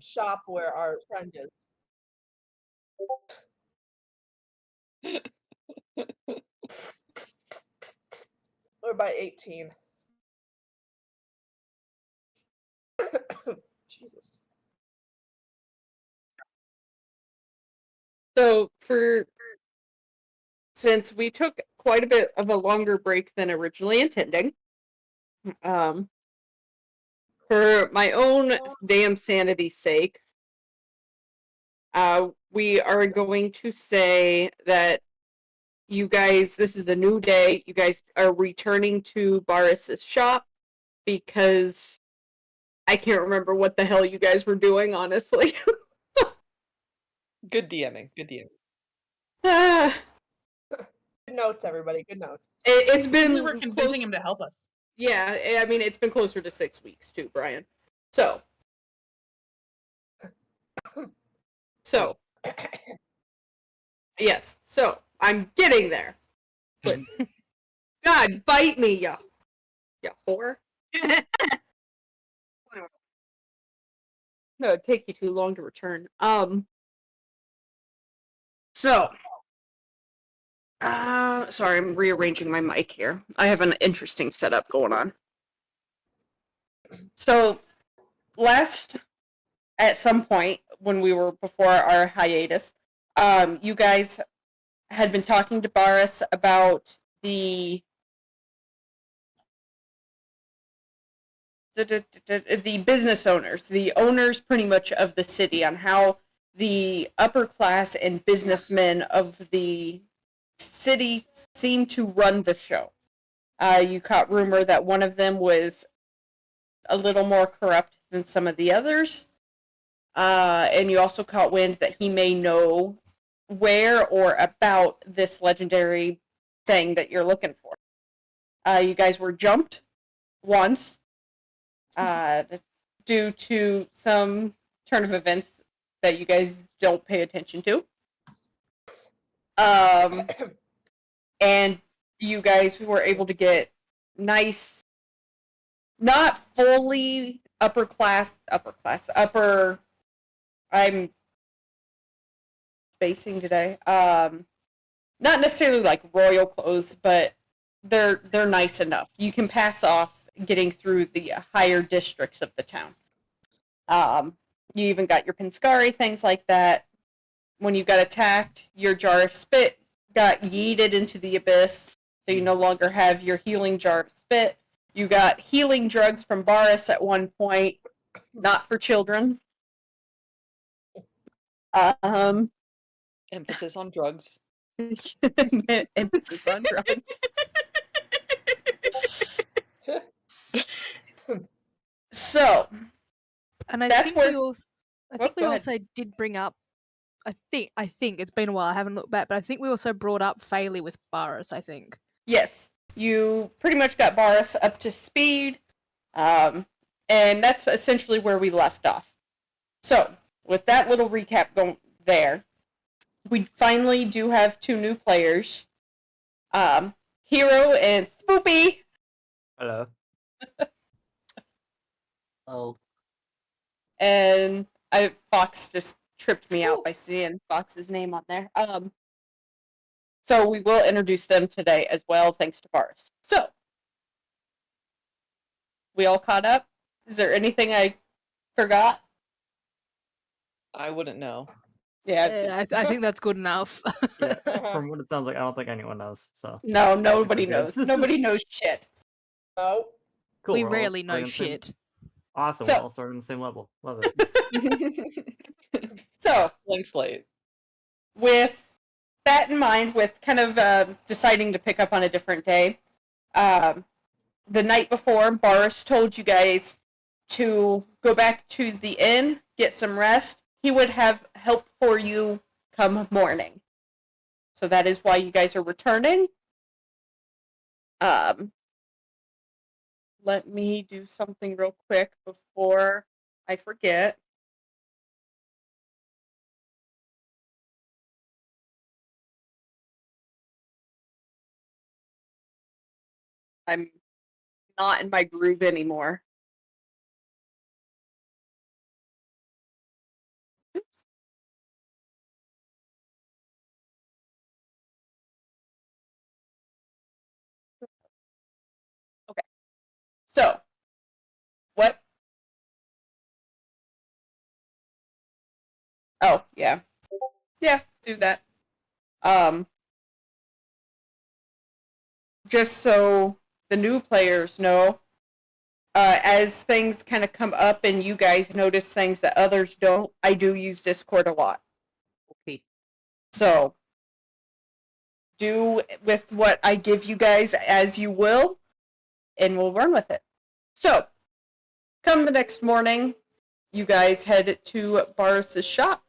shop where our friend is. Or by 18. Jesus. So since we took quite a bit of a longer break than originally intending, for my own damn sanity's sake, we are going to say that you guys, this is a new day. You guys are returning to Boris's shop because I can't remember what the hell you guys were doing, honestly. Good DMing. Good DMing. Good notes, everybody. Good notes. It's been. We were convincing him to help us. Yeah, I mean, it's been closer to 6 weeks too, Brian. So. Yes. So I'm getting there. But God, bite me, ya whore. No, it'd take you too long to return. So, sorry, I'm rearranging my mic here. I have an interesting setup going on. So, at some point when we were before our hiatus, you guys had been talking to Boris about the business owners, the owners pretty much of the city, on how the upper class and businessmen of the city seem to run the show. You caught rumor that one of them was a little more corrupt than some of the others. And you also caught wind that he may know where or about this legendary thing that you're looking for. You guys were jumped once due to some turn of events that you guys don't pay attention to. And you guys were able to get nice, not fully upper, I'm spacing today. Not necessarily like royal clothes, but they're nice enough. You can pass off getting through the higher districts of the town. You even got your Pinskari, things like that. When you got attacked, your jar of spit got yeeted into the abyss, so you no longer have your healing jar of spit. You got healing drugs from Boris at one point, not for children. Emphasis on drugs. Emphasis on drugs. So, and I think we also did bring up. I think it's been a while. I haven't looked back, but I think we also brought up Failey with Boris. I think. Yes, you pretty much got Boris up to speed, and that's essentially where we left off. So, with that little recap going there, we finally do have 2 new players, Hero and Spoopy. Hello. Oh. And Fox just tripped me out by seeing Fox's name on there. So we will introduce them today as well, thanks to Boris. So, we all caught up? Is there anything I forgot? I wouldn't know. Yeah, I think that's good enough. Yeah, from what it sounds like, I don't think anyone knows. So no, nobody knows. Nobody knows shit. No. Cool. We rarely know shit. Awesome. We're all starting on the same level. Love it. So, blank slate. With that in mind, with kind of deciding to pick up on a different day, the night before, Boris told you guys to go back to the inn, get some rest. He would have help for you come morning. So that is why you guys are returning. Let me do something real quick before I forget. I'm not in my groove anymore. Oh, yeah. Yeah, do that. Just so the new players know, as things kind of come up and you guys notice things that others don't, I do use Discord a lot. Okay. So, do with what I give you guys as you will, and we'll run with it. So, come the next morning, you guys head to Boris's shop.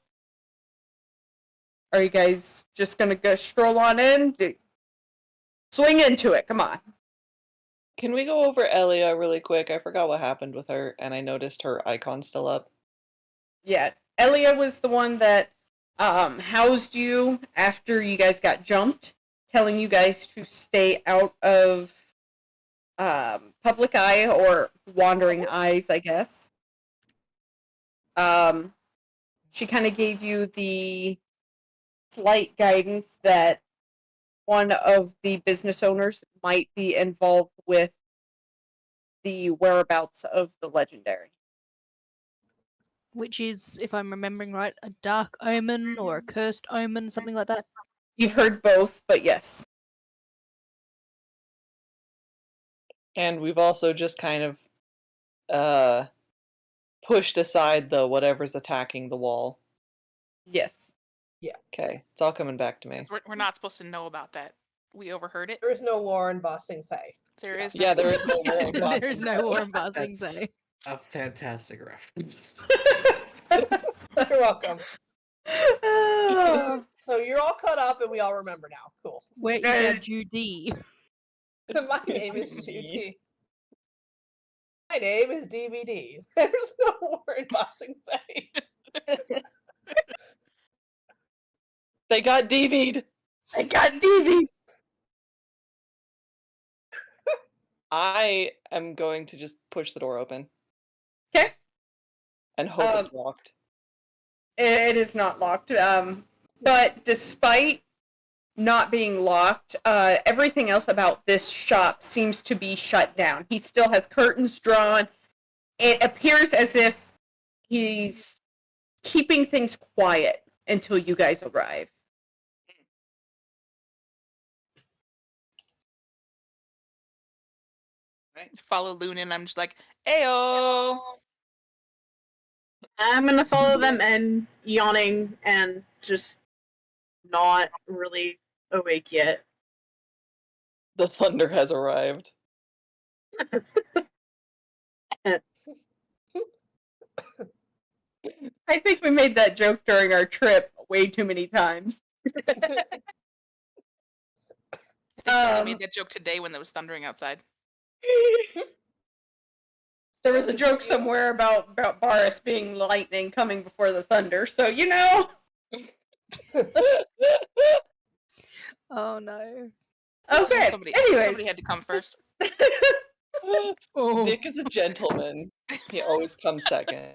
Are you guys just gonna go stroll on in? Swing into it, come on. Can we go over Elia really quick? I forgot what happened with her, and I noticed her icon still up. Yeah, Elia was the one that housed you after you guys got jumped, telling you guys to stay out of public eye or wandering eyes, I guess. She kind of gave you the slight guidance that one of the business owners might be involved with the whereabouts of the legendary. Which is, if I'm remembering right, a dark omen or a cursed omen, something like that. You've heard both, but yes. And we've also just kind of pushed aside the whatever's attacking the wall. Yes. Okay, it's all coming back to me. We're not supposed to know about that. We overheard it. There is no war in Ba Sing Se. There is Yeah, there is no war in Ba There is Sing no Se. war in Ba Sing That's- Se. A fantastic reference. You're welcome. So you're all caught up and we all remember now. Cool. Where is our Judy? My name is Judy. My name is DVD. There's no war in Ba Sing Se. They got DV'd! I got DV. I am going to just push the door open. Okay. And hope it's locked. It is not locked. But despite not being locked, everything else about this shop seems to be shut down. He still has curtains drawn. It appears as if he's keeping things quiet until you guys arrive. Follow Loon and I'm just like, Ayo! I'm gonna follow them and yawning and just not really awake yet. The thunder has arrived. I think we made that joke during our trip way too many times. I think I made that joke today when there was thundering outside. There was a joke somewhere about Boris being lightning coming before the thunder, so you know. Oh no. Okay. Somebody had to come first. Oh. Dick is a gentleman. He always comes second.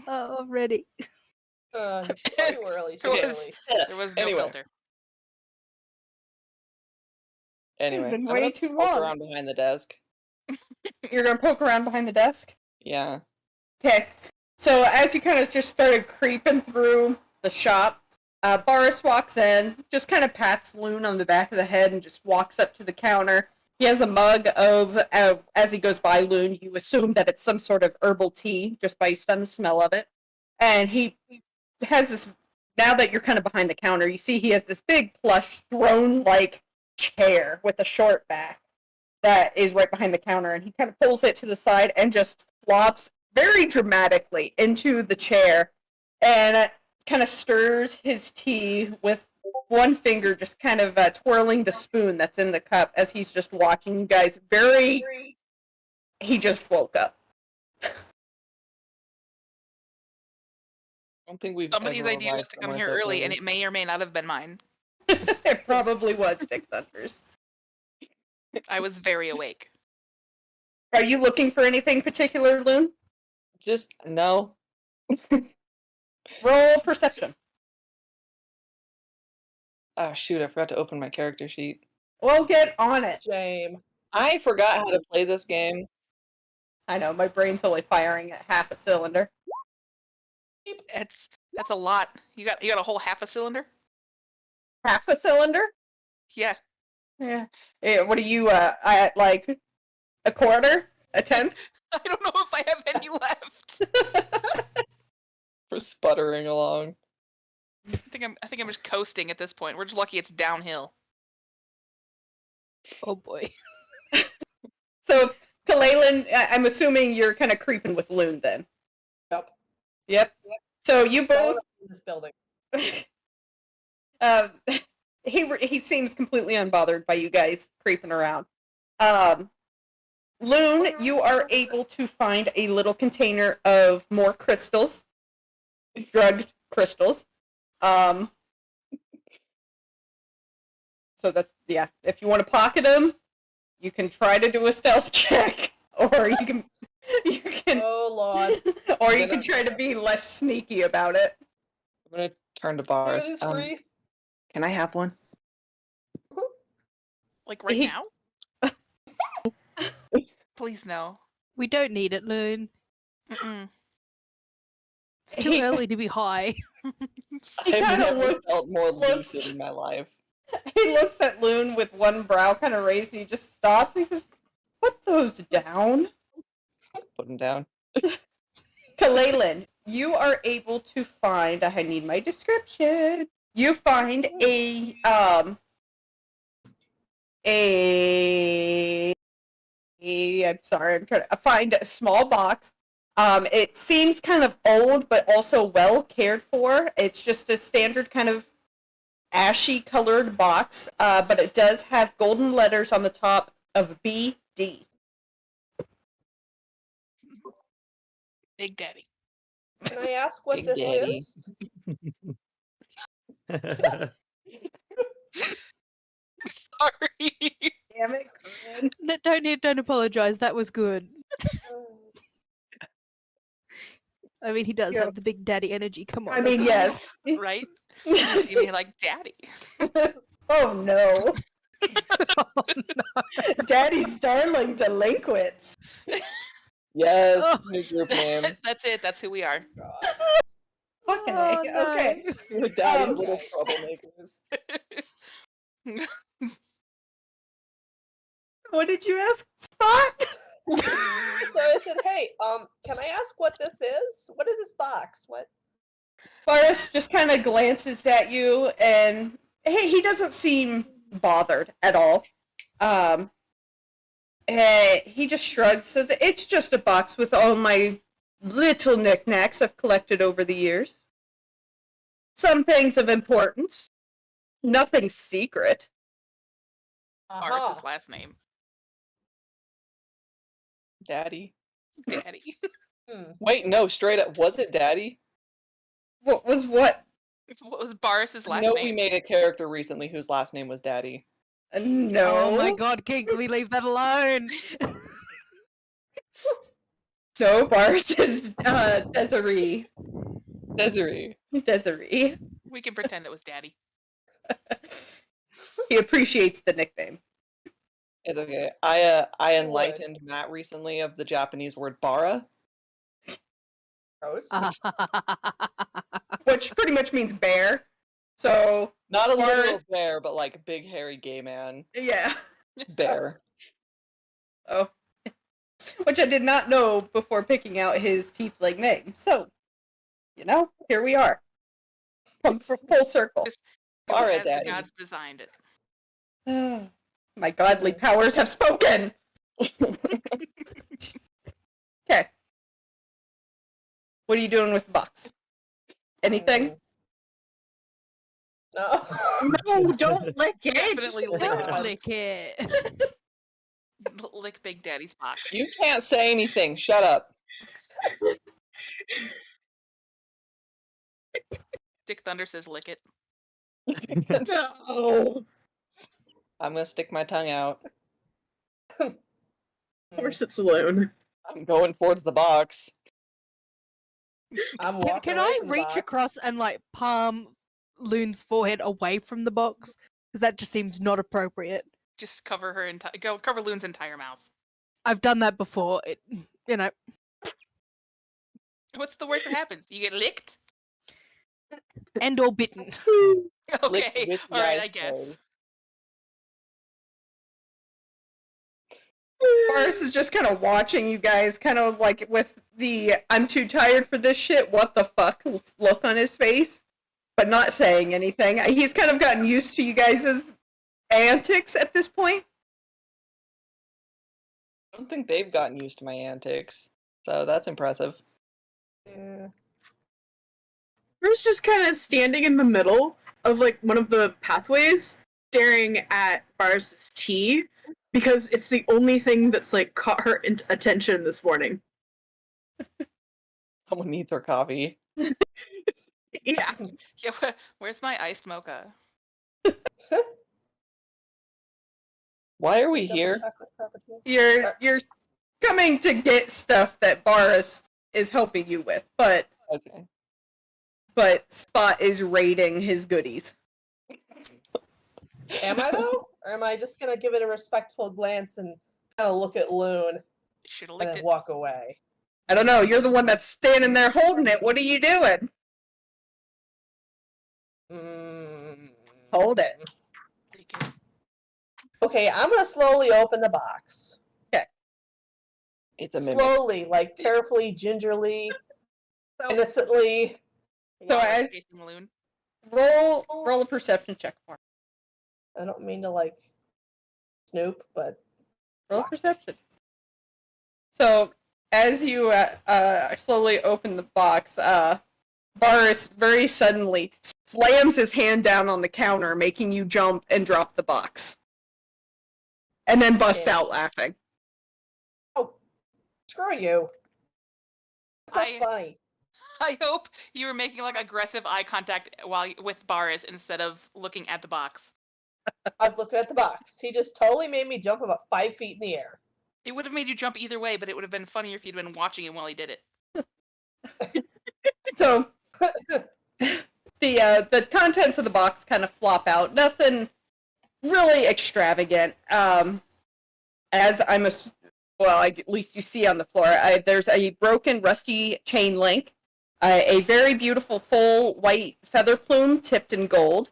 Oh, I'm ready. Too early. Too There early. There was no Anyway. filter. Anyway, been I'm way gonna too poke long. around behind the desk. You're gonna poke around behind the desk? Yeah. Okay. So as you kind of just started creeping through the shop, Boris walks in, just kind of pats Loon on the back of the head and just walks up to the counter. He has a mug of, as he goes by Loon, you assume that it's some sort of herbal tea, just based on the smell of it. And he has this, now that you're kind of behind the counter, you see he has this big plush throne-like chair with a short back that is right behind the counter, and he kind of pulls it to the side and just flops very dramatically into the chair and kind of stirs his tea with one finger, just kind of twirling the spoon that's in the cup as he's just watching you guys. He just woke up. I don't think we've Somebody's ever idea was arrived to come somewhere here so early, and early. it may or may not have been mine. It probably was Dick Thunders. I was very awake. Are you looking for anything particular, Loon? Just no. Roll perception. Oh shoot, I forgot to open my character sheet. We'll get on it. Shame. I forgot how to play this game. I know, my brain's only firing at half a cylinder. That's a lot. You got a whole half a cylinder? Half a cylinder? Yeah. Yeah. What are you, at like a quarter? A tenth? I don't know if I have any left. For sputtering along. I think I'm just coasting at this point. We're just lucky it's downhill. Oh boy. So, Kalalin, I'm assuming you're kind of creeping with Loon then. Yep. So you both in this building. he seems completely unbothered by you guys creeping around. Loon, you are able to find a little container of more crystals, drugged crystals. So that's, yeah, if you want to pocket them, you can try to do a stealth check, or you can Oh lord. or you can try to be less sneaky about it. I'm gonna turn to Boris. It is free. Can I have one? Like right now? Please no. We don't need it, Loon. Mm-mm. It's too early to be high. I've never felt more lucid in my life. He looks at Loon with one brow kind of raised, and he just stops. And he says, "Put those down." Put them down. Kalalin, you are able to find. I need my description. You find I'm sorry. I'm trying to find a small box. It seems kind of old, but also well cared for. It's just a standard kind of ashy colored box, but it does have golden letters on the top of BD. Big Daddy. Can I ask what Big this Daddy. is? Sorry. Damn it, Corinne. No, don't apologize. That was good. I mean, he does have the big daddy energy. Come on. I mean, yes. Right? You see me like Daddy. Oh no. Oh, no. Daddy's darling delinquents. Yes, Oh. new group name. That's it. That's who we are. Fucking Oh, A. no. Okay. Your daddy's little troublemakers. What did you ask, Spot? So I said, "Hey, can I ask what this is? What is this box? What?" Boris just kind of glances at you, and he doesn't seem bothered at all. He just shrugs, says, "It's just a box with all my little knickknacks I've collected over the years. Some things of importance. Nothing secret." Boris's last name. Daddy. Daddy. Wait, no, straight up. Was it Daddy? What was what? What was Boris's last No, name? we made a character recently whose last name was Daddy. No. Oh my god, King, can we leave that alone? No, Boris is Desiree. Desiree. Desiree. We can pretend it was Daddy. He appreciates the nickname. It's okay. I enlightened Matt recently of the Japanese word bara. Gross. Which pretty much means bear. So, Not a literal bear, but like big hairy gay man. yeah. Bear. Oh. Which I did not know before picking out his tiefling name. So, here we are. Come full circle. Bara As the Daddy. gods designed it. My godly powers have spoken! Okay. What are you doing with the box? Anything? No. No, don't lick it. Definitely lick Don't it. lick it. Lick Big Daddy's box. You can't say anything. Shut up. Dick Thunder says lick it. No. I'm gonna stick my tongue out. Of course it's Loon. I'm going towards the box. I'm Can, walking can away I from the reach box. across and like palm Loon's forehead away from the box? Because that just seems not appropriate. Just cover her cover Loon's entire mouth. I've done that before. It, What's the worst that happens? You get licked? And or bitten. Okay, with the alright, eyes I guess. closed. Boris is just kind of watching you guys, kind of like with the "I'm too tired for this shit, what the fuck" look on his face, but not saying anything. He's kind of gotten used to you guys' antics at this point. I don't think they've gotten used to my antics, so that's impressive. Yeah. Bruce just kind of standing in the middle of like one of the pathways, staring at Bars's tea, because it's the only thing that's like caught her attention this morning. Someone needs her coffee. Yeah. Yeah, where's my iced mocha? Why are we Double here? chocolate frappuccino. You're coming to get stuff that Boris is helping you with, but Okay. Spot is raiding his goodies. Am I though? Or am I just gonna give it a respectful glance and kind of look at Loon Should've and licked then it. walk away? I don't know. You're the one that's standing there holding it. What are you doing? Hold it. Lick it. Okay, I'm gonna slowly open the box. It's a mimic. Slowly, like carefully, gingerly, innocently. So While I- it's facing Loon. Roll a perception check for me. I don't mean to like snoop, but Roll box. perception. So as you slowly open the box, Boris very suddenly slams his hand down on the counter, making you jump and drop the box. And then busts Yeah. out laughing. Oh, screw you. It's not I- funny. I hope you were making like aggressive eye contact with Baris instead of looking at the box. I was looking at the box. He just totally made me jump about 5 feet in the air. It would have made you jump either way, but it would have been funnier if you'd been watching him while he did it. So the contents of the box kind of flop out. Nothing really extravagant. As at least you see on the floor, there's a broken, rusty chain link, a very beautiful full white feather plume tipped in gold.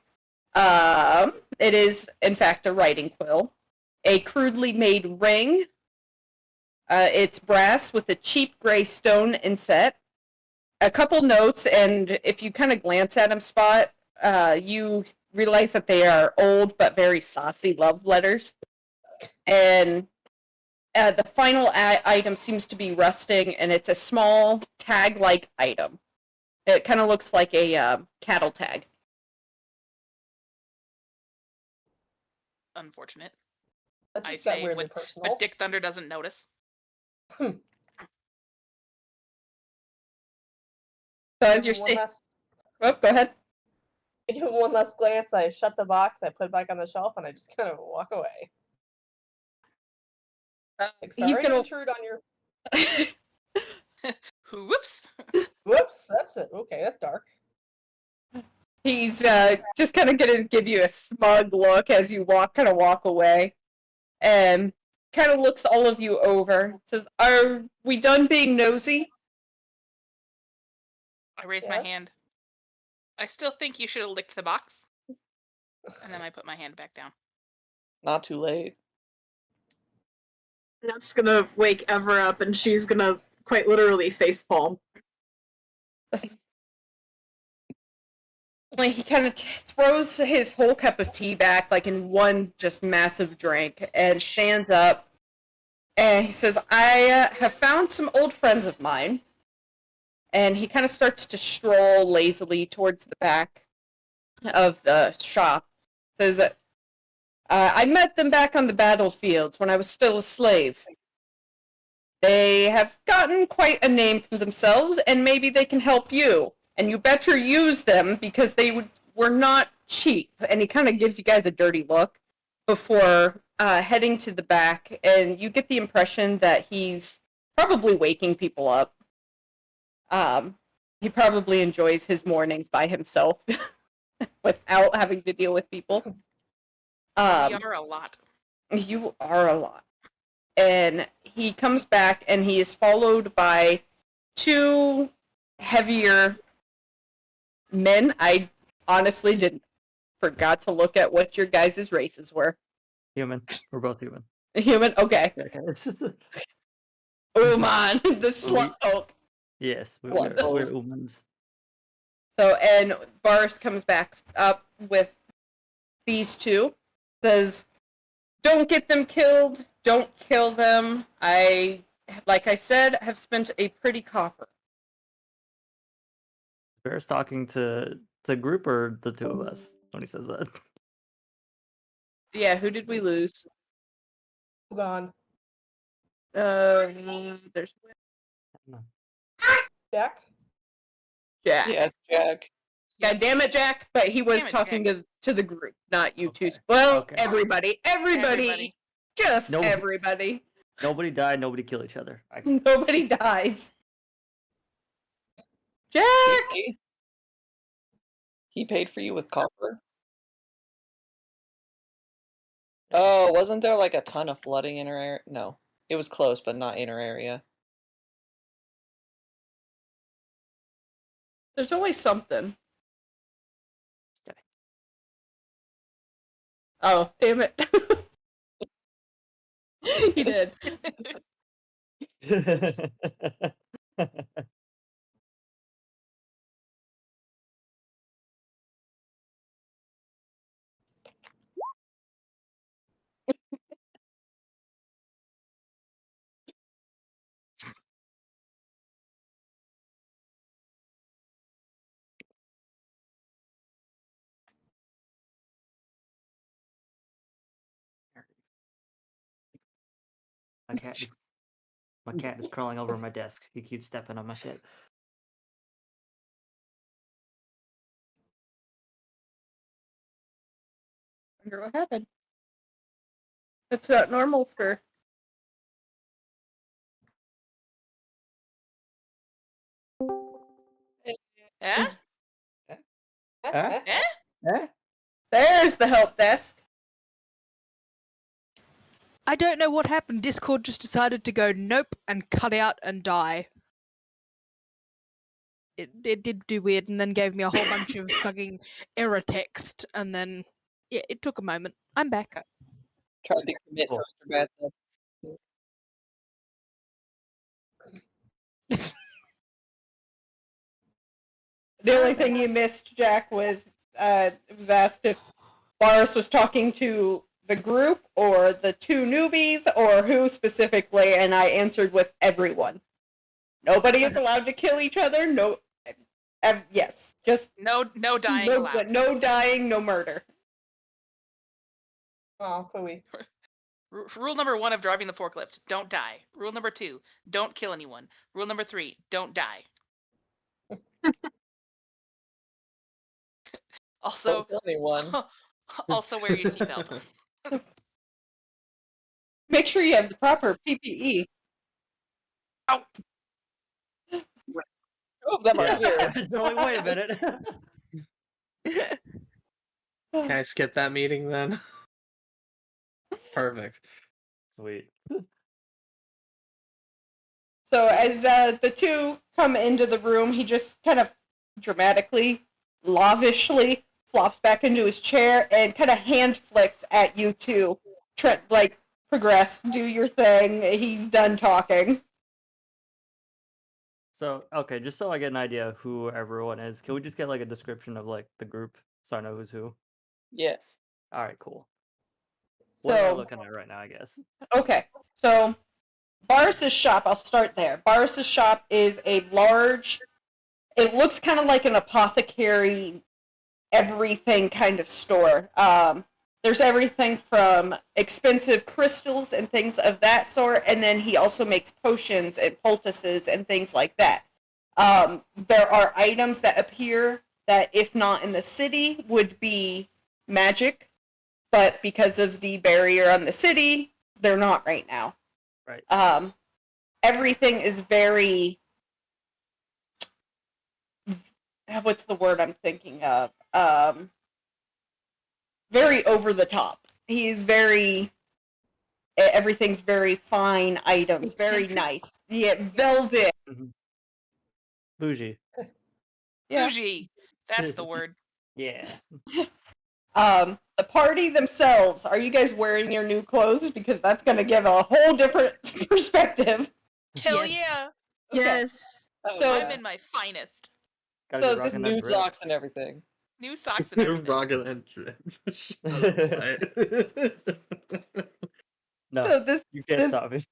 It is, in fact, a writing quill. A crudely made ring. It's brass with a cheap gray stone inset. A couple notes, and if you kind of glance at them, Spot, you realize that they are old but very saucy love letters. And the final item seems to be rusting, and it's a small tag-like item. It kind of looks like a cattle tag. Unfortunate. That I just got say, weirdly personal. but Dick Thunder doesn't notice. So as you're Give him one saying, oh, go ahead. give him one last glance. I shut the box. I put it back on the shelf, and I just kind of walk away. Like, sorry He's to gonna. intrude on your. Whoops. Whoops, that's it. Okay, that's dark. He's just kind of gonna give you a smug look as you kind of walk away, and kind of looks all of you over. Says, "Are we done being nosy?" I raise my Yes? hand. I still think you should have licked the box. And then I put my hand back down. Not too late. That's gonna wake Ever up, and she's gonna quite literally facepalm. Like he kind of throws his whole cup of tea back, like in one just massive drink, and stands up. And he says, "I have found some old friends of mine." And he kind of starts to stroll lazily towards the back of the shop. Says that I met them back on the battlefields when I was still a slave. They have gotten quite a name for themselves, and maybe they can help you. And you better use them because they were not cheap. And he kind of gives you guys a dirty look before heading to the back. And you get the impression that he's probably waking people up. He probably enjoys his mornings by himself without having to deal with people. We are a lot. You are a lot. And he comes back and he is followed by two heavier men. I honestly forgot to look at what your guys' races were. Human. We're both human. Human? Okay. Okay. Uman, the slut folk. Yes, we're humans. So, and Boris comes back up with these two. Says, don't get them killed. Don't kill them. Like I said, have spent a pretty copper. Bear's talking to the group or the two of us when he says that? Yeah, who did we lose? Gone. There's Jack? Jack. Yeah, Jack. God damn it, Jack. But he was Damn it, talking to the group, not you two. Okay. Well, Okay. everybody. Everybody. Just Nobody. everybody. Nobody died, nobody kill each other. Nobody dies. Jack! He paid for you with copper? Oh, wasn't there like a ton of flooding in her area? No. It was close, but not in her area. There's always something. Oh, damn it. He did. My cat is crawling over my desk. He keeps stepping on my shit. I wonder what happened. That's not normal for... Eh? Huh? Eh? Eh? There's the help desk. I don't know what happened. Discord just decided to go nope and cut out and die. It did do weird and then gave me a whole bunch of fucking error text and then yeah, it took a moment. I'm back. Tried to commit Cool. Mr. Bad stuff. The only thing you missed, Jack, was it was asked if Boris was talking to the group or the two newbies or who specifically, and I answered with everyone. Nobody is allowed to kill each other. No, yes, just No dying allowed. no dying, no murder. Oh, phooey. Rule number 1 of driving the forklift: don't die. Rule number 2: don't kill anyone. Rule number 3: don't die. Also, Don't kill anyone. also wear your seatbelt. Make sure you have the proper PPE. Ow! Two of them are here. So, like, wait a minute. Can I skip that meeting then? Perfect. Sweet. So as the two come into the room, he just kind of dramatically, lavishly flops back into his chair and kind of hand flicks at you two. Like, progress, do your thing. He's done talking. So, okay, just so I get an idea of who everyone is, can we just get like a description of like the group so I know who's who? Yes. All right, cool. What am I So, looking at right now, I guess? okay, so Boris's shop, I'll start there. Boris's shop is a large, it looks kind of like an apothecary, everything kind of store. There's everything from expensive crystals and things of that sort, and then he also makes potions and poultices and things like that. There are items that appear that, if not in the city, would be magic, but because of the barrier on the city, they're not right now. Right. Everything is very... what's the word I'm thinking of? Very over the top. He's very... everything's very fine items, very Eccentric? nice. Yeah, velvet. Mhm. Bougie. Yeah. Bougie. That's the word. Yeah. The party themselves, are you guys wearing your new clothes? Because that's going to give a whole different perspective. Hell Yes. yeah. Okay. Yes. Oh, So- I'm yeah. in my finest. Gotta So be this rocking that New drip. socks and everything. New socks and everything. Rocket and drip. Shut up, No, So this you can't this stop me.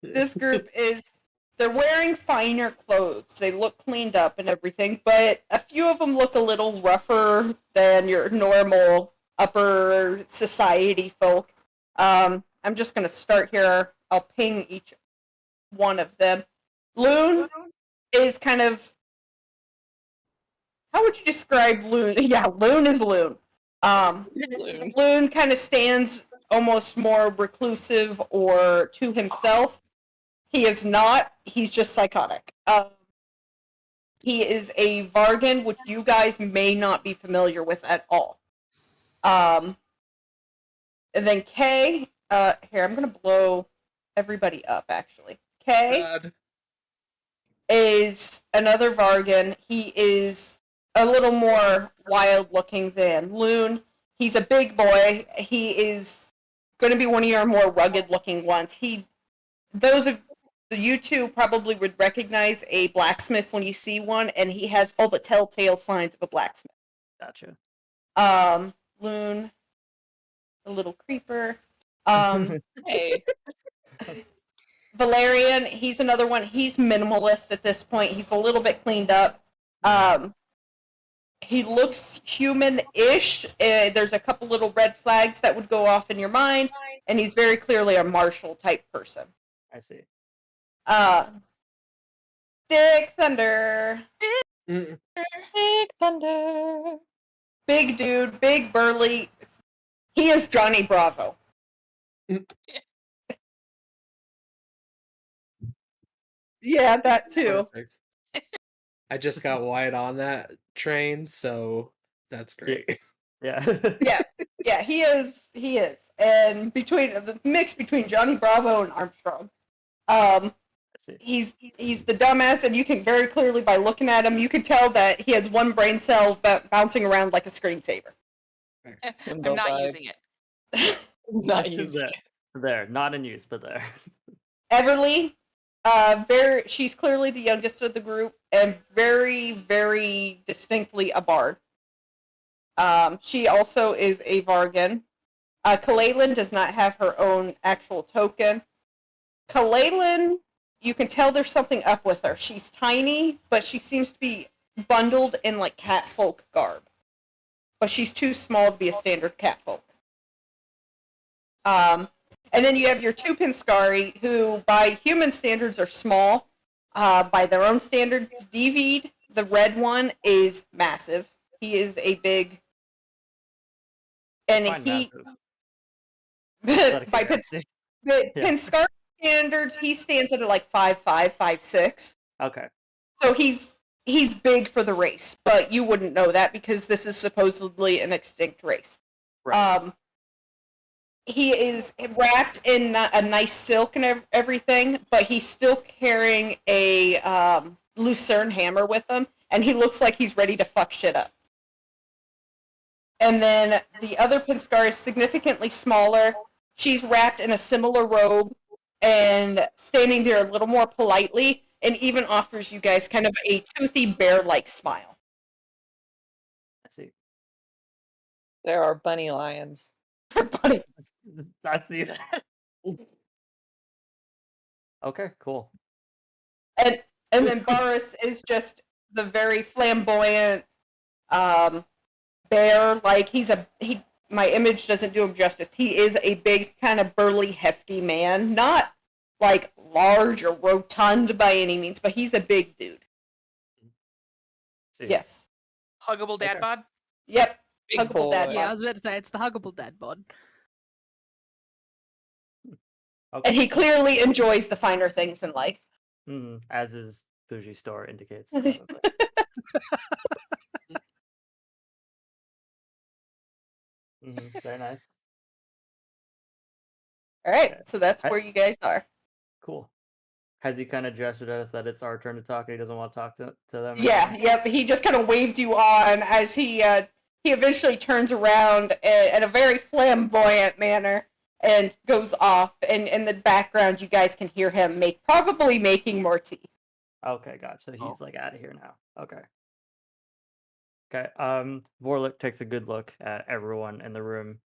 this group is they're wearing finer clothes. They look cleaned up and everything, but a few of them look a little rougher than your normal upper society folk. I'm just gonna start here. I'll ping each one of them. Loon is kind of, how would you describe Loon? Yeah, Loon is Loon. Balloon. Loon kind of stands almost more reclusive or to himself. He is not. He's just psychotic. He is a Vargan, which you guys may not be familiar with at all. And then Kay. Here, I'm going to blow everybody up, actually. Kay God. is another Vargan. He is a little more wild-looking than Loon. He's a big boy. He is going to be one of your more rugged-looking ones. Those of you two probably would recognize a blacksmith when you see one, and he has all the telltale signs of a blacksmith. Gotcha. Loon, a little creeper. Hey. Valerian, he's another one. He's minimalist at this point. He's a little bit cleaned up. He looks human-ish. There's a couple little red flags that would go off in your mind, and he's very clearly a martial type person. I see. Dick Thunder. Mm. Big thunder. Big dude, big burly. He is Johnny Bravo. Yeah, that too. Perfect. I just got Wyatt on that train, so that's great. Yeah. Yeah, he is. And between the mix between Johnny Bravo and Armstrong. I see. He's the dumbass, and you can very clearly, by looking at him, you can tell that he has one brain cell bouncing around like a screensaver. I'm not using it. Not It's using it. there. Not in use, but there. Everly, she's clearly the youngest of the group, and very, very distinctly a bard. She also is a Vargan. Kalalin does not have her own actual token. Kalalin, you can tell there's something up with her. She's tiny, but she seems to be bundled in like catfolk garb. But she's too small to be a standard catfolk. And then you have your two Pinskari, who by human standards are small. By their own standards, Devid, the red one, is massive. He is a big... And Fine, he... massive. Out of by curiosity. Yeah. Yeah. Standards, he stands at like 5'5", 5'6". Okay. So he's big for the race, but you wouldn't know that because this is supposedly an extinct race. Right. He is wrapped in a nice silk and everything, but he's still carrying a lucerne hammer with him, and he looks like he's ready to fuck shit up. And then the other Pinskar is significantly smaller. She's wrapped in a similar robe and standing there a little more politely, and even offers you guys kind of a toothy bear-like smile. I see. There are bunny lions. Buddy. I see that. Okay, cool. And then Boris is just the very flamboyant bear. Like my image doesn't do him justice. He is a big, kind of burly, hefty man. Not like large or rotund by any means, but he's a big dude. See. Yes. Huggable dad Okay. bod. Yep. Big Huggable boy. dad Yeah, I bod. was about to say it's the huggable dad bod. Okay. And he clearly enjoys the finer things in life. As his bougie store indicates. Very nice. All right, Okay. so that's where you guys are. Cool. Has he kind of gestured at us that it's our turn to talk and he doesn't want to talk to them? Yeah, yep. He just kind of waves you on as he eventually turns around in a very flamboyant manner and goes off. And in the background, you guys can hear him probably making more tea. Okay, gotcha. He's like out of here now. Okay. Okay. Vorlik takes a good look at everyone in the room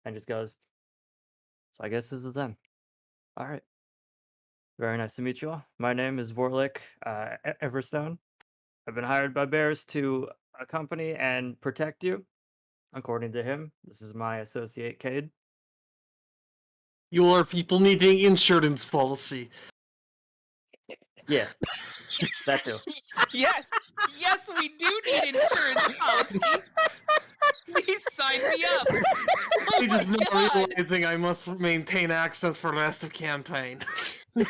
and just goes, "So I guess this is them. All right. Very nice to meet you all. My name is Vorlik Everstone. I've been hired by Bears to accompany and protect you. According to him, this is my associate Cade. Your people needing insurance policy. Yeah, that too. Yes, yes, we do need insurance policy. Please sign me up. Oh He my is not God. realizing I must maintain access for the rest of campaign. You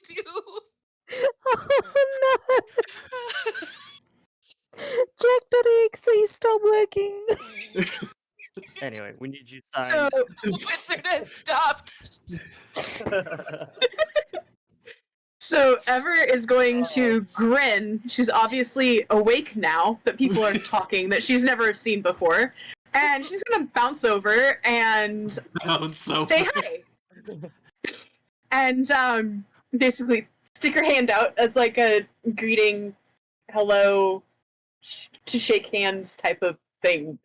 do. Oh no! Jack.exe, stop working. Anyway, we need you So signed. Wizard has stopped. So Ever is going to grin. She's obviously awake now that people are talking that she's never seen before. And she's gonna bounce over and say hi. And basically stick her hand out as like a greeting, hello, to shake hands type of thing.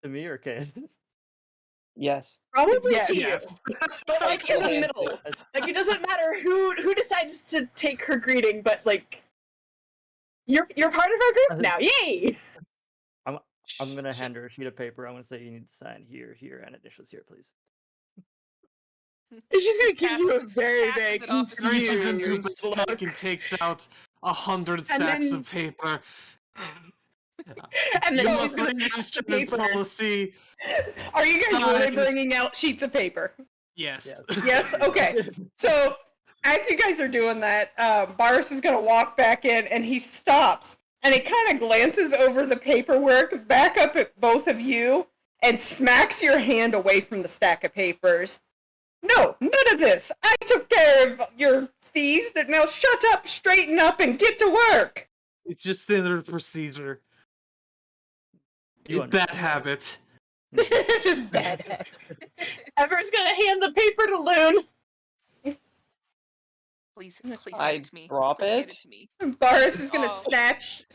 To me or Cade? Yes. Probably Yes. to Yes. you. But like in the Okay. middle. Like it doesn't matter who decides to take her greeting, but like you're part of our group now. Yay! I'm gonna hand her a sheet of paper. I'm gonna say you need to sign here, and initials here, please. And she's gonna give you a very, very passes it off as He reaches into confused his back look. and takes out 100 And stacks then- of paper. And You then must she's gonna read take the insurance paper. policy. Are you guys really Sign. bringing out sheets of paper? Yes. Yes? Okay. So, as you guys are doing that, Boris is going to walk back in, and he stops, and he kind of glances over the paperwork, back up at both of you, and smacks your hand away from the stack of papers. No, none of this. I took care of your fees. Now shut up, straighten up, and get to work. It's just standard procedure. You It's bad habit. It's just bad. Ever's gonna hand the paper to Loon. Please I hand it to me. drop Please hand it. to me. Boris is going to Oh. snatch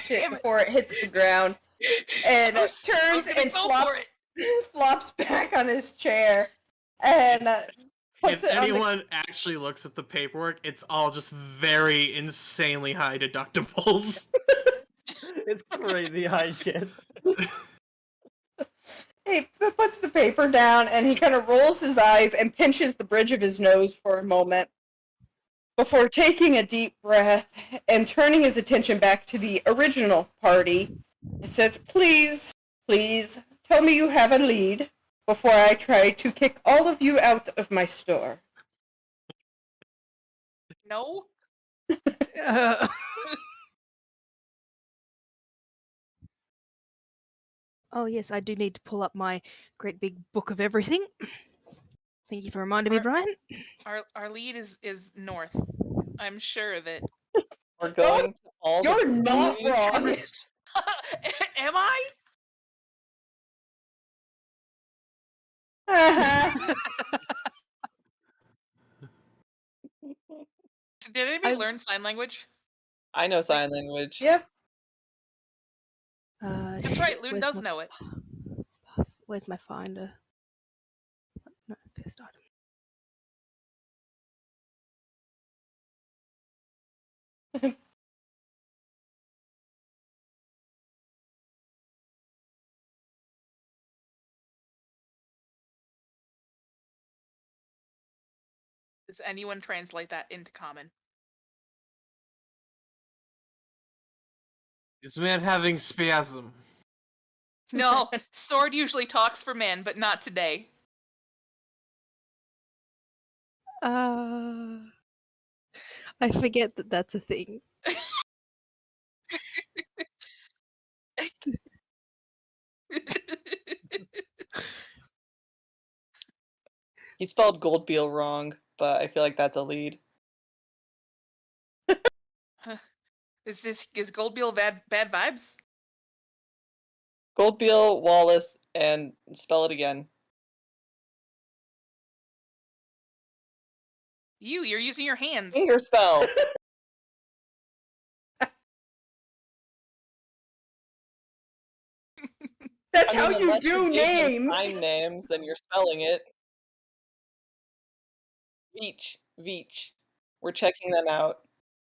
it Damn it. before it hits the ground, and I was turns gonna and go for flops back on his chair, and puts If it on the anyone actually looks at the paperwork, it's all just very insanely high deductibles. It's crazy high shit. He puts the paper down, and he kind of rolls his eyes and pinches the bridge of his nose for a moment before taking a deep breath and turning his attention back to the original party. He says, please, tell me you have a lead before I try to kick all of you out of my store. No. Oh yes, I do need to pull up my great big book of everything. Thank you for reminding me, Brian. Our lead is north. I'm sure that. We're going to all You're the not breweries. wrong. Am I? Did anybody learn sign language? I know sign language. Yep. That's right. Loon does know it. Where's my finder? No, first item. Does anyone translate that into common? Is man having spasm? No. Sword usually talks for men, but not today. I forget that that's a thing. He spelled Goldbeal wrong, but I feel like that's a lead. Is Goldbeal bad vibes? Goldbeal, Wallace, and spell it again. You're using your hands. Finger spell. That's I how mean, you unless do gave them names. sign names, then you're spelling it. Veach. We're checking them out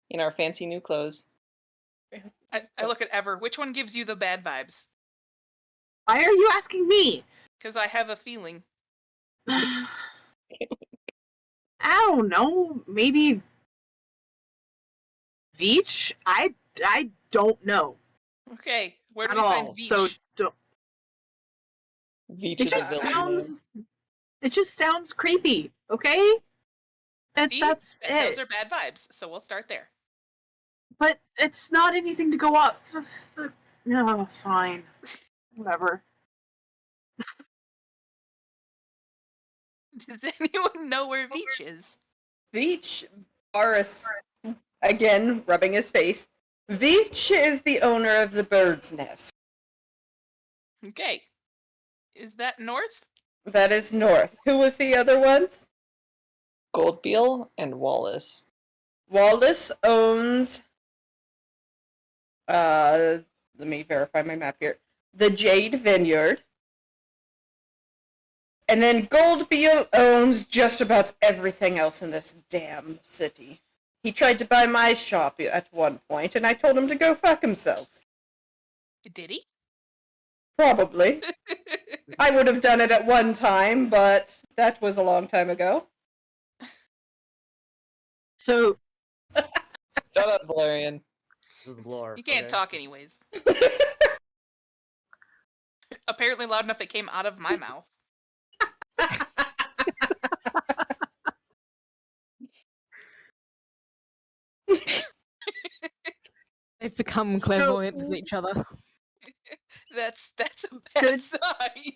in our fancy new clothes. I look at Ever. Which one gives you the bad vibes? Why are you asking me? Because I have a feeling. I don't know. Maybe Veach? I don't know Okay, where do at we find all. Veach? So don't. Veach It is just a villain name. sounds creepy. Okay, and See? that's Those it. are bad vibes, so we'll start there. But it's not anything to go off. No, fine, whatever. Does anyone know where Veach is? Veach, Boris, again, rubbing his face. Veach is the owner of the Bird's Nest. Okay. Is that north? That is north. Who was the other ones? Goldbeal and Wallace. Wallace owns, let me verify my map here. The Jade Vineyard. And then Goldbeal owns just about everything else in this damn city. He tried to buy my shop at one point, and I told him to go fuck himself. Did he? Probably. I would have done it at one time, but that was a long time ago. So, Shut up, Valerian. This is Glor. You can't okay? talk anyways. Apparently loud enough it came out of my mouth. They've become clairvoyant with each other. That's a bad sign.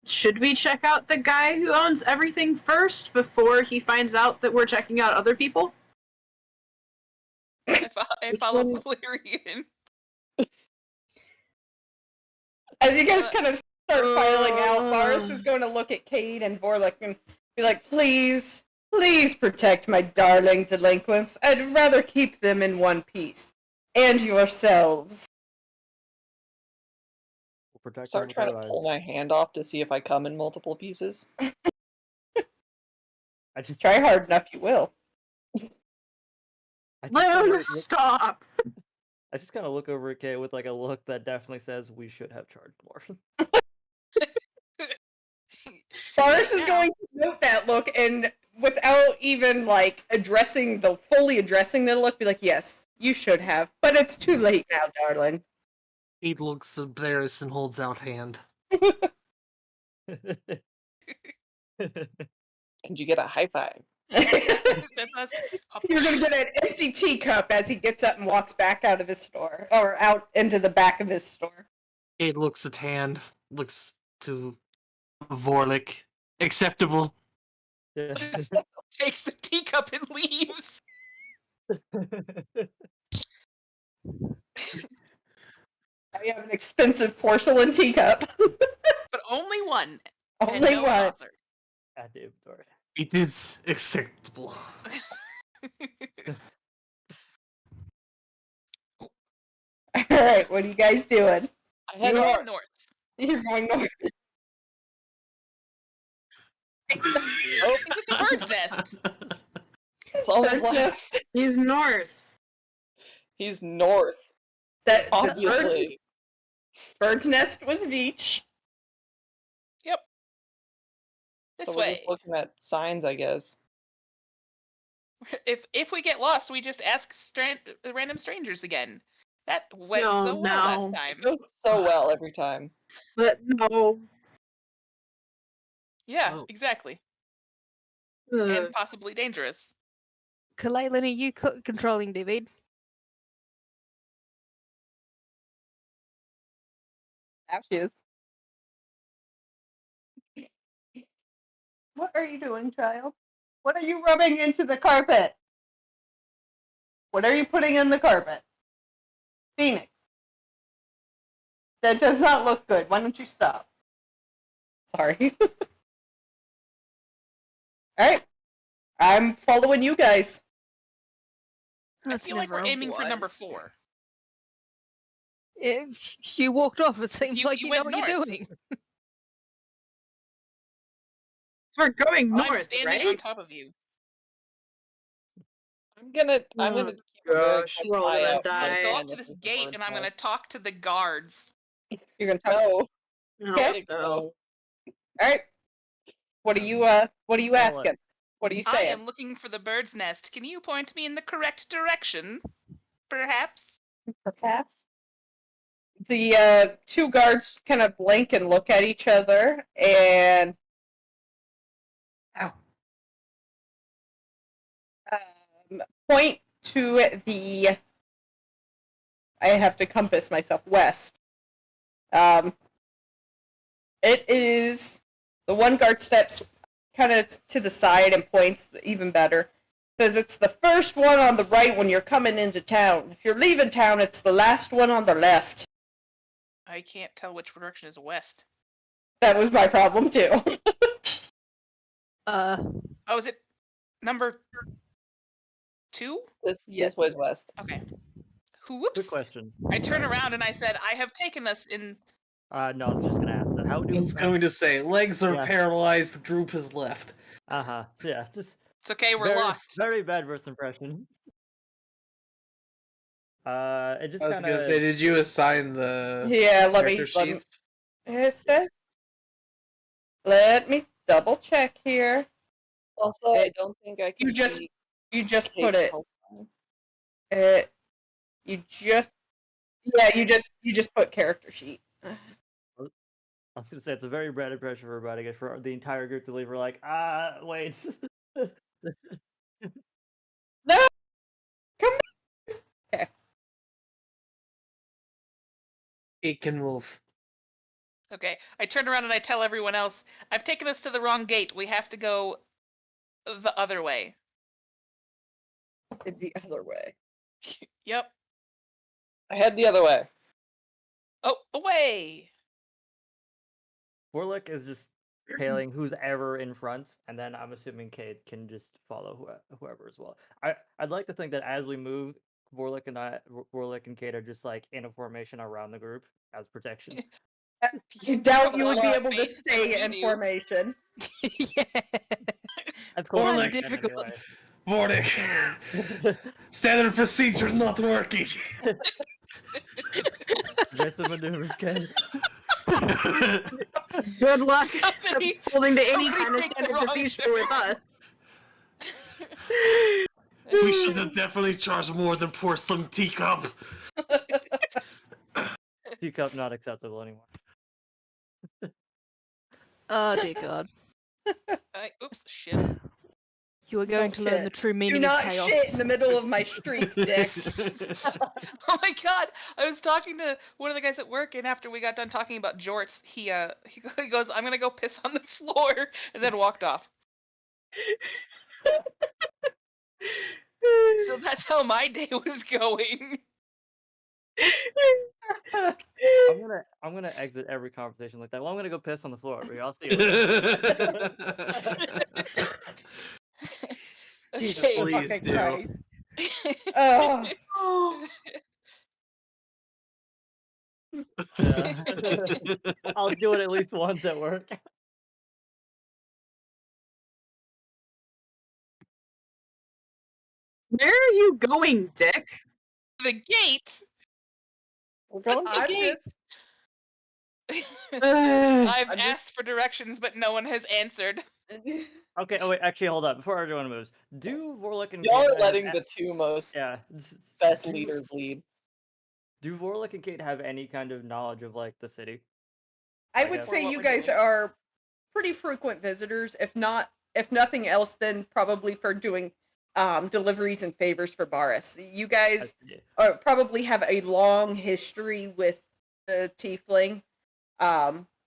should we check out the guy who owns everything first before he finds out that we're checking out other people? I follow Valerian. As you guys kind of start filing out, Boris is going to look at Cade and Vorlik and be like, please protect my darling delinquents. I'd rather keep them in one piece. And yourselves. We'll protect Start them trying with to our pull lives. my hand off to see if I come in multiple pieces. I just Try hard enough, you will. Leona, stop! I just kind of look over at Kay with like a look that definitely says we should have charged more. Boris is going to note that look and without even like fully addressing the look, be like, yes, you should have, but it's too late now, darling. He looks embarrassed and holds out hand. And you get a high five. You're gonna get an empty teacup as he gets up and walks back out of his store, or out into the back of his store. He looks at hand, looks to Vorlik. Acceptable. Takes the teacup and leaves. I have an expensive porcelain teacup. But only one. Only and no one. saucer. Add to inventory. It is acceptable. Alright, what are you guys doing? I head North. north. You're going north. Oh, He's at the bird's nest. it's almost Bird's like nest. He's north. he's north. That the Obviously. bird's nest was Veach. Yep. This So we're way. just looking at signs, I guess. If we get lost, we just ask random strangers again. That went so well last time. It goes so well every time. But no. Yeah, Oh. exactly. Ugh. And possibly dangerous. Kalaylan, are you controlling David? Now she is. What are you doing, child? What are you rubbing into the carpet? What are you putting in the carpet? Phoenix. That does not look good. Why don't you stop? Sorry. Alright. I'm following you guys. That's I feel like never we're aiming for number wise. 4. If you walked off, it seems like you know went what you're north. doing. We're going I'm north, standing on right? top of you. I'm gonna keep a very Gosh, close we're all eye gonna out. I'm gonna die. go Understand up to this this is the gate bird's and I'm gonna nest. talk to the guards. You're gonna talk. No. Okay. No. Alright. What are you asking? What are you I saying? am looking for the bird's nest. Can you point me in the correct direction? Perhaps? Perhaps. The two guards kind of blink and look at each other and point to the. I have to compass myself west. It is the one guard steps kind of to the side and points even better. Says it's the first one on the right when you're coming into town. If you're leaving town, it's the last one on the left. I can't tell which direction is west. That was my problem too. Oh, is it number 2? This way's west. Okay. Quick Whoops. question. I turn around and I said, I have taken us in. No, I was just gonna ask that. How do I was going to say, legs are Yeah. paralyzed, the group has left. Yeah, just It's okay, we're very, lost. very bad first impression. It just I was going to say, did you assign the Yeah, character sheets? It says. Let me double check here. Also, I don't think I can. You just put Kate's it. profile. You just put character sheet. I was gonna say it's a very bad impression for everybody. For the entire group to leave, we're like, wait. No, come back. Okay. It can move. Okay. I turn around and I tell everyone else, I've taken us to the wrong gate. We have to go the other way. The other way. Yep. I head the other way. Oh, away! Warlick is just tailing who's ever in front, and then I'm assuming Kate can just follow whoever as well. I'd like to think that as we move, Warlick and Kate are just like in a formation around the group as protection. You doubt you would be More able to faith than stay we in do. formation. Yeah. That's Or cool. like- difficult. Vortic! Standard procedure not working! Aggressive maneuvers, Kate. Good luck Somebody- holding to any somebody kind of take the standard wrong procedure with turn. us. We should have definitely charged more than porcelain teacup. Teacup not acceptable anymore. Oh dear God. Oops, shit. You are going Oh, to learn shit. the true Do meaning of not chaos. shit in the middle of my streets, Dick. Oh my god! I was talking to one of the guys at work, and after we got done talking about jorts, he goes, "I'm gonna go piss on the floor," and then walked off. So that's how my day was going. I'm gonna exit every conversation like that. Well, I'm gonna go piss on the floor. I'll see you later. Okay. Please fucking do. Christ. Oh. Yeah. I'll do it at least once at work. Where are you going, Dick? The gate. We're going to the I'm gate. I've I'm just- asked for directions, but no one has answered. Okay, oh wait, actually hold up. Before everyone moves, do Vorlick and Y'all Kate are have letting the two most yeah best do- leaders lead. Do Vorlick and Kate have any kind of knowledge of like the city? I I would guess. say Or what you we're guys doing. are pretty frequent visitors. If nothing else, then probably for doing deliveries and favors for Boris. You guys probably have a long history with the tiefling,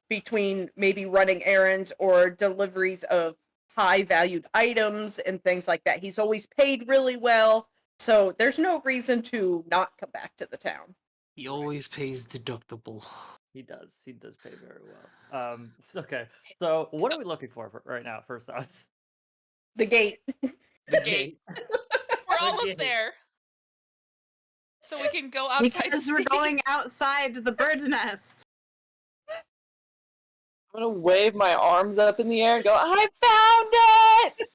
between maybe running errands or deliveries of high valued items and things like that. He's always paid really well, so there's no reason to not come back to the town. He always pays deductible. He does pay very well. Okay, so what are we looking for right now? First off, The gate. The gate. We're almost there. So we can go outside. Because we're going outside to the bird's nest. I'm gonna wave my arms up in the air and go, I found it!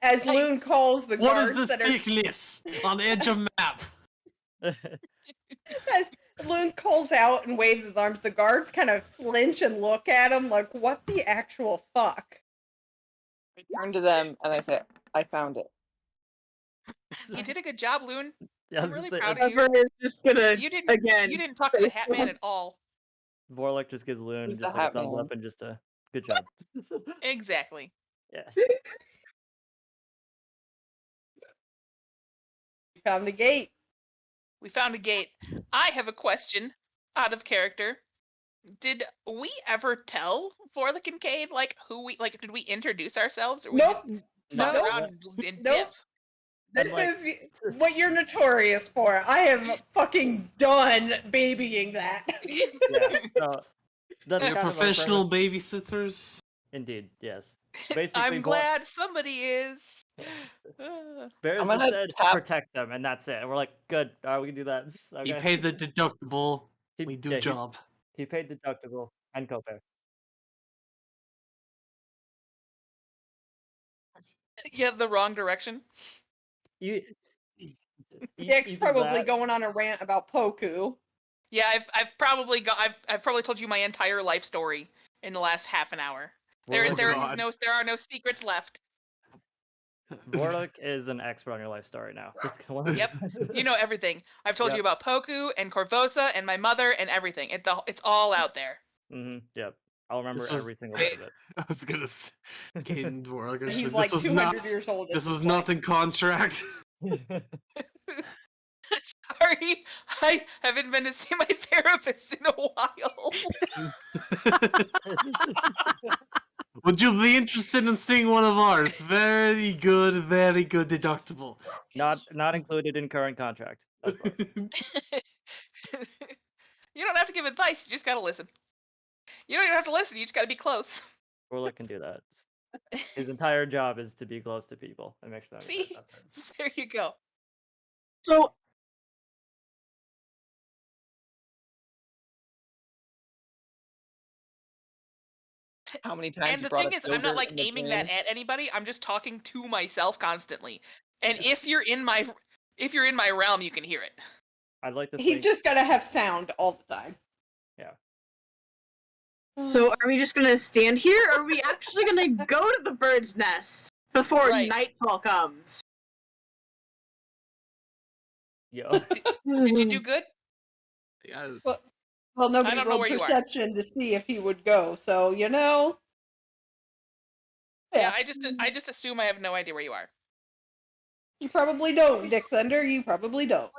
As Loon calls the What guards is this that are... thickness on the edge of map? As Loon calls out and waves his arms, the guards kind of flinch and look at him like, what the actual fuck? I turn to them and I say, I found it. You did a good job, Loon. Yeah, I I'm was really gonna say, proud of you. Ever is just gonna You didn't again. You didn't talk to the Hat Man at all. Vorlick just gives Loon Who's the just like a Hat thumbs Man? up and just a good job. Exactly. Yes. We found the gate. We found a gate. I have a question out of character. Did we ever tell Vorlick and Cade who we did we introduce ourselves or we Nope. just fuck Nope. around and Nope. dip? This like- is what you're notorious for. I have fucking done babying that. Yeah. So that's They're kind of our professional premise. babysitters. Indeed, yes. Basically, I'm glad somebody is. Bears I'm just gonna said tap- protect them, and that's it. And we're like, good. We can do that. Okay. You pay the deductible. He- We do yeah, job. He paid deductible and copay. Yeah, the wrong direction. You. Dick's either probably that- going on a rant about Poku. Yeah, I've probably told you my entire life story in the last half an hour. There Vorlick- there are no secrets left. Vorlick is an expert on your life story now. Yep. You know everything. I've told you about Poku and Corvosa and my mother and everything. It's all out there. Yep. I'll remember This was- every single bit of it. I was gonna say, Caden Dwarg, He's this like was 200 not. years old. at This was point. not in contract. Sorry, I haven't been to see my therapist in a while. Would you be interested in seeing one of ours? Very good deductible. Not included in current contract. That's fine. You don't have to give advice. You just gotta listen. You don't even have to listen. You just gotta be close. Vorlick can do that. His entire job is to be close to people and make sure that See? happens. There you go. So How many times And you the brought thing us is, I'm not yogurt like in the aiming game? that at anybody. I'm just talking to myself constantly. And if you're in my realm, you can hear it. I'd like to He's think. just gotta have sound all the time. So are we just gonna stand here, or are we actually gonna go to the bird's nest before Right. nightfall comes? Yo. Did you do good? Yeah, Well, nobody I don't know rolled where you are. perception to see if he would go, so you know. Yeah, I just assume I have no idea where you are. You probably don't, Dick Thunder. You probably don't.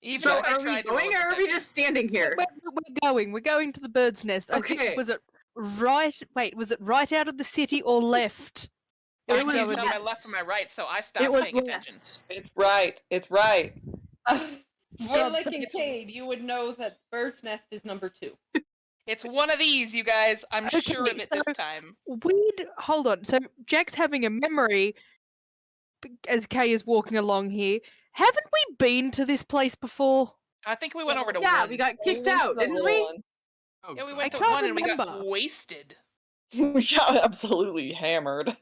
Even So if I are we tried to roll going, a or are we perception. just standing here? We're going. We're going to the bird's nest. I Okay. think was it right? Wait, was it right out of the city or left? I It was can't tell my left. left from my right, so I It stopped was paying attention. left. It's right. It's right. Vorlick and it's- Cade, you would know that bird's nest is number 2. It's one of these, you guys. I'm Okay, sure of it so- this time. Hold on. So Jack's having a memory as Kay is walking along here. Haven't we been to this place before? I think we went over to Yeah, one. we got kicked Only out, the didn't little we? one. oh, Yeah, we God. went to can't one and we got remember. wasted. We got absolutely hammered.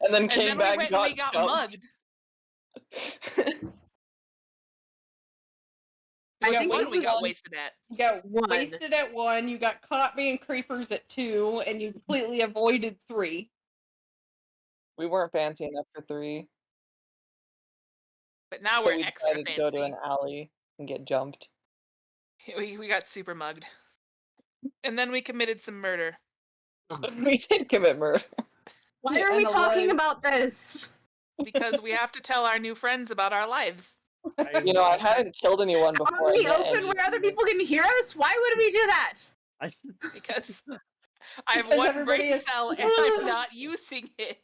And then And came then back we went and we got jumped. mugged. I Which think one this we is got on- wasted at? You got One. wasted at 1, you got caught being creepers at 2, and you completely avoided 3. We weren't fancy enough for 3. But now so we're we extra decided fancy. to go to an alley and get jumped. We got super mugged. And then we committed some murder. We did commit murder. Why Yeah, are we and talking alive. about this? Because we have to tell our new friends about our lives. You know, I hadn't killed anyone before. Are we I met open where other any- people can hear us? Why would we do that? Because I have Because one everybody brain is- cell and I'm not using it.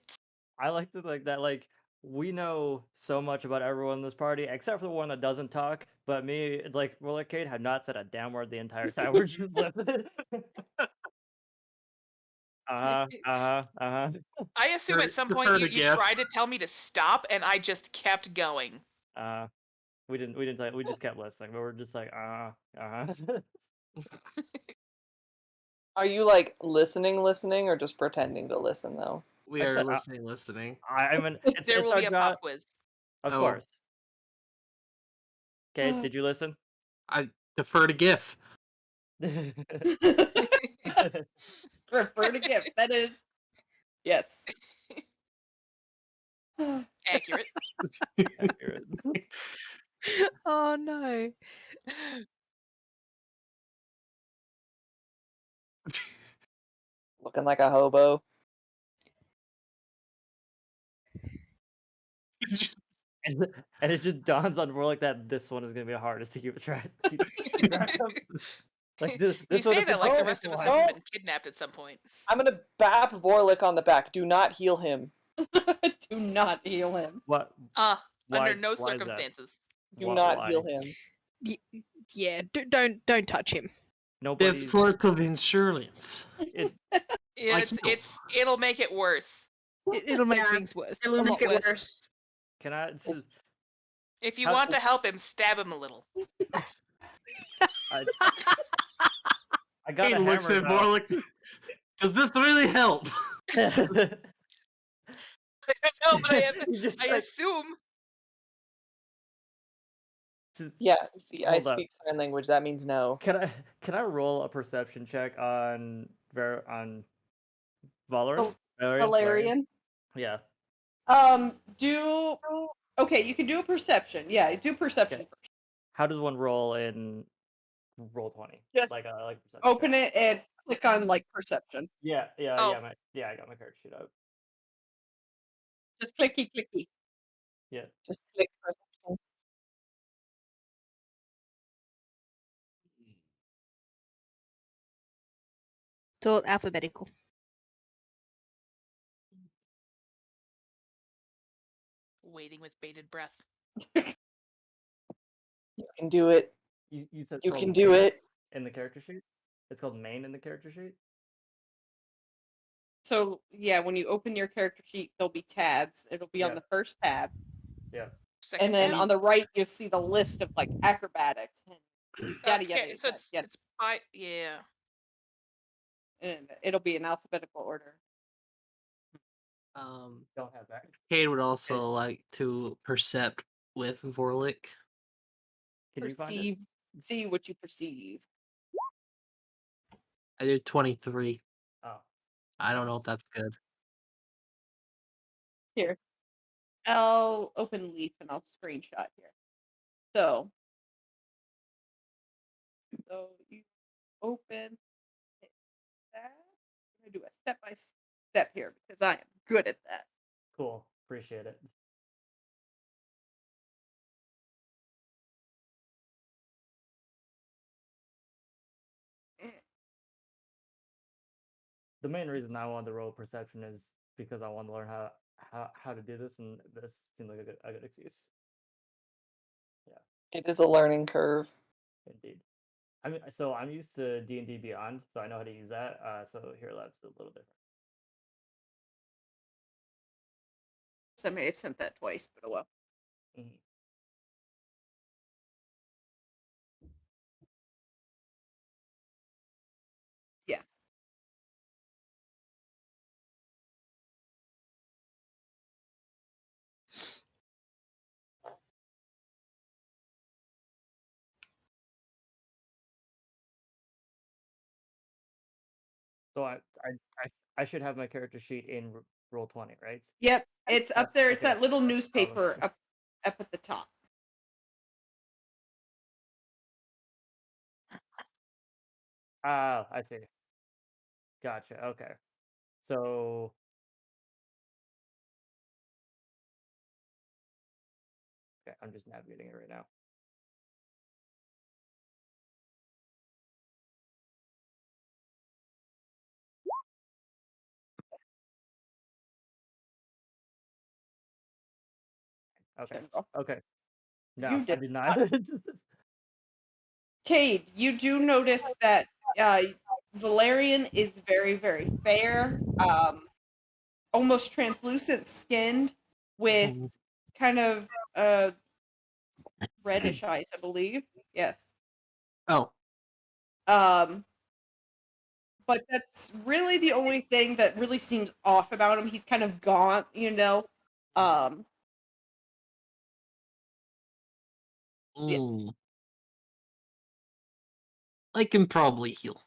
I like to think that like we know so much about everyone in this party, except for the one that doesn't talk. But me, like Rollercade, have not said a damn word the entire time. We're just listening. I assume at some point Defer you, to you Gif. tried to tell me to stop and I just kept going. We didn't we just kept listening, but we're just like Are you like listening, or just pretending to listen though? We I are said, listening. I mean, There it's will our be a job, pop quiz. of Oh. course. Okay, did you listen? I defer to GIF. Prefer to gift. That is. Yes. Accurate. Accurate. Oh no. Looking like a hobo. And it just dawns on Warlock that this one is gonna be the hardest to keep track of. Like this You one say is that like the rest of us one. haven't been kidnapped at some point. I'm gonna bap Vorlick on the back. Do not heal him. Do not heal him. What? Under Why- no why is that? circumstances. Do Why- not why? heal him. Yeah, don't touch him. Nobody's It's part of insurance. It'll make it worse. It'll make Yeah, things worse. It'll a make lot it worse. worse. Can I? This is, If you How- want to help him, stab him a little. I got He a looks hammer at now. Warlock. Does this really help? I don't know, but You just, I like, assume. Yeah, see, I Hold up. speak sign language. That means no. Can I roll a perception check on Valorant? Valerian. Yeah. Do. Okay, you can do a perception. Yeah, do perception Okay. first. How does one roll in Roll20? Just like perception Open check. it and click on like perception. Yeah, Oh. I got my character sheet up. Just clicky clicky. Yeah. Just click perception. It's all alphabetical. Waiting with bated breath. You can do it. You said it's You called can do main it. in the character sheet. It's called main in the character sheet. So yeah, when you open your character sheet, there'll be tabs. It'll be on Yeah. the first tab, Yeah. Second and then tab. on the right you'll see the list of like acrobatics and yada Okay, yada so yada, yada. it's by yeah. And it'll be in alphabetical order. Don't have that. Cade would also like to percept with Vorlick. Can you find it? Perceive, see what you perceive. I did 23. Oh. I don't know if that's good. Here, I'll open Leaf and I'll screenshot here. So you open that. I'm gonna do a step by step here because I am good at that. Cool. Appreciate it. The main reason I wanted to roll perception is because I want to learn how to do this, and this seemed like a good excuse. It is a learning curve. Indeed. I mean, so I'm used to D&D Beyond, so I know how to use that. So Hero Lab's a little different. So I may have sent that twice, but oh well. Mhm. Yeah. So I should have my character sheet in Roll20, right? Yep, it's up there. It's Okay. that little newspaper up at the top. Ah, I see. Gotcha. Okay. So okay, I'm just navigating it right now. Okay. General. Okay. No, You I did did not. Cade, you do notice that Valerian is very, very fair, almost translucent skinned, with Mhm. kind of reddish eyes, I believe. Yes. Oh, But that's really the only thing that really seems off about him. He's kind of gaunt, you know. Yes. mm. I can probably heal.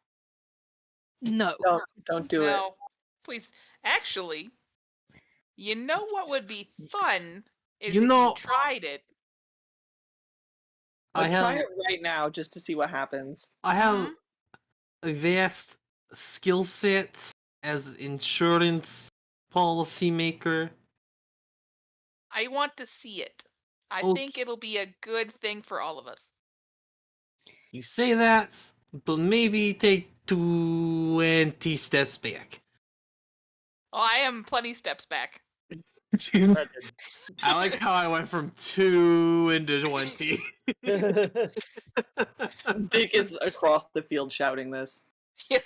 No. Don't do it. No, please. Actually, you know what would be fun is You if know- you tried it. I Like, try have it right now just to see what happens. I have a vast skill set as insurance policymaker. I want to see it. I think Okay. it'll be a good thing for all of us. You say that, but maybe take 20 steps back. Oh, I am plenty steps back. I like how I went from 2 into 20. Dick is across the field shouting this. Yeah,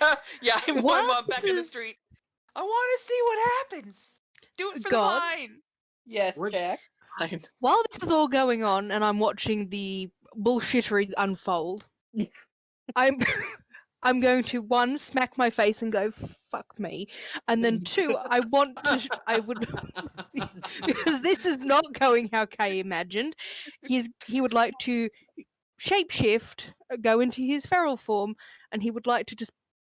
I'm What? back in the This street. I want to see what happens. Do it for God. the vine. Yes, Where'd- Jack. Fine. While this is all going on and I'm watching the bullshittery unfold, I'm I'm going to one smack my face and go fuck me, and then two I want to I would because this is not going how Kay imagined. He would like to shapeshift, go into his feral form, and he would like to just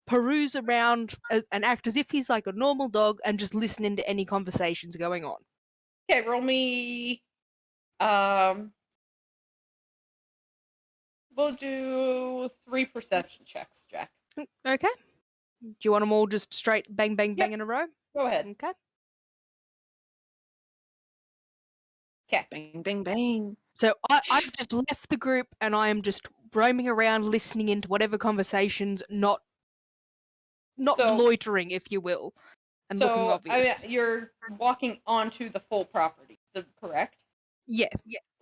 peruse around and act as if he's like a normal dog and just listen into any conversations going on. Okay, roll me. We'll do 3 perception checks, Jack. Okay. Do you want them all just straight bang, bang, bang Yep. in a row? Go ahead. Okay. Okay. Bang, bang, bang. So I've just left the group and I am just roaming around listening into whatever conversations, not So- loitering, if you will, and looking obvious. You're walking onto the full property, correct? Yeah.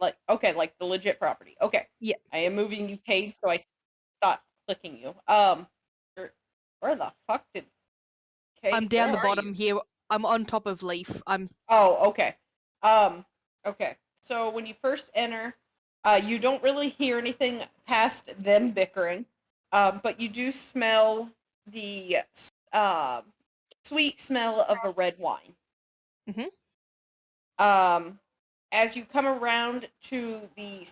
Like, okay, like the legit property. Okay. Yeah. I am moving you, Cade, so I stopped clicking you. Where the fuck did Cade I'm down go? the Where are bottom you? here. I'm on top of Leaf. Oh, okay. Okay. So when you first enter, you don't really hear anything past them bickering, but you do smell the sweet smell of a red wine. Mhm. As you come around to the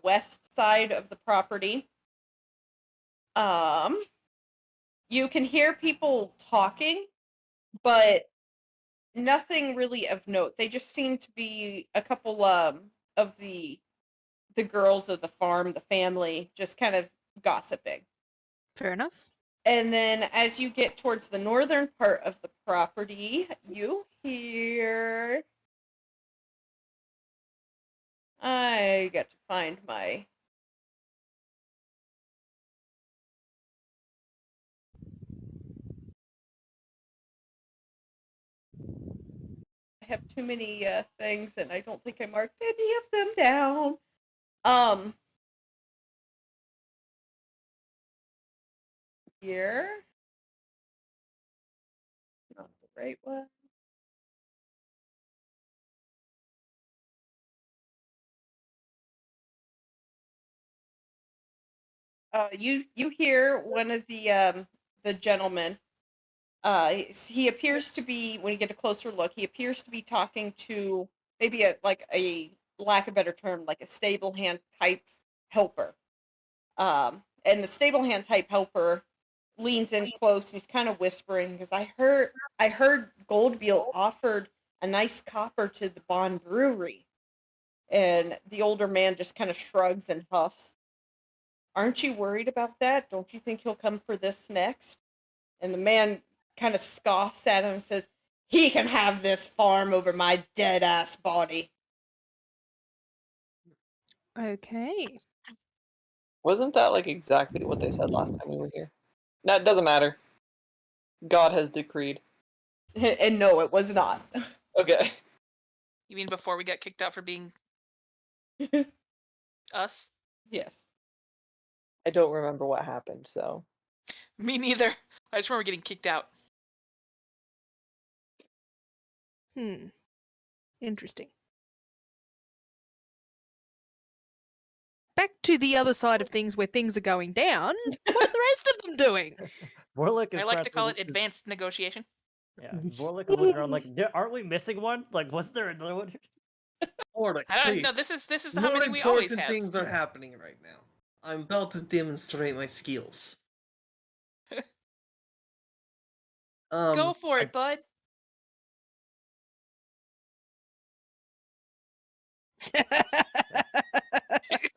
west side of the property, you can hear people talking, but nothing really of note. They just seem to be a couple of the girls of the farm, the family, just kind of gossiping. fair enough. And then as you get towards the northern part of the property, you hear... I got to find my... I have too many things, and I don't think I marked any of them down. Here. Not the right one. You hear one of the gentlemen. He appears to be, when you get a closer look, he appears to be talking to maybe a lack of a better term, like a stable hand type helper. And the stable hand type helper leans in close and he's kind of whispering because I heard Goldbeal offered a nice copper to the Bond Brewery. And the older man just kind of shrugs and huffs. Aren't you worried about that? Don't you think he'll come for this next? And the man kind of scoffs at him and says, he can have this farm over my dead-ass body. Okay. Wasn't that like exactly what they said last time we were here? No, it doesn't matter. God has decreed. And no, it was not. Okay. You mean before we got kicked out for being us? Yes. I don't remember what happened, so. Me neither. I just remember getting kicked out. Interesting. Back to the other side of things where things are going down. What are the rest of them doing? Warlick is I like to call it practically- advanced negotiation. Yeah, Warlick is looking around like, aren't we missing one? Like, wasn't there another one? Orlick, I don't please. know. This is how More many we always important have. things are happening right now. I'm about to demonstrate my skills. Go for it, bud.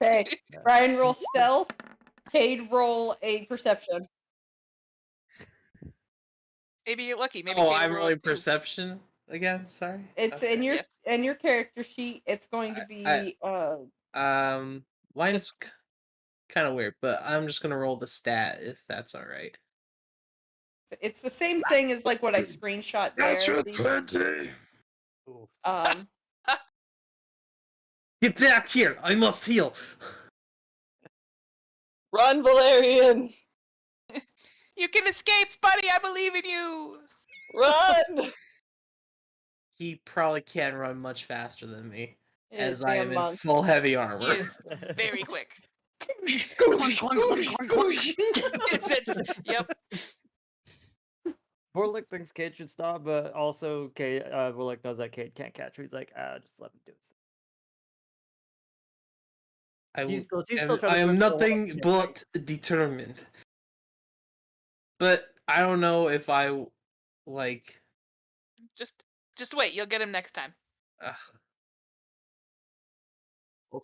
Okay, Brian roll stealth. Cade roll a perception. Maybe you're lucky. Maybe Oh, Caleb I'm rolled rolling too. perception again. Sorry. It's Okay. in your Yes. in your character sheet. It's going to be Mine's kind of weird, but I'm just gonna roll the stat if that's all right. it's the same thing as like what I screenshot there. 20. Ooh. Get back here! I must heal. Run, Valerian! You can escape, buddy. I believe in you. Run! He probably can't run much faster than me, Is as I damn am in monk. full heavy He armor. is very quick. Clunk, clunk, clunk, clunk, clunk. Yep. Warlick thinks Cade should stop, but also Warlick knows that Cade can't catch her. He's like, just let him do it. He's still trying to I am swim for the nothing water. but determined. But I don't know if I like. Just wait. You'll get him next time. Ugh. Or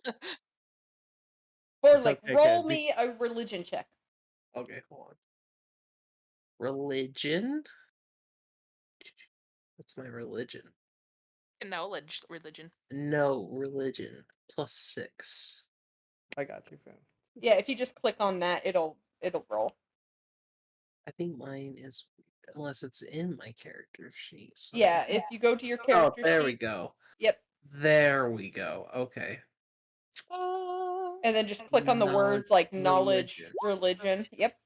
It's like okay, roll guys. me a religion check. Okay, hold on. Religion. What's my religion? Knowledge religion. No religion. +6. I got you, fam. Yeah, if you just click on that, it'll roll. I think mine is, unless it's in my character sheet. So. Yeah, if you go to your Oh, character there sheet. we go. Yep. There we go. Okay. And then just click on the words like knowledge, religion. Yep.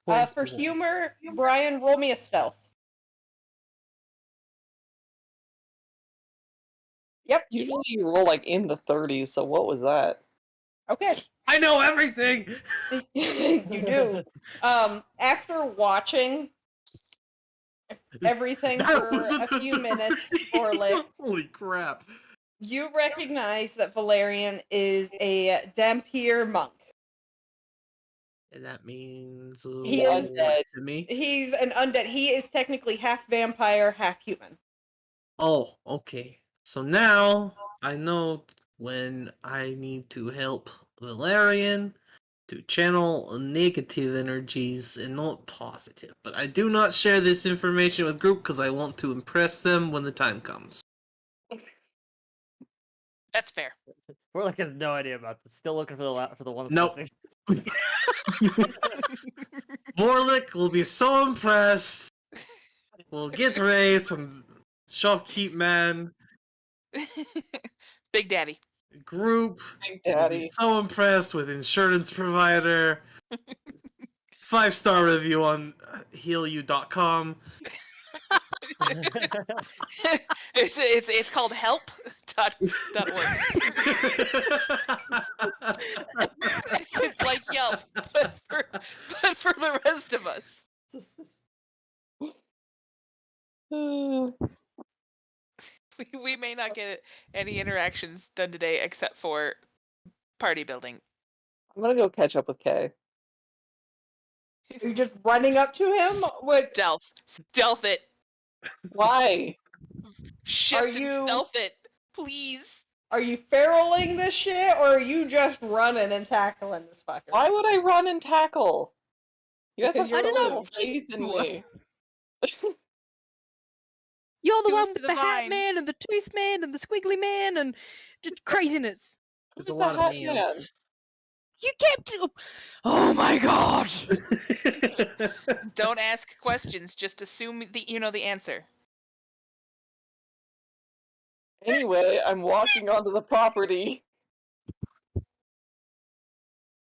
For 21. humor, Brian, roll me a stealth. Yep. Usually you roll like in the 30s, so what was that? Okay. I know everything. You do. After watching everything for a few minutes, Orlick, Holy crap. you recognize that Valerian is a Dampier monk. And that means He is what to me. He's an undead. He is technically half vampire, half human. Oh, okay. So now I know when I need to help Valerian to channel negative energies and not positive. But I do not share this information with group because I want to impress them when the time comes. That's fair. Warlick has no idea about this. Still looking for the one. Nope. Vorlick will be so impressed. We'll get raised from shopkeep man Big Daddy. group. Big Will Daddy. be so impressed with insurance provider. 5-star review on healyou.com. It's called help.org. It's like Yelp, but for the rest of us. We may not get any interactions done today except for party building. I'm gonna go catch up with Kay. You're just running up to him? What? Stealth it. Why? Shift and stealth it, please. Are you feroling this shit, or are you just running and tackling this fucker? Why would I run and tackle? You guys have Because so you're little not faith in me. You're the Give one us with the the hat vine. man and the tooth man and the squiggly man and just craziness. There's Who's a the lot of hat names. You kept. Oh my god! Don't ask questions. Just assume you know the answer. Anyway, I'm walking onto the property.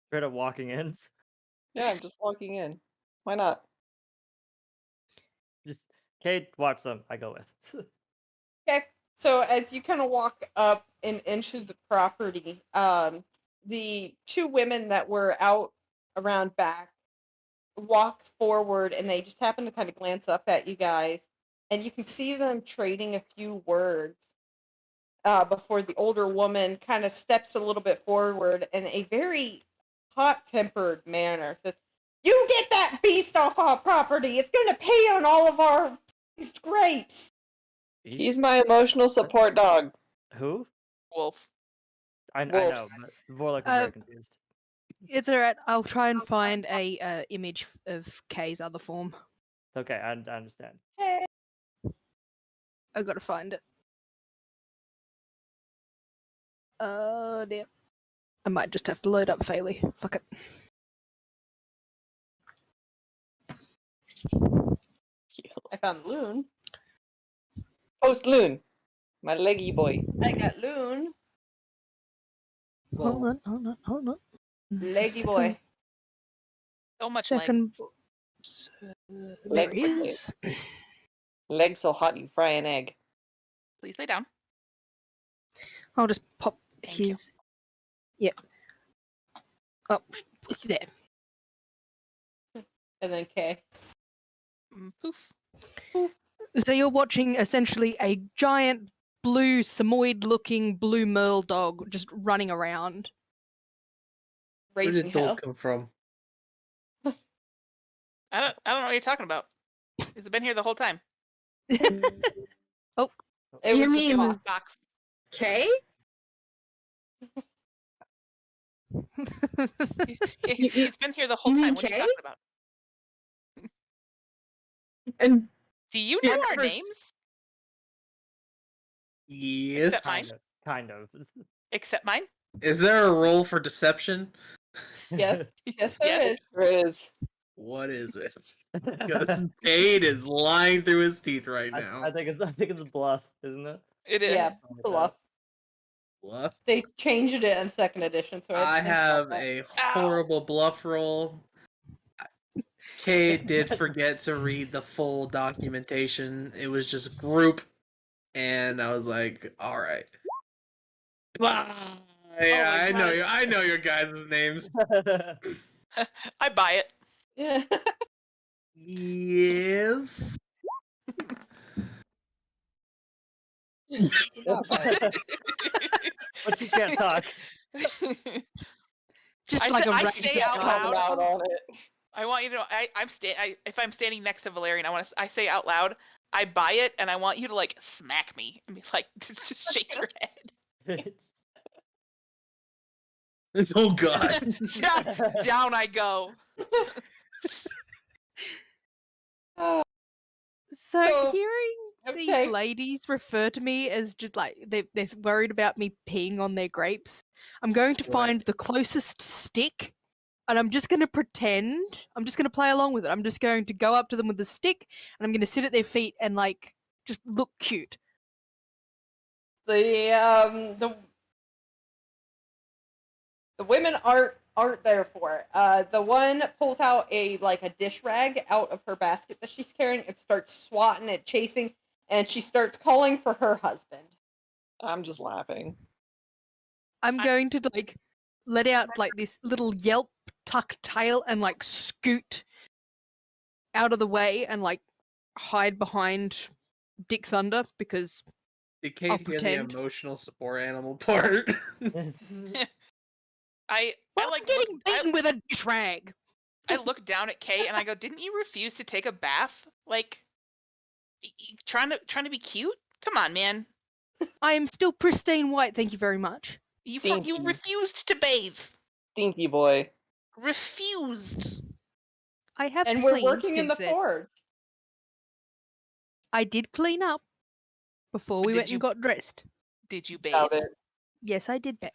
Straight up walking in. Yeah, I'm just walking in. Why not? Just Kate, watch them. I go with. Okay, so as you kind of walk up and into the property, the two women that were out around back walk forward, and they just happen to kind of glance up at you guys, and you can see them trading a few words before the older woman kind of steps a little bit forward in a very hot-tempered manner. Says, "You get that beast off our property. It's going to pay on all of our grapes." He's my emotional support dog. Who? Wolf. I Wolf. know, but Vorlok is very confused. It's alright. I'll try and find a image of Kay's other form. It's okay, I understand. Hey. I gotta find it. Damn. I might just have to load up Fairly. Fuck it. I found Loon. Post Loon. My leggy boy. I got Loon. Hold on. There's a Leggy boy. So much leg. Second. So, there Leg he boy. is. Leg so hot you fry an egg. Please lay down. I'll just pop Thank you. his. Yep. Oh, there. And then K. Poof. So you're watching essentially a giant blue Samoyed-looking blue merle dog just running around. Where Raising did hell. Dole come from? I don't know what you're talking about. It's been here the whole time. Oh, It You was mean- just Box. Okay. It's been here the whole you time. mean What are you Kay? talking about? And Do you Yeah, know our never s- names? Yes. Except mine. Kind of. Except mine? Is there a role for deception? yes, yes, there Yes. is. There is. What is it? Because Cade is lying through his teeth right now. I think it's bluff, isn't it? It is. Yeah, Something like bluff. Bluff. They changed it in second edition, so I had to think about have that. a Ow. horrible bluff roll. Cade did forget to read the full documentation. It was just group, and I was like, "All right." Yeah, my God. I know your guys' names. I buy it. Yeah. Yes. But you can't talk. just I like say- a I raised say out eyebrow. loud. on it. I want you to know. If I'm standing next to Valerian, I say out loud, I buy it, and I want you to like smack me and be like, just shake your head. Oh God. Down I go. So, So, hearing okay. these ladies refer to me as just like they're worried about me peeing on their grapes, I'm going to Right. find the closest stick, and I'm just going to pretend. I'm just going to play along with it. I'm just going to go up to them with the stick, and I'm going to sit at their feet and like just look cute. The women aren't there for it. The one pulls out a dish rag out of her basket that she's carrying and starts swatting it, chasing, and she starts calling for her husband. I'm just laughing. I'm going to like let out like this little yelp, tuck tail, and like scoot out of the way and like hide behind Dick Thunder because Did I'll Cade hear pretend. the emotional support animal part? I well, like I'm getting look, beaten with a dish rag. I look down at Kay and I go, "Didn't you refuse to take a bath? Like, trying to be cute? Come on, man. I am still pristine white, thank you very much. You Thank you. refused to bathe. Stinky boy. Refused. I have And we're cleaned working in the since then. forge. I did clean up before But we did went you- and got dressed. Did you bathe? Doubt it. Yes, I did bathe.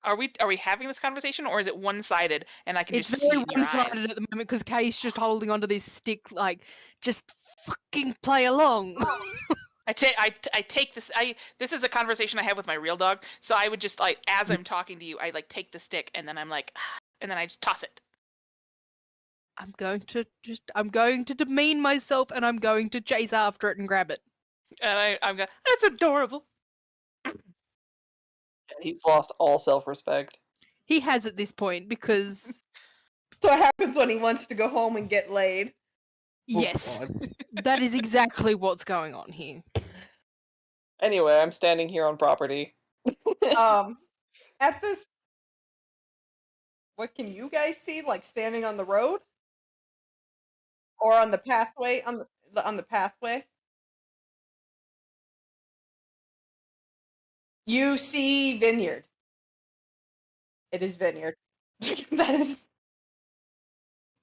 Are we having this conversation or is it one-sided and I can It's just see very it in your eyes? one-sided at the moment because Kay's just holding onto this stick, like, just fucking play along. I take this. This is a conversation I have with my real dog. So I would just like, as I'm talking to you, I like take the stick and then I'm like, and then I just toss it. I'm going to demean myself and I'm going to chase after it and grab it. And I'm going, that's adorable. He's lost all self-respect. He has at this point because So what happens when he wants to go home and get laid? yes, God. that is exactly what's going on here. Anyway, I'm standing here on property. At this, what can you guys see? Like standing on the road, or on the pathway? On the pathway, you see vineyard. It is vineyard. That is.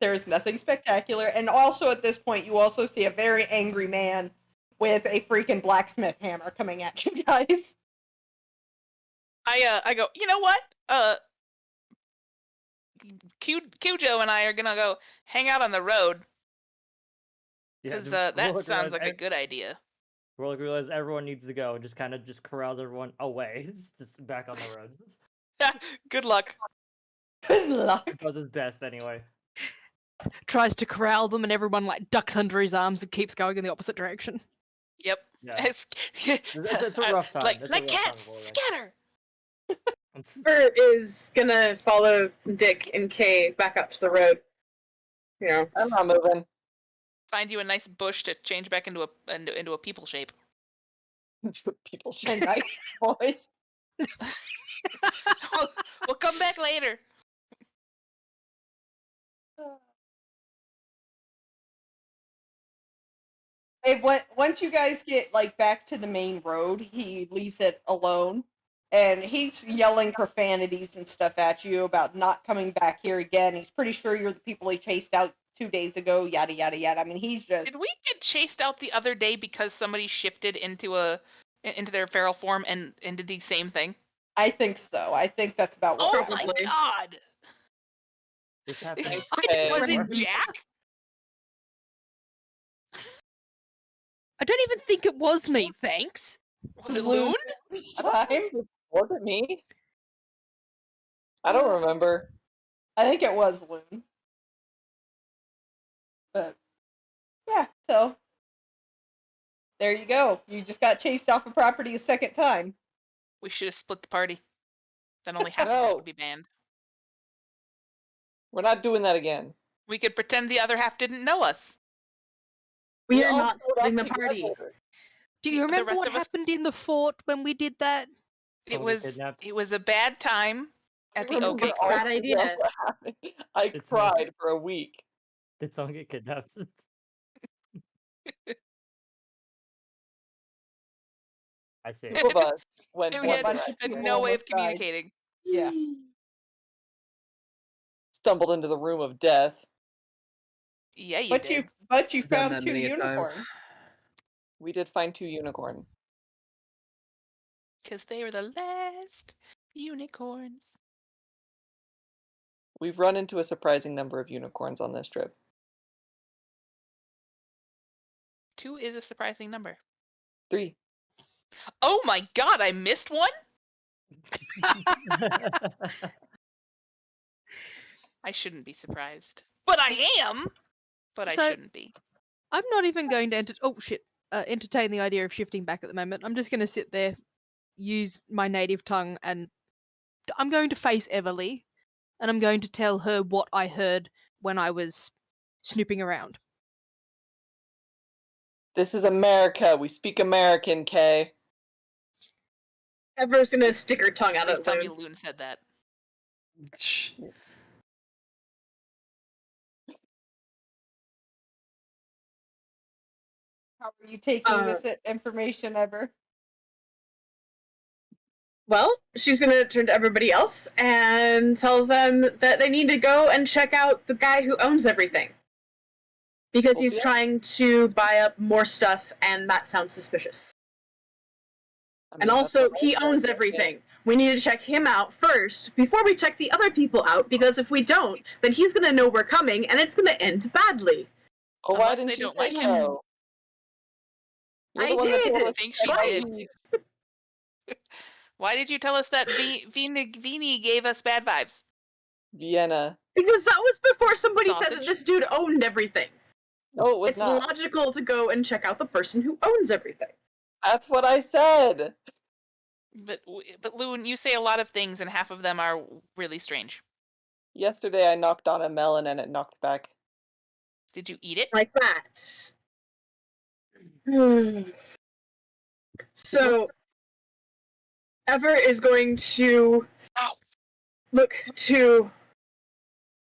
There is nothing spectacular, and also at this point, you also see a very angry man with a freaking blacksmith hammer coming at you guys. I go, you know what? Cujo and I are gonna go hang out on the road because that sounds like a good idea. We'll realize everyone needs to go and just kind of just corral everyone away. Just back on the roads. Good luck. Good luck. It does his best anyway. Tries to corral them and everyone like ducks under his arms and keeps going in the opposite direction. Yep. Yeah. It's a rough time. Like It's a rough cats, time for scatter. Bert is gonna follow Dick and Kay back up to the road. You know. I'm not moving. Find you a nice bush to change back into a people shape. People A nice boy. We'll come back later. Once you guys get like back to the main road, he leaves it alone, and he's yelling profanities and stuff at you about not coming back here again. He's pretty sure you're the people he chased out 2 days ago. Yada yada yada. I mean, he's just. Did we get chased out the other day because somebody shifted into their feral form and did the same thing? I think so. I think that's about what. Oh happened. my god! This happened. Was it Jack? I don't even think it was me, thanks. Was it Loon? This time? Was it me? I don't remember. I think it was Loon. But yeah, so there you go. You just got chased off a property a second time. We should have split the party. Then only half of us No. would be banned. We're not doing that again. We could pretend the other half didn't know us. We We are all not showed up splitting the together. party. Do you The remember rest what of us- happened in the fort when we did that? It Someone was kidnapped. it was a bad time at the Remember OK all Court. Bad idea. the stuff that happened. I It's cried for a week. Did someone get kidnapped? I see. Two of us went And we one had, bunch of direction. had people no way of almost died. communicating. Yeah. Stumbled into the room of death. Yeah, you But did. you Done found that 2 many a time. unicorns. We did find 2 unicorn. Because they were the last unicorns. We've run into a surprising number of unicorns on this trip. 2 is a surprising number. 3. Oh my god, I missed one? I shouldn't be surprised. But I am! But I So- shouldn't be. I'm not even going to entertain the idea of shifting back at the moment. I'm just going to sit there, use my native tongue, and I'm going to face Everly, and I'm going to tell her what I heard when I was snooping around. This is America. We speak American, Kay. Ever's gonna stick her tongue out Please at tell me Loon. Loon said that. Shh. How are you taking Uh, this information, Ever? Well, she's gonna turn to everybody else and tell them that they need to go and check out the guy who owns everything. Because he's Okay. trying to buy up more stuff, and that sounds suspicious. I mean, And that's also, what I he said, owns but everything. We need to check him out first before we check the other people out, because if we don't, then he's gonna know we're coming, and it's gonna end badly. Oh, why Unless didn't they you don't say like him. so? You're the I one that told did! us think she about did. the Why did you tell us that Vini gave us bad vibes? Vienna. Because that was before somebody said that Sausage? this dude owned everything. No, it was It's not. logical to go and check out the person who owns everything. That's what I said. But Loon, you say a lot of things, and half of them are really strange. Yesterday I knocked on a melon and it knocked back. Did you eat it? Like that. So, Ever is going to Ow. look to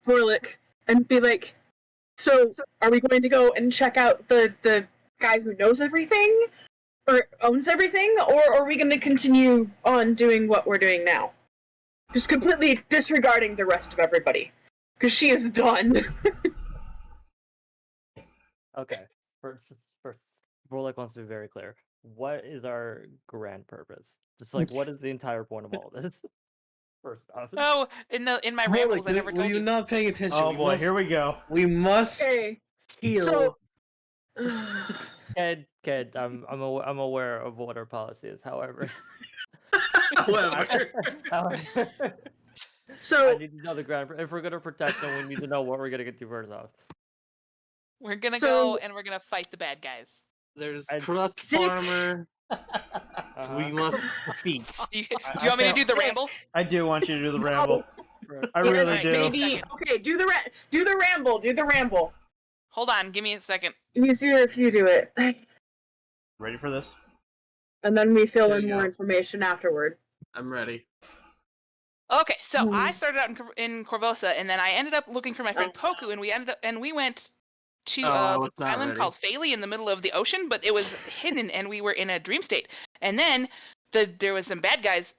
Vorlik and be like, so are we going to go and check out the guy who knows everything? Or owns everything? Or are we going to continue on doing what we're doing now? Just completely disregarding the rest of everybody. Because she is done. Okay. First, Vorlik wants to be very clear. What is our grand purpose? Just like, what is the entire point of all this? First off. Oh, in my rambles, I never were told you you. not paying attention? Oh boy, here we go. We must Okay. heal. So Ked, I'm aware of what our policy is. However, However. I So need to know the ground. If we're gonna protect them, we need to know what we're gonna get to first off. We're gonna So- go and we're gonna fight the bad guys. There's I- corrupt Dick. farmer. Uh-huh. We must defeat. Do you want me to do the ramble? I do want you to do the No. ramble. I yes, really do. maybe. Okay, do the ramble. Do the ramble. Hold on, give me a second. Easier if you do it. Ready for this? And then we fill There in you more go. information afterward. I'm ready. Okay, so Hmm. I started out in Corvosa, and then I ended up looking for my friend Poku, and we went to Oh, I an was not island ready. called Phaley in the middle of the ocean, but it was hidden, and we were in a dream state. And then there was some bad guys,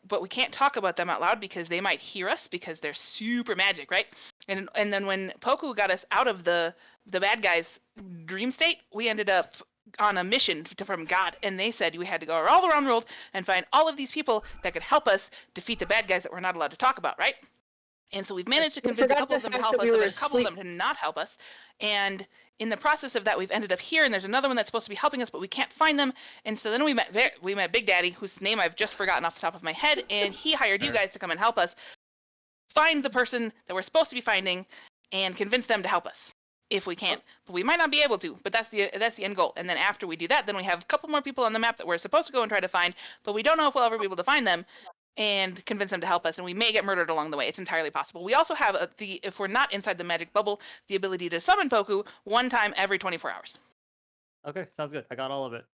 but we can't talk about them out loud because they might hear us because they're super magic, right? And then when Poku got us out of the bad guys' dream state, we ended up on a mission from God, and they said we had to go all around the world and find all of these people that could help us defeat the bad guys that we're not allowed to talk about, right? And so we've managed to We convince a forgot couple of the them to fact help that us, we and were then a couple of asleep. them to not help us. And in the process of that, we've ended up here, and there's another one that's supposed to be helping us, but we can't find them. And so then we met Big Daddy, whose name I've just forgotten off the top of my head, and he hired you guys to come and help us find the person that we're supposed to be finding and convince them to help us if we can. But we might not be able to, but that's the end goal. And then after we do that, then we have a couple more people on the map that we're supposed to go and try to find, but we don't know if we'll ever be able to find them and convince them to help us, and we may get murdered along the way. It's entirely possible. We also have if we're not inside the magic bubble, the ability to summon Poku one time every 24 hours. Okay, sounds good. I got all of it.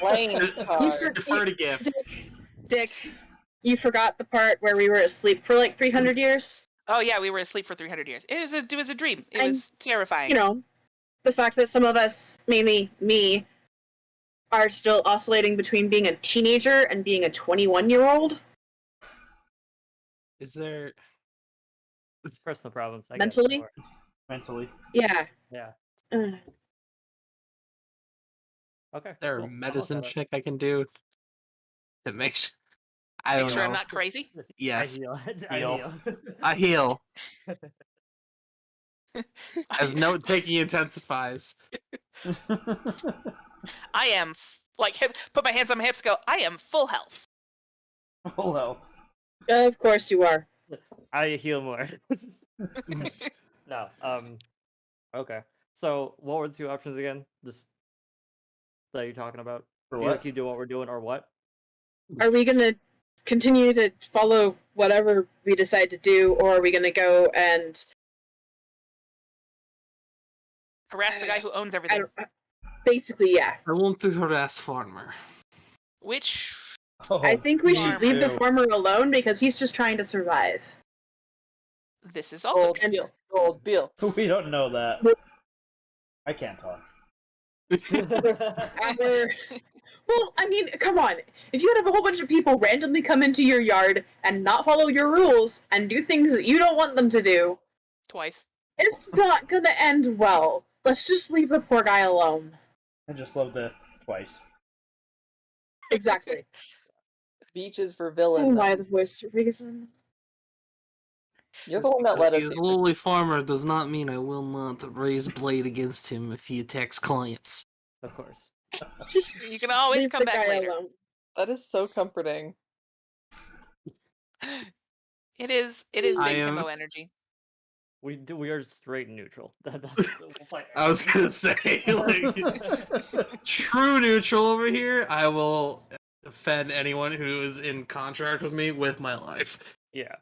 Playing card. Defer to gift. Dick, you forgot the part where we were asleep for like 300 years? Oh yeah, we were asleep for 300 years. It was a dream. It And, was terrifying. You know, the fact that some of us, mainly me, are still oscillating between being a teenager and being a 21-year-old. Is there? Personal problems. I Mentally? Guess, Mentally. Yeah. yeah. Uh, Okay. Is there cool. a I'll medicine look at it. check I can do to make sure? I Make don't sure know. I'm not crazy. Yes, I Heal. heal. I heal as note taking intensifies. I am put my hands on my hips. Go. I am full health. Hello. of course you are. I heal more. No. Okay. So, what were the two options again? Just that you're talking about? For You what? like you do what we're doing, or what? Are we gonna continue to follow whatever we decide to do, or are we gonna go and Harass the guy who owns I everything. don't, basically, yeah. I want to harass farmer. Which Oh, I think we me should leave the too. farmer alone because he's just trying to survive. this is also Old true. Bill. Old Bill. We don't know that. I can't talk. Well, I mean, come on. If you have a whole bunch of people randomly come into your yard and not follow your rules and do things that you don't want them to do, Twice. it's not gonna end well. Let's just leave the poor guy alone. I just loved it twice. Exactly. Beaches for Oh, villain. why the voice of reason? You're the one that let us. He's a lowly farmer does not mean I will not raise blade against him if he attacks clients. Of course. Just You can always leave come the back guy later. alone. That is so comforting. It is I big am- himbo energy. We are straight neutral. That's we'll fight I was everyone. gonna say, like, true neutral over here. I will defend anyone who is in contract with me with my life. Yeah.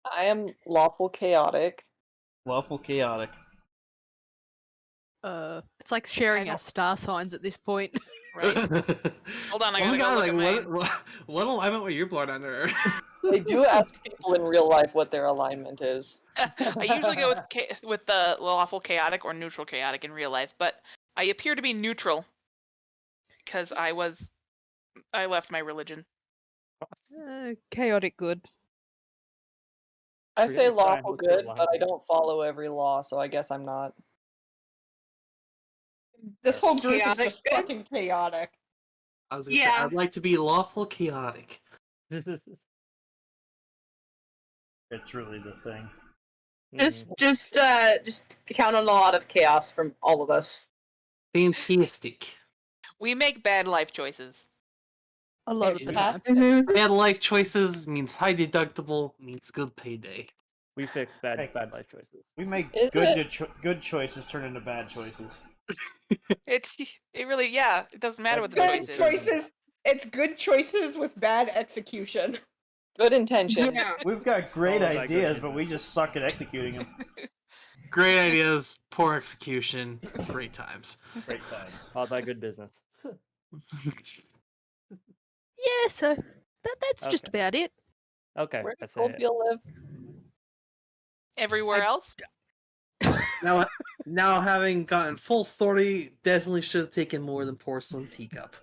I am lawful chaotic. Lawful chaotic. It's like sharing don't- our star signs at this point. Right. Hold on, I Oh my gotta go God, look like, at mine. what alignment were you blood under? They do ask people in real life what their alignment is. I usually go with the lawful chaotic or neutral chaotic in real life, but I appear to be neutral because I left my religion. Chaotic good. I We're say gonna try and lawful look for good, but I alignment. don't follow every law, so I guess I'm not. This whole group is Chaotic just good? fucking chaotic. I was gonna say, Yeah. I'd like to be lawful chaotic. It's really the thing. Just count on a lot of chaos from all of us. Fantastic. We make bad life choices. A lot of the time. Mm-hmm. Bad life choices means high deductible, means good payday. We fix bad Hey. bad life choices. We make Is good choices turn into bad choices. It really, yeah, it doesn't matter what the Good choice is. choices. It's good choices with bad execution. Good intention. Yeah. We've got great Followed by good ideas, but we just suck at executing them. Great ideas, poor execution, great times. Great times. Followed by good business. Yeah, so that's just Okay. about it. Okay. Where I does say Cold it. Beer live? Everywhere else? Now having gotten full story, definitely should have taken more than porcelain teacup.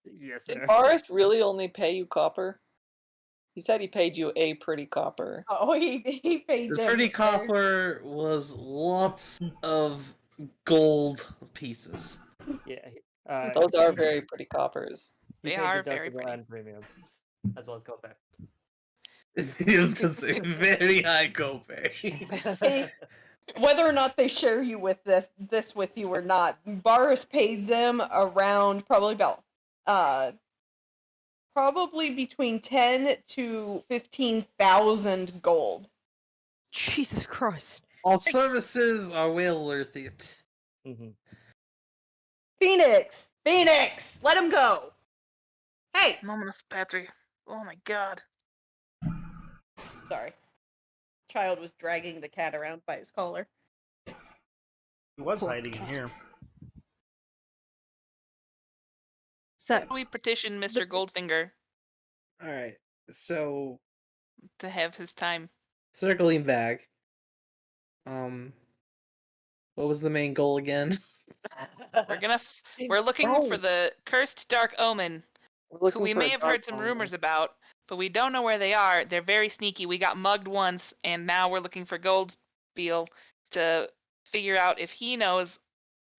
Yes, Did sir. Boris really only pay you copper? He said he paid you a pretty copper. Oh, he paid The them. pretty their- copper was lots of gold pieces. Yeah. Those are very pretty coppers. He They paid are very deductible pretty. and premium, as well as copay. It was considered very high copay. Hey, whether or not they share you with this with you or not, Boris paid them around probably between 10 to 15,000 gold. Jesus Christ. All services are well worth it. Mm-hmm. Phoenix, let him go. Hey, Nominous Patrick. Oh my god. sorry. Child was dragging the cat around by his collar. He was hiding in here. So, We petition Mr. Goldfinger All right, so to have his time. circling back. What was the main goal again? We're looking for the cursed dark omen, who we may have heard some rumors about, but we don't know where they are. They're very sneaky. We got mugged once, and now we're looking for Goldbeal to figure out if he knows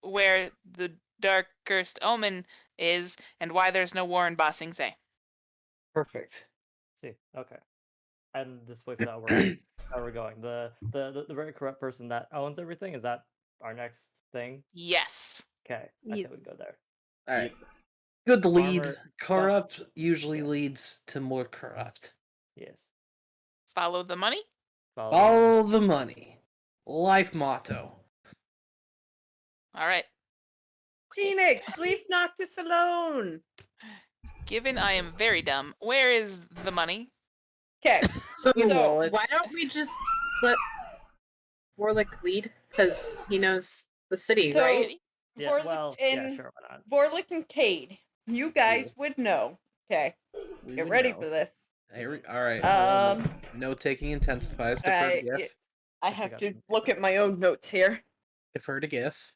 where the dark cursed omen is and why there's no war in Ba Sing Se. Perfect. See, okay. And this place that we're going. The very corrupt person that owns everything, is that our next thing? Yes. Okay. I Yes. say we go there. All right. Good lead. Farmer- Corrupt usually leads to more corrupt. Yes. Follow the money? Follow the money. Life motto. All right. Phoenix, leave Noctis alone. Given I am very dumb, where is the money? Okay, So So, why don't we just let Warlick lead? Because he knows the city, So- right? Yeah, Vorlick well, yeah, and- sure, why not? Vorlick and Cade, you guys would know. Okay, We get would ready know. for this. All right. No taking intensifies. Defer to I GIF. I have to look at my own notes here. Defer to GIF.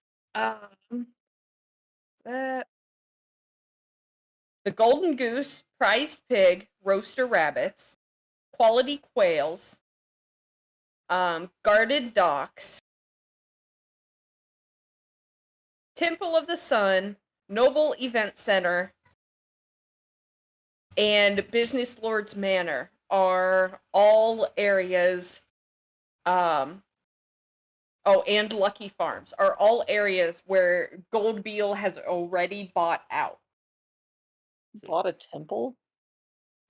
The golden goose, prized pig, roaster rabbits, quality quails, guarded docks, Temple of the Sun, Noble Event Center, and Business Lord's Manor are all areas Oh, and Lucky Farms are all areas where Goldbeal has already bought out. Bought a temple?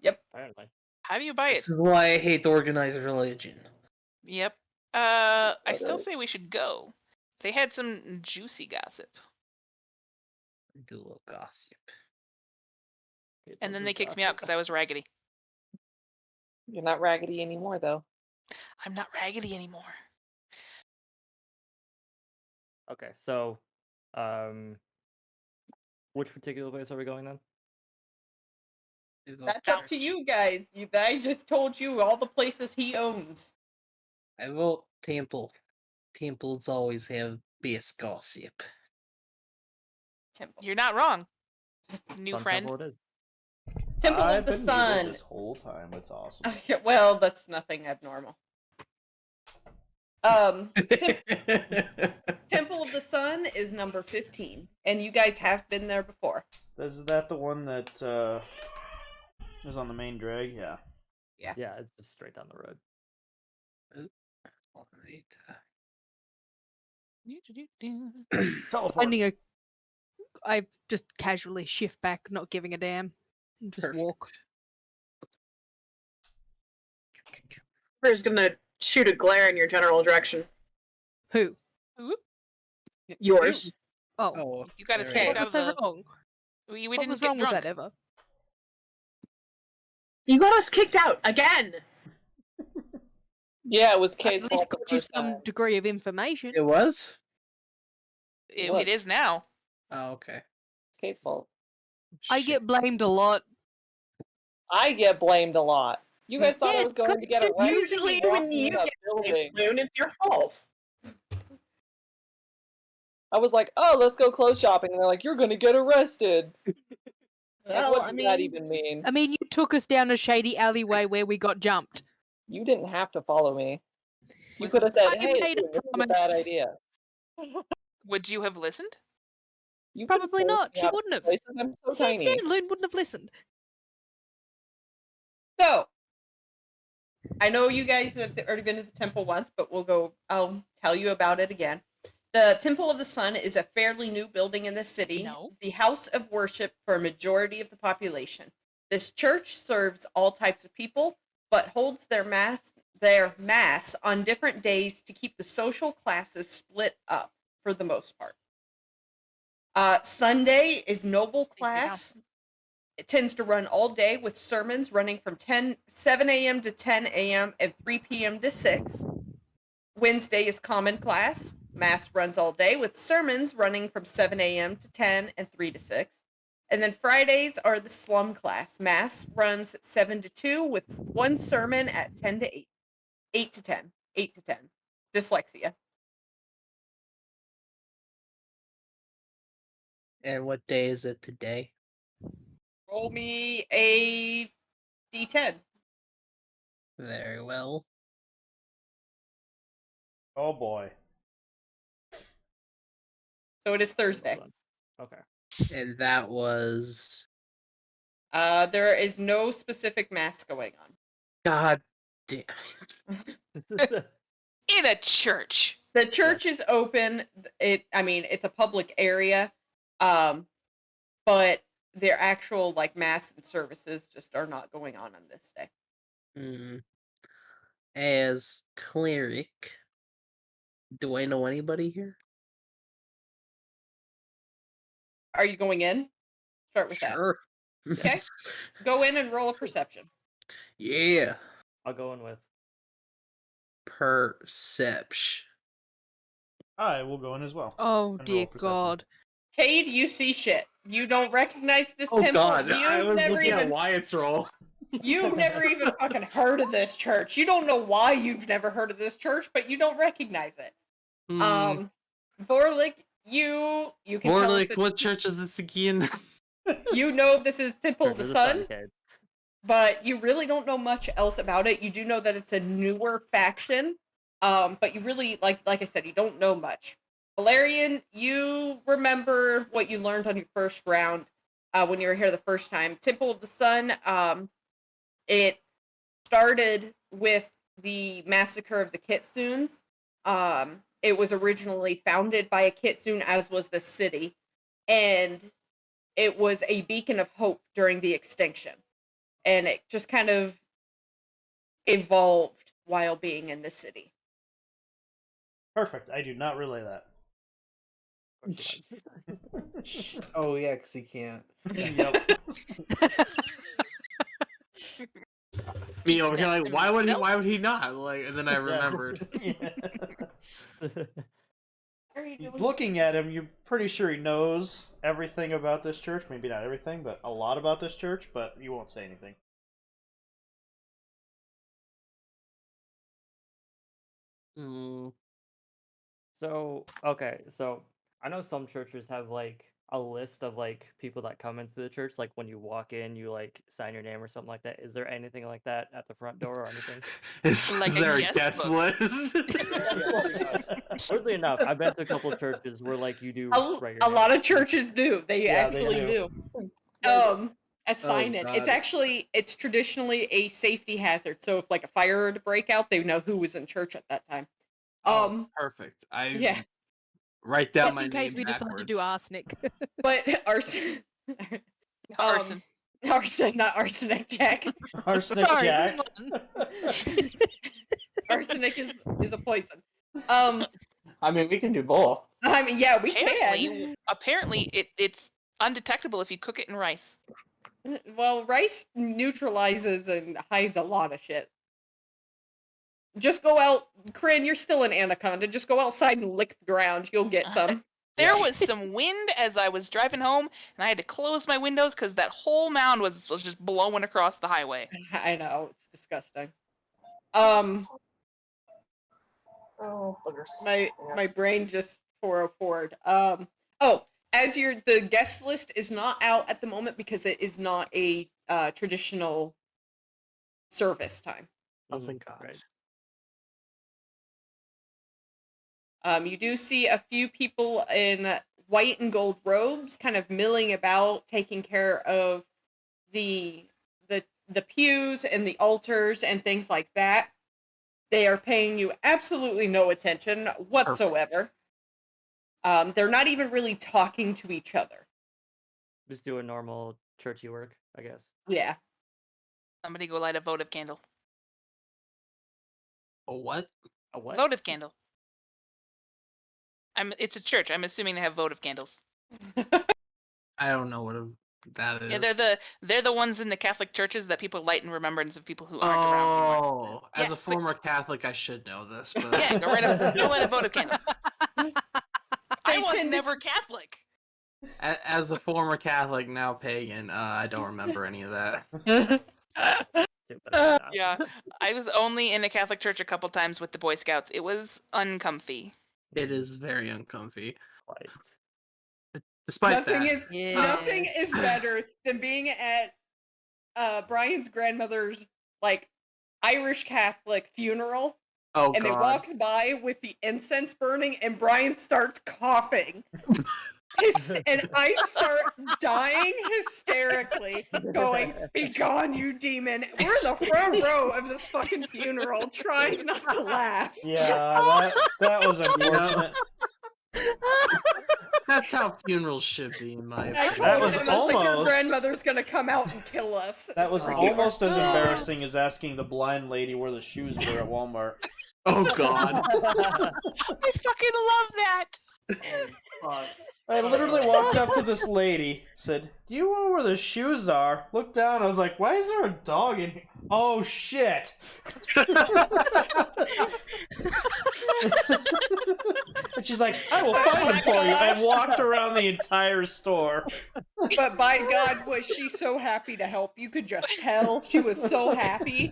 Yep. Apparently. How do you buy it? This is why I hate organized religion. Yep. I still say we should go. They had some juicy gossip. Do a little gossip. And then they kicked me out because I was raggedy. You're not raggedy anymore, though. I'm not raggedy anymore. Okay, so, which particular place are we going then? That's up to you guys. I just told you all the places he owns. I vote temple. Temples always have best gossip. Temple. You're not wrong, new Sun friend. Temple it is. Temple I've of the been Sun. muted this whole time. It's awesome. Well, that's nothing abnormal. Temple of the Sun is number 15, and you guys have been there before. Is that the one that is on the main drag? Yeah. Yeah, it's just straight down the road. Teleport. I just casually shift back, not giving a damn, and just walk. Who's gonna shoot a glare in your general direction? Who? Yours. Oh, You got us what kicked out was of so the. wrong? We What didn't was get wrong drunk. with that ever? You got us kicked out again. Yeah, it was At Kay's least fault the got you first some time. degree of information. It was? It is now. Oh, okay. It's Kay's fault. I get blamed a lot. I get blamed a lot. You guys thought I Yes, was going to get because arrested. Usually for when walking you in a get building. blamed, it's your fault. I was like, oh, let's go clothes shopping. And they're like, you're going to get arrested. Well, what does that even mean? I mean, you took us down a shady alleyway where we got jumped. You didn't have to follow me. You could have said, I hey, made a this is a bad promise. idea. Would you have listened? You could have Probably forced not. me She out of wouldn't have. places. I'm so Hands tiny. down, Loon wouldn't have listened. So, I know you guys have already been to the temple once, but I'll tell you about it again. The Temple of the Sun is a fairly new building in the city, the house of worship for a majority of the population. This church serves all types of people, but holds their mass on different days to keep the social classes split up for the most part. Sunday is noble class. It tends to run all day with sermons running from 7 a.m. to 10 a.m. and 3 p.m. to 6. Wednesday is common class. Mass runs all day with sermons running from 7 a.m. to 10 and 3 to 6. And then Fridays are the slum class. Mass runs 7 to 2 with one sermon at 10 to 8. 8 to 10. 8 to 10. Dyslexia. And what day is it today? Roll me a d10. Very well. Oh boy. So it is Thursday. Okay. And that was... There is no specific mass going on. God damn. In a church. The church is open. It's a public area. But their actual mass and services just are not going on this day. As cleric, do I know anybody here? Are you going in? Start with Sure. that. Okay. Go in and roll a perception. Yeah. I'll go in with Perception. I will go in as well. Oh, And dear roll perception. God. Cade, you see shit. You don't recognize this Oh temple. god, I You've was never looking at even Wyatt's roll. You've never even fucking heard of this church. You don't know why you've never heard of this church, but you don't recognize it. Vorlik, you can tell us Vorlik, that what church is this again? you know this is Temple of the Sun, okay. but you really don't know much else about it. You do know that it's a newer faction, but you really, like I said, you don't know much. Valerian, you remember what you learned on your first round when you were here the first time. Temple of the Sun, it started with the massacre of the Kitsunes. it was originally founded by a kitsune, as was the city, and it was a beacon of hope during the extinction. And it just kind of evolved while being in the city. Perfect. I do not relay that. Oh yeah, because he can't. Yep. Me over here, like, why would he not? Like, and then I remembered. Looking at him, you're pretty sure he knows everything about this church. Maybe not everything, but a lot about this church, but you won't say anything. So, okay, so I know some churches have like a list of like people that come into the church. Like when you walk in, you like sign your name or something like that. Is there anything like that at the front door or anything? Is Like a there a guest guest book. list? Weirdly enough, I've been to a couple of churches where like you do write your A name. lot of churches do. They Yeah, they actually do. do. Assign it. It's God. actually, it's traditionally a safety hazard. So if like a fire were to break out, they know who was in church at that time. Perfect. I Yeah. write down Just my in case name we decide to do backwards. arsenic. But arson, Arson. arson, not arsenic, Jack. Arsenic Sorry, Jack. hold on. Arsenic is a poison. I mean, we can do both. I mean, yeah, we can. Apparently, it's undetectable if you cook it in rice. Well, rice neutralizes and hides a lot of shit. Just go out, Corinne, you're still an anaconda. Just go outside and lick the ground. You'll get some. There was some wind as I was driving home, and I had to close my windows because that whole mound was just blowing across the highway. I know, it's disgusting. Oh, boogers. My brain just 404'd. As the guest list is not out at the moment because it is not a traditional service time. Right. You do see a few people in white and gold robes kind of milling about, taking care of the pews and the altars and things like that. They are paying you absolutely no attention whatsoever. They're not even really talking to each other. Just doing normal churchy work, I guess. Yeah. Somebody go light a votive candle. A what? A what? Votive candle. It's a church. I'm assuming they have votive candles. I don't know what that is. Yeah, they're the ones in the Catholic churches that people light in remembrance of people who aren't around anymore. Oh, as Yeah, a former Catholic, I should know this. But Yeah, go light a votive candle. I was never Catholic. As a former Catholic, now pagan, I don't remember any of that. Yeah, I was only in a Catholic church a couple times with the Boy Scouts. It was uncomfy. It is very uncomfy. Right. Despite Nothing that, is better than being at Brian's grandmother's like Irish Catholic funeral. Oh, and God. they walk by with the incense burning, and Brian starts coughing. And I start dying hysterically, going, "Be gone, you demon!" We're in the front row of this fucking funeral, trying not to laugh. Yeah, that was unfortunate. That's how funerals should be, in my I opinion. That told was him, I was like, "Your almost- grandmother's gonna come out and kill us." That was almost as embarrassing as asking the blind lady where the shoes were at Walmart. Oh, God. I fucking love that. I literally walked up to this lady, said, "Do you know where the shoes are?" Looked down, I was like, "Why is there a dog in here?" Oh, shit! And she's like, "I will find them for you," and walked around the entire store. But by God, was she so happy to help. You could just tell she was so happy.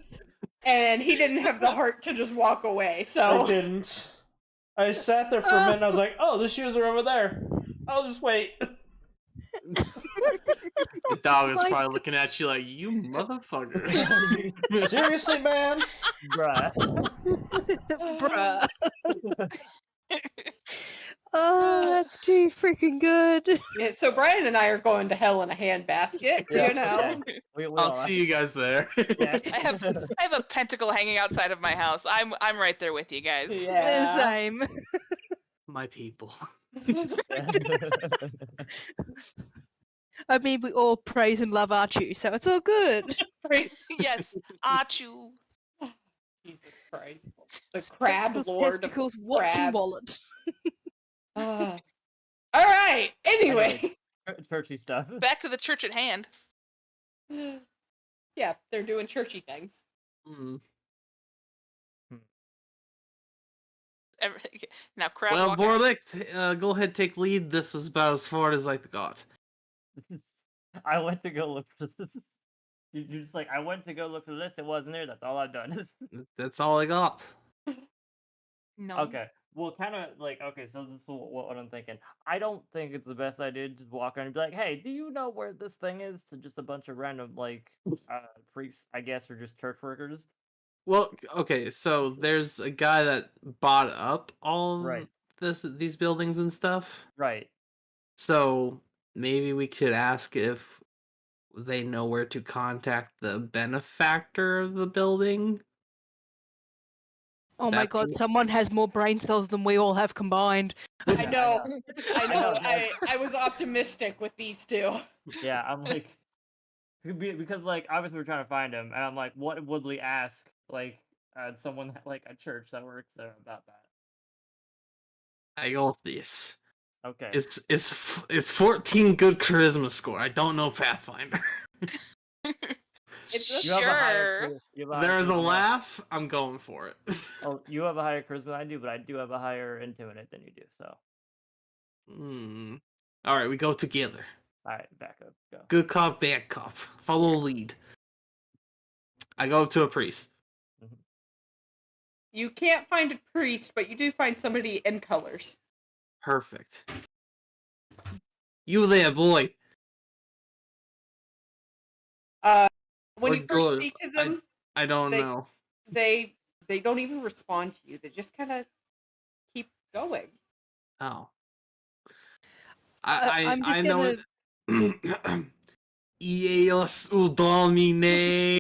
And he didn't have the heart to just walk away, so... I didn't. I sat there for a minute and I was like, "Oh, the shoes are over there. I'll just wait." The dog is probably looking at you like, "You motherfucker." Seriously, man? Bruh. Bruh. Oh, that's too freaking good. Yeah, so Brian and I are going to hell in a handbasket, Yeah. you know? I'll see you guys there. Yeah. I have a pentacle hanging outside of my house. I'm right there with you guys. Yeah. Same. my people. I mean, we all praise and love Archie, so it's all good. Yes, Achu. Jesus Christ. The crab Spectacles, lord testicles, of watch and crabs. wallet. All right. Anyway. Churchy stuff. Back to the church at hand. Yeah, they're doing churchy things. Mm. Now, crab Well, walk out. Borlick, go ahead, take lead. This is about as far as I got. I went to go look for this. You're just like, I went to go look for the list. It wasn't there. That's all I've done. That's all I got. No. Okay. Well, kind of like, okay, so this is what I'm thinking. I don't think it's the best idea to just walk around and be like, hey, do you know where this thing is? To just a bunch of random, like, priests, I guess, or just church workers. Well, okay, so there's a guy that bought up all Right. these buildings and stuff. Right. So maybe we could ask if they know where to contact the benefactor of the building. Oh my That god, thing- someone has more brain cells than we all have combined. I know. I know. know. I was optimistic with these two. Yeah, I'm like, because like obviously we're trying to find him, and I'm like, what would we ask like someone like a church that works there about that? I got this. Okay. It's 14 good charisma score. I don't know Pathfinder. It's You have a higher Sure. you have a higher There's a charisma. laugh. I'm going for it. Oh, you have a higher charisma than I do, but I do have a higher intimidate than you do. So, All right, we go together. all right, back up, go. Good cop, bad cop. Follow lead. I go up to a priest. You can't find a priest, but you do find somebody in colors. Perfect. You there, boy. When Or you first good. speak to them, I don't They- know. they don't even respond to you. They just kind of keep going. Oh. I'm just know gonna- it. Eos Udomine.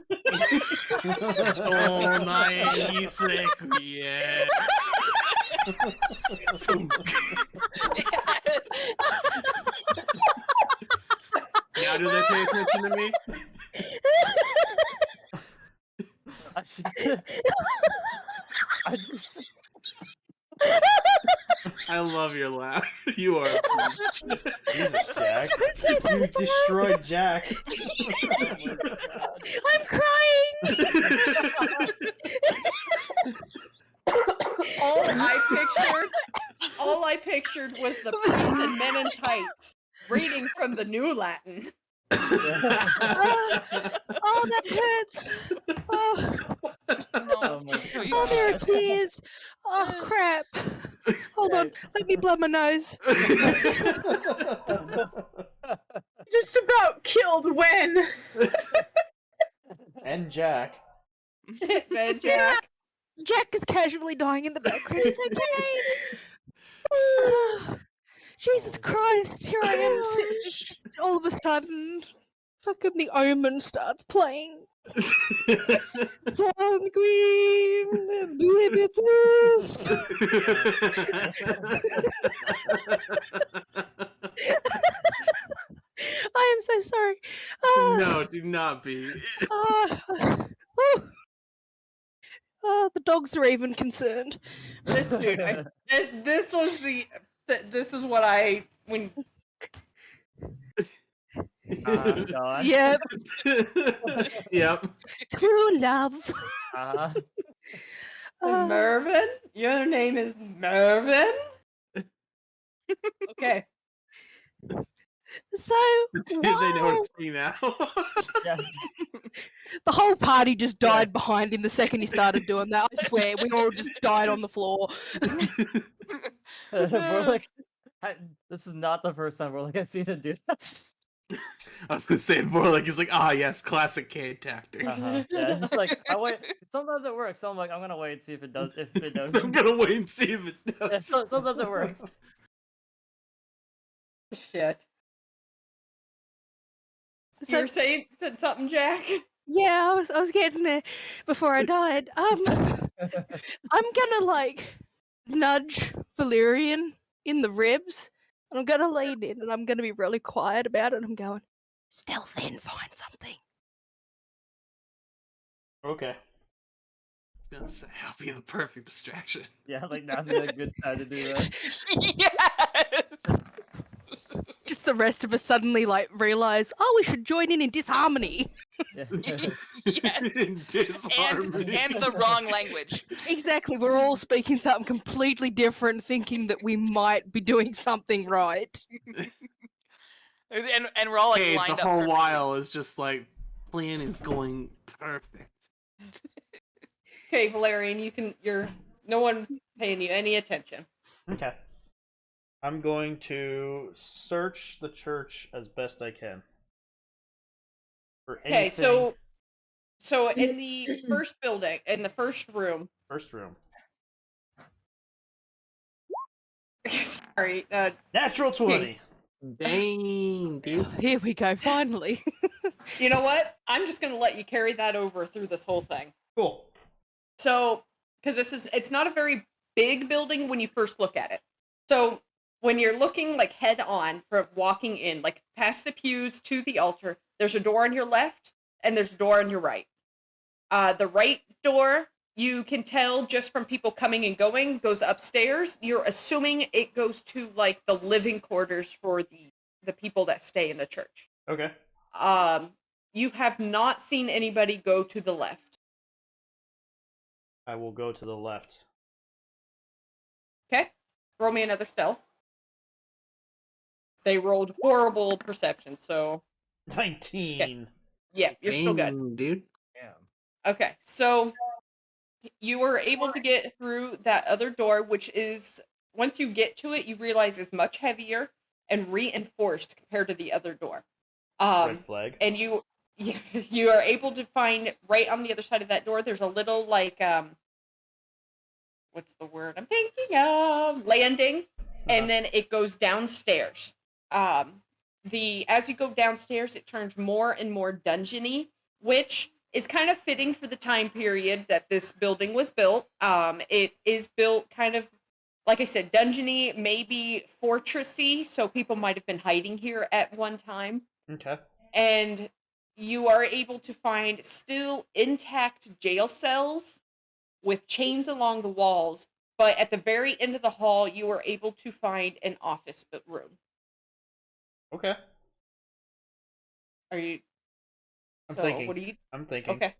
Sequie. Now do they pay attention to me? I love your laugh. You are. Jesus, Jack. Don't say that, You it's destroyed Jack. I'm crying! All I pictured was the priest in Men in Tights reading from the New Latin. Oh, that hurts! Oh, Oh my oh, there are God. tears! Oh, crap! Hold on, let me blow my nose. Just about killed when. And Jack. Man, Jack. Jack is casually dying in the background. It's okay. Oh, Jesus Christ! Here I am, just all of a sudden, fucking The Omen starts playing. Sun Queen, Blibbitus. I am so sorry. No, do not be. The dogs are even concerned. This dude. This was this is what I when. God. Yep, Yep. true love. Uh-huh. Mervin? Your name is Mervin? Okay. So, They know while it's me now. Yeah. the whole party just died behind him the second he started doing that. I swear, we all just died on the floor. We're like, this is not the first time we're like, I've seen him do that. I was gonna say more like he's like, ah, yes, classic Cade tactic. Uh-huh. Yeah, it's like I wait. Sometimes it works. So I'm like, I'm gonna wait and see if it does. If it does, I'm gonna wait and see if it yeah, does. sometimes it works. Shit. So, You were said something, Jack? yeah, I was getting there before I died. I'm gonna like nudge Valerian in the ribs, and I'm gonna lean in, and I'm gonna be really quiet about it. And I'm going, stealth in, find something. Okay. I was gonna say, I'll be the perfect distraction. Yeah, like now's a good time to do that. Yes. Just the rest of us suddenly like realize, oh, we should join in disharmony. Yeah. Yes. Disharmony. And the wrong language. Exactly, we're all speaking something completely different, thinking that we might be doing something right. And we're all like Hey, the lined up. whole perfectly. while is just like plan is going perfect. Okay, Valerian, you're no one paying you any attention. Okay. I'm going to search the church as best I can. For Okay, anything. so in the first building, in the first room. First room. Sorry, Natural 20. Dang, dude. Here we go, finally. you know what? I'm just gonna let you carry that over through this whole thing. Cool. So, because it's not a very big building when you first look at it. So when you're looking like head on for walking in, like past the pews to the altar, there's a door on your left and there's a door on your right. The right door, you can tell just from people coming and going, goes upstairs. You're assuming it goes to like the living quarters for the people that stay in the church. Okay. You have not seen anybody go to the left. I will go to the left. Okay, roll me another stealth. They rolled horrible perception, so 19. yeah, you're still good. Dang, dude. Damn. Okay, so you were able to get through that other door, which is, once you get to it, you realize is much heavier and reinforced compared to the other door. Red flag. And you are able to find right on the other side of that door, there's a little like what's the word I'm thinking of? Landing, and then it goes downstairs. As you go downstairs, it turns more and more dungeony, which is kind of fitting for the time period that this building was built. It is built kind of, like I said, dungeony, maybe fortressy, so people might have been hiding here at one time. Okay. And you are able to find still intact jail cells with chains along the walls, but at the very end of the hall, you are able to find an office room. Okay. Are you? I'm so, thinking. What are you? I'm thinking. Okay.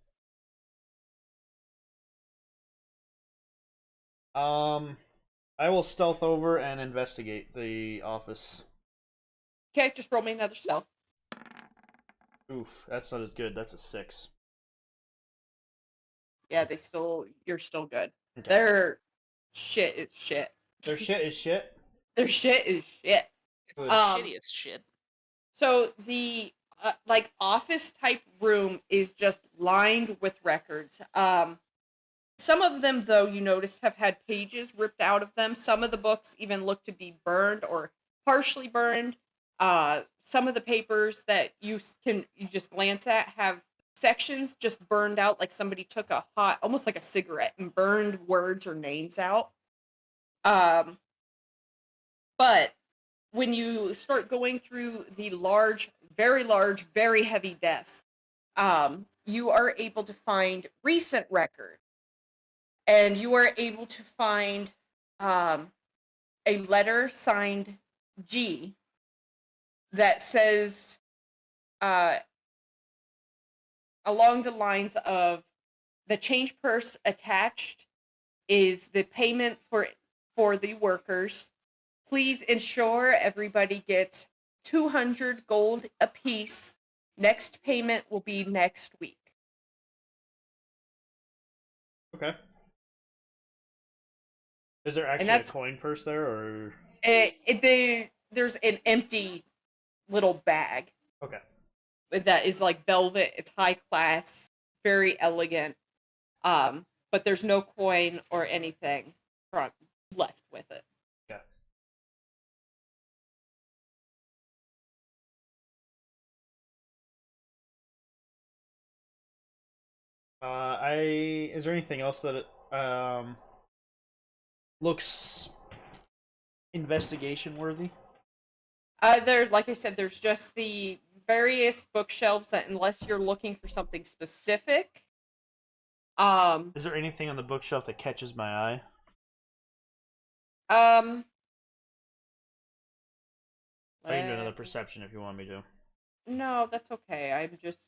I will stealth over and investigate the office. Okay, just roll me another stealth. Oof, that's not as good. That's a 6. Yeah, you're still good. Okay. Their shit is shit. Their shit is shit. Their shit is shit. Good. Shittiest shit. So the like office type room is just lined with records. Some of them, though, you notice have had pages ripped out of them. Some of the books even look to be burned or partially burned. Some of the papers that you just glance at have sections just burned out, like somebody took a hot, almost like a cigarette, and burned words or names out. But when you start going through the large, very heavy desk, you are able to find recent records. And you are able to find a letter signed G that says along the lines of, the change purse attached is the payment for the workers. Please ensure everybody gets 200 gold apiece. Next payment will be next week. Okay. Is there actually a coin purse there, or? There's an empty little bag. Okay. That is like velvet. It's high class, very elegant. But there's no coin or anything left with it. Yeah. Is there anything else that looks investigation worthy? There, like I said, there's just the various bookshelves that, unless you're looking for something specific, Is there anything on the bookshelf that catches my eye? um, I can do another let me- perception if you want me to. No, that's okay. I'm just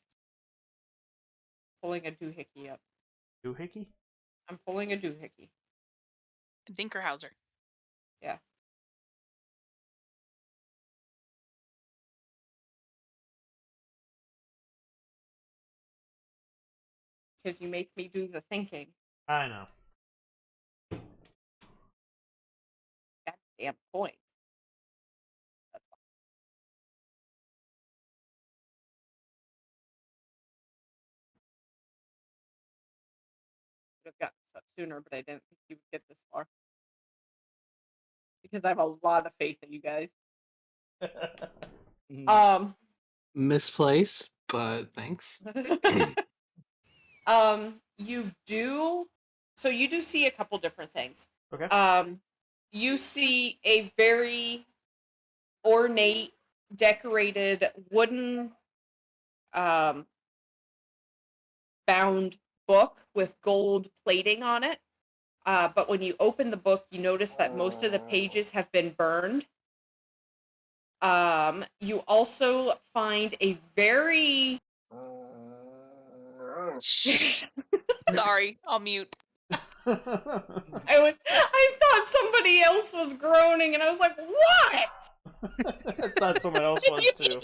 pulling a doohickey up. Doohickey? I'm pulling a doohickey. Dinkerhauser. Yeah. Because you make me do the thinking. I know. Goddamn point. Could have gotten this up sooner, but I didn't think you would get this far. Because I have a lot of faith in you guys. Misplaced, but thanks. You do. So you do see a couple different things. Okay. You see a very ornate, decorated wooden, bound book with gold plating on it. But when you open the book, you notice that most of the pages have been burned. You also find a very Sorry, I'll mute. I thought somebody else was groaning, and I was like, "What?" I thought someone else was too.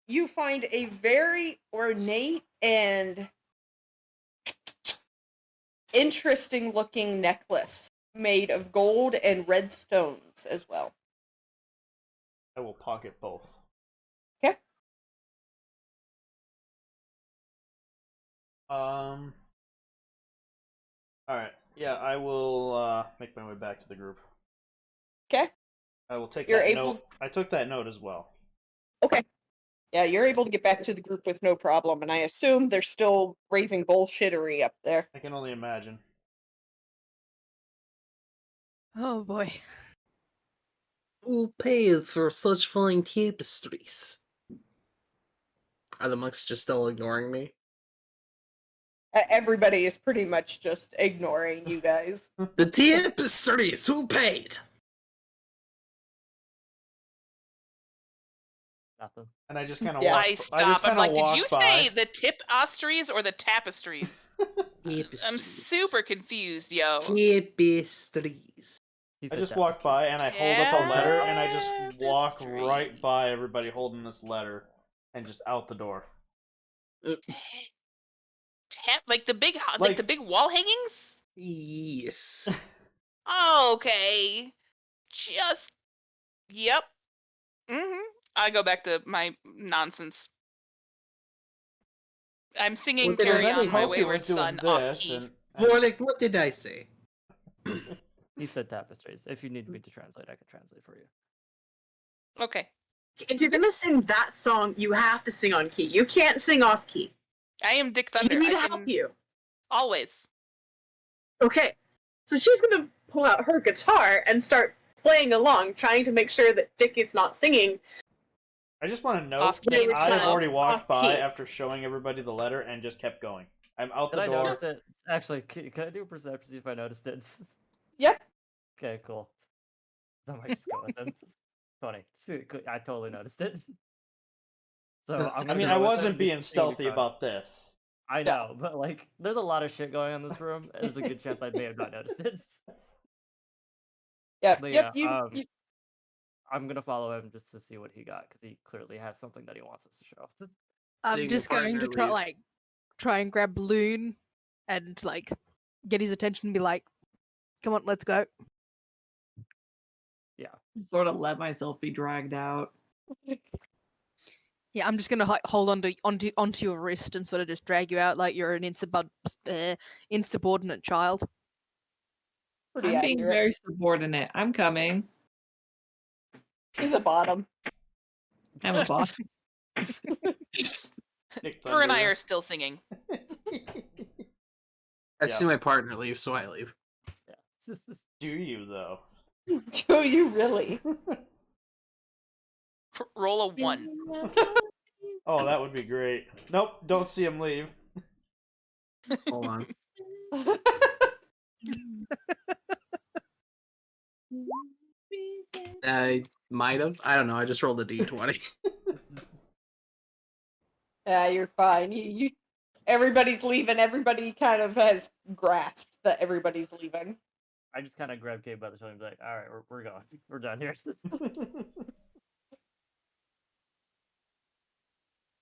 You find a very ornate and interesting-looking necklace made of gold and red stones as well. I will pocket both. Okay. Alright. Yeah, I will make my way back to the group. Okay. I will take You're that able- note. I took that note as well. Okay. Yeah, you're able to get back to the group with no problem, and I assume they're still raising bullshittery up there. I can only imagine. Oh boy. Who paid for such fine tapestries? Are the monks just still ignoring me? Everybody is pretty much just ignoring you guys. The tapestries, who paid? Nothing. And I just kind of Yeah. walk. I stop. I'm like, did you say the tipostries or the tapestries? I'm super confused, yo. Tapestries. He I said just walk tapestries. by and I hold up a letter and I just walk right by everybody holding this letter and just out the door. Like the big, like the big wall hangings? Yes. Okay. Just. Yep. I go back to my nonsense. I'm singing What did I "Carry say? On, My Hope he Wayward was doing Son" off this key. Vorlik, what did I say? He said tapestries. If you need me to translate, I can translate for you. Okay. If you're gonna sing that song, you have to sing on key. You can't sing off key. I am Dick Thunder. You need I to can help you. always. Okay. So she's gonna pull out her guitar and start playing along, trying to make sure that Dick is not singing. I just want to note Off that key. I have already walked Off by key. after showing everybody the letter and just kept going. I'm out Did the I door. notice it? Actually, can I do a perception see if I noticed it? Yep. Okay, cool. So I might just go with him. Funny. I totally noticed it. So I'm I gonna mean, go I with wasn't him being because stealthy he about this. I know, but like, there's a lot of shit going on in this room. There's a good chance I may have not noticed it. Yeah. But Yep. yeah, I'm gonna follow him just to see what he got because he clearly has something that he wants us to show. I'm Seeing just your going to partner leave. try and grab Balloon and get his attention and be like, "Come on, let's go." Yeah. Sort of let myself be dragged out. Yeah, I'm just gonna hold onto your wrist and sort of just drag you out like you're an insubordinate child. Pretty I'm being accurate. very subordinate. I'm coming. He's a bottom. I'm a boss. Her and I are still singing. I see my partner leave, so I leave. Yeah. Do you though? Do you really? Roll a 1. Oh, that would be great. Nope, don't see him leave. Hold on. I might have. I don't know. I just rolled a d20. Yeah, you're fine. Everybody's leaving. Everybody kind of has grasped that everybody's leaving. I just kind of grab Kate by the shoulder and be like, all right, we're going. We're done here.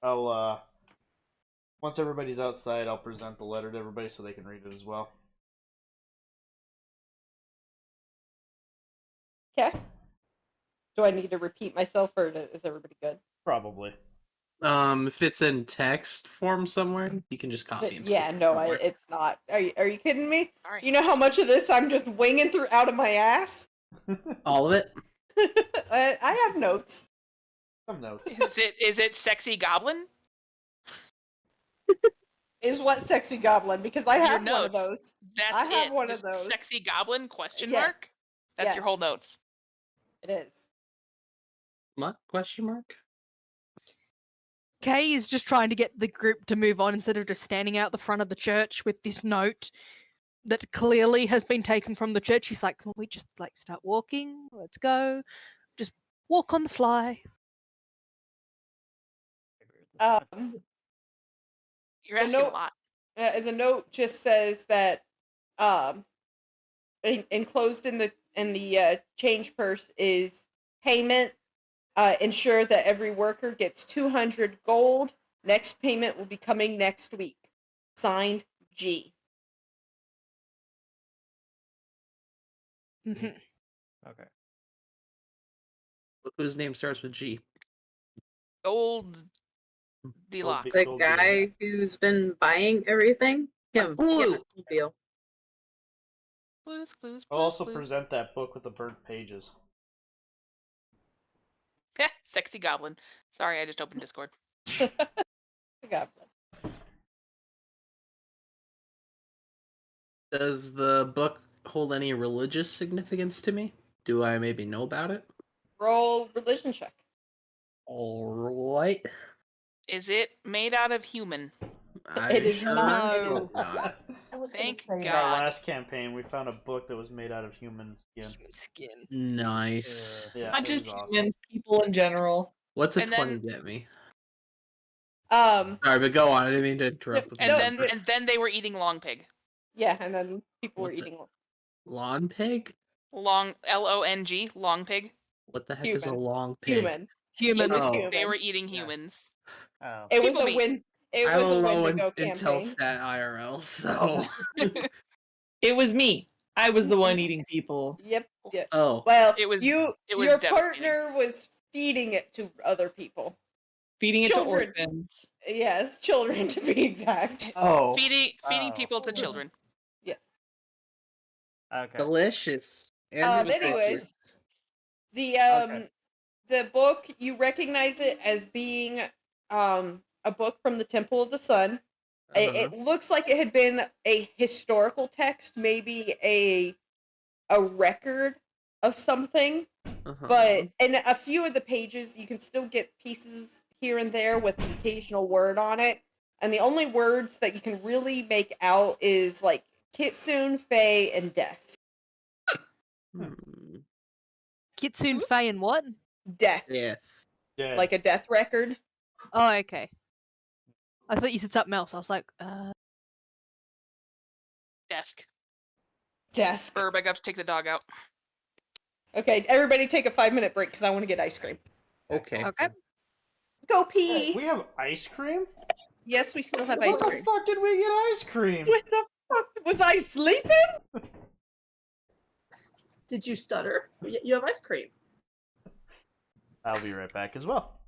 I'll once everybody's outside, I'll present the letter to everybody so they can read it as well. Okay. Do I need to repeat myself, or is everybody good? Probably. If it's in text form somewhere, you can just copy and paste. Yeah, it no, somewhere. it's not. Are you kidding me? Sorry. You know how much of this I'm just winging through out of my ass? All of it. I have notes. Some notes. Is it sexy goblin? Is what sexy goblin? Because I Your have one of notes. those. That's I have it. one Just of those. Sexy goblin question Yes. mark? That's your whole Yes. notes. It is. What? Question mark? Kay is just trying to get the group to move on instead of just standing out the front of the church with this note that clearly has been taken from the church. She's like, "Can we just start walking? Let's go. Just walk on the fly." You're asking a lot. The note just says that enclosed in the change purse is payment. Ensure that every worker gets 200 gold. Next payment will be coming next week. Signed, G. Mhm. Okay. Whose name starts with G? Old D-Lock. The Gold guy who's been buying everything? Him. Blue. Yeah, cool deal. Blues. I'll also present that book with the burnt pages. Sexy goblin. Sorry, I just opened Discord. Goblin. Does the book hold any religious significance to me? Do I maybe know about it? Roll religion check. Alright. Is it made out of human? It is sure not. hope not. I was Thank gonna say In our God. last campaign, we found a book that was made out of human skin. Human skin. Nice. Yeah, Not it was just awesome. humans, people in general. What's a And 20 then- get me? Um. Sorry, but go on. I didn't mean to interrupt. with And No, the then they were eating long pig. Yeah, and then people were What the- eating lawn pig? Long Long, long pig. What the heck is a Human. long pig? human. Human. It was Oh. human. They were eating humans. Oh. It was People a meat. win. It I'm was a alone Wendigo until campaign. stat IRL, so. It was me. I was the one eating people. Yep. Yep. Oh. Well, It was your devastating. partner was feeding it to other people. Feeding it Children. to orphans. Yes, children to be exact. Oh. Feeding Oh. people to children. Yes. Okay. Delicious. And Anyways, the Okay. the book, you recognize it as being a book from the Temple of the Sun. It looks like it had been a historical text, maybe a record of something. But in a few of the pages, you can still get pieces here and there with an occasional word on it. And the only words that you can really make out is like Kitsune, Fae, and Death. Kitsune Fae and what? Death. Death. Dead. Like a death record. Oh, okay. I thought you said something else. I was like, Desk. Desk. Burb, I got to take the dog out. Okay, everybody take a 5-minute break because I want to get ice cream. Okay. okay. Go pee! We have ice cream? Yes, we still have ice What the cream. fuck did we get ice cream? When the fuck was I sleeping? Did you stutter? You have ice cream. I'll be right back as well.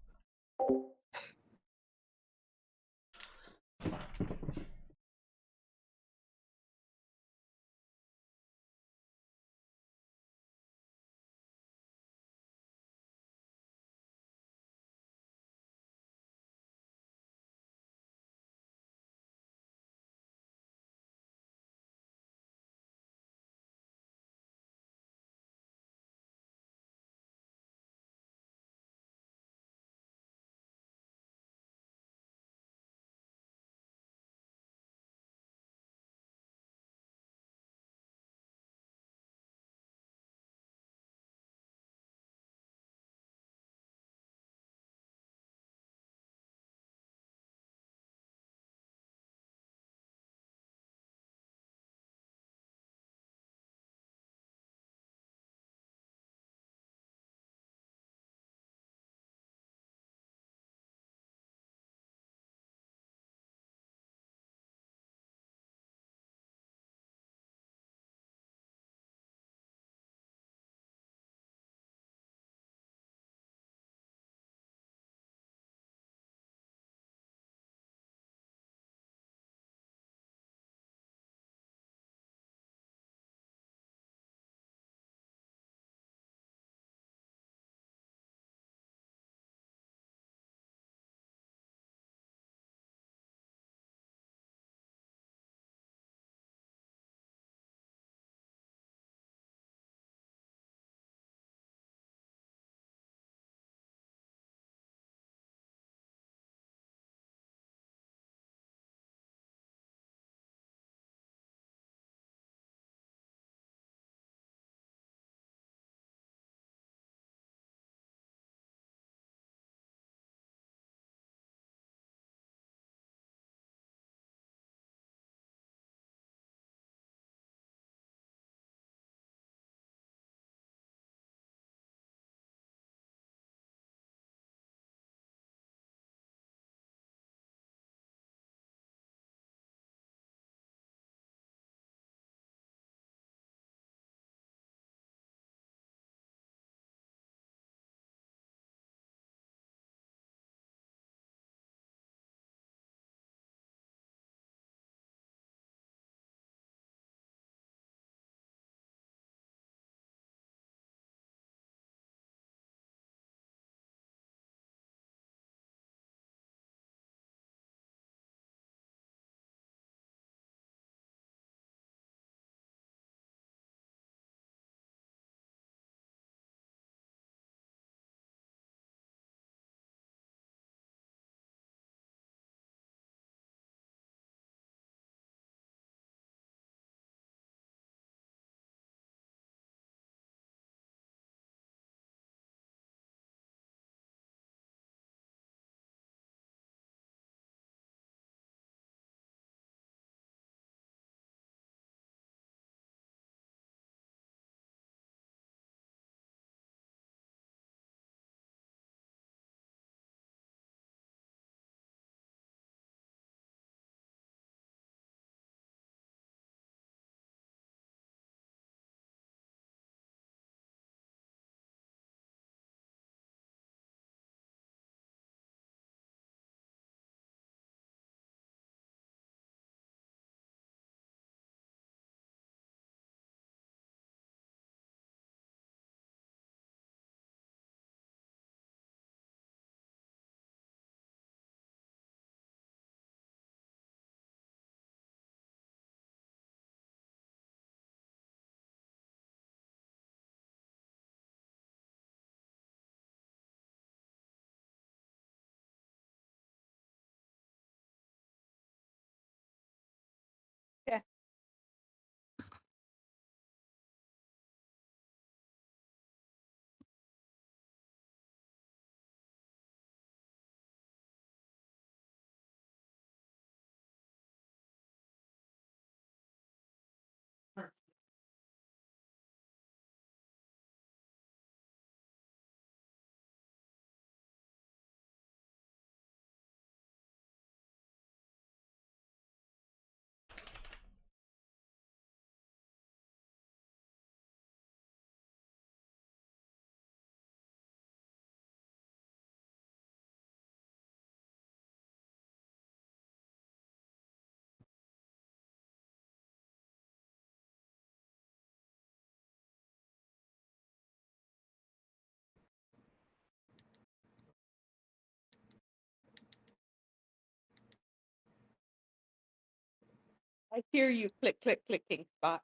I hear you click, click, clicking, Spot.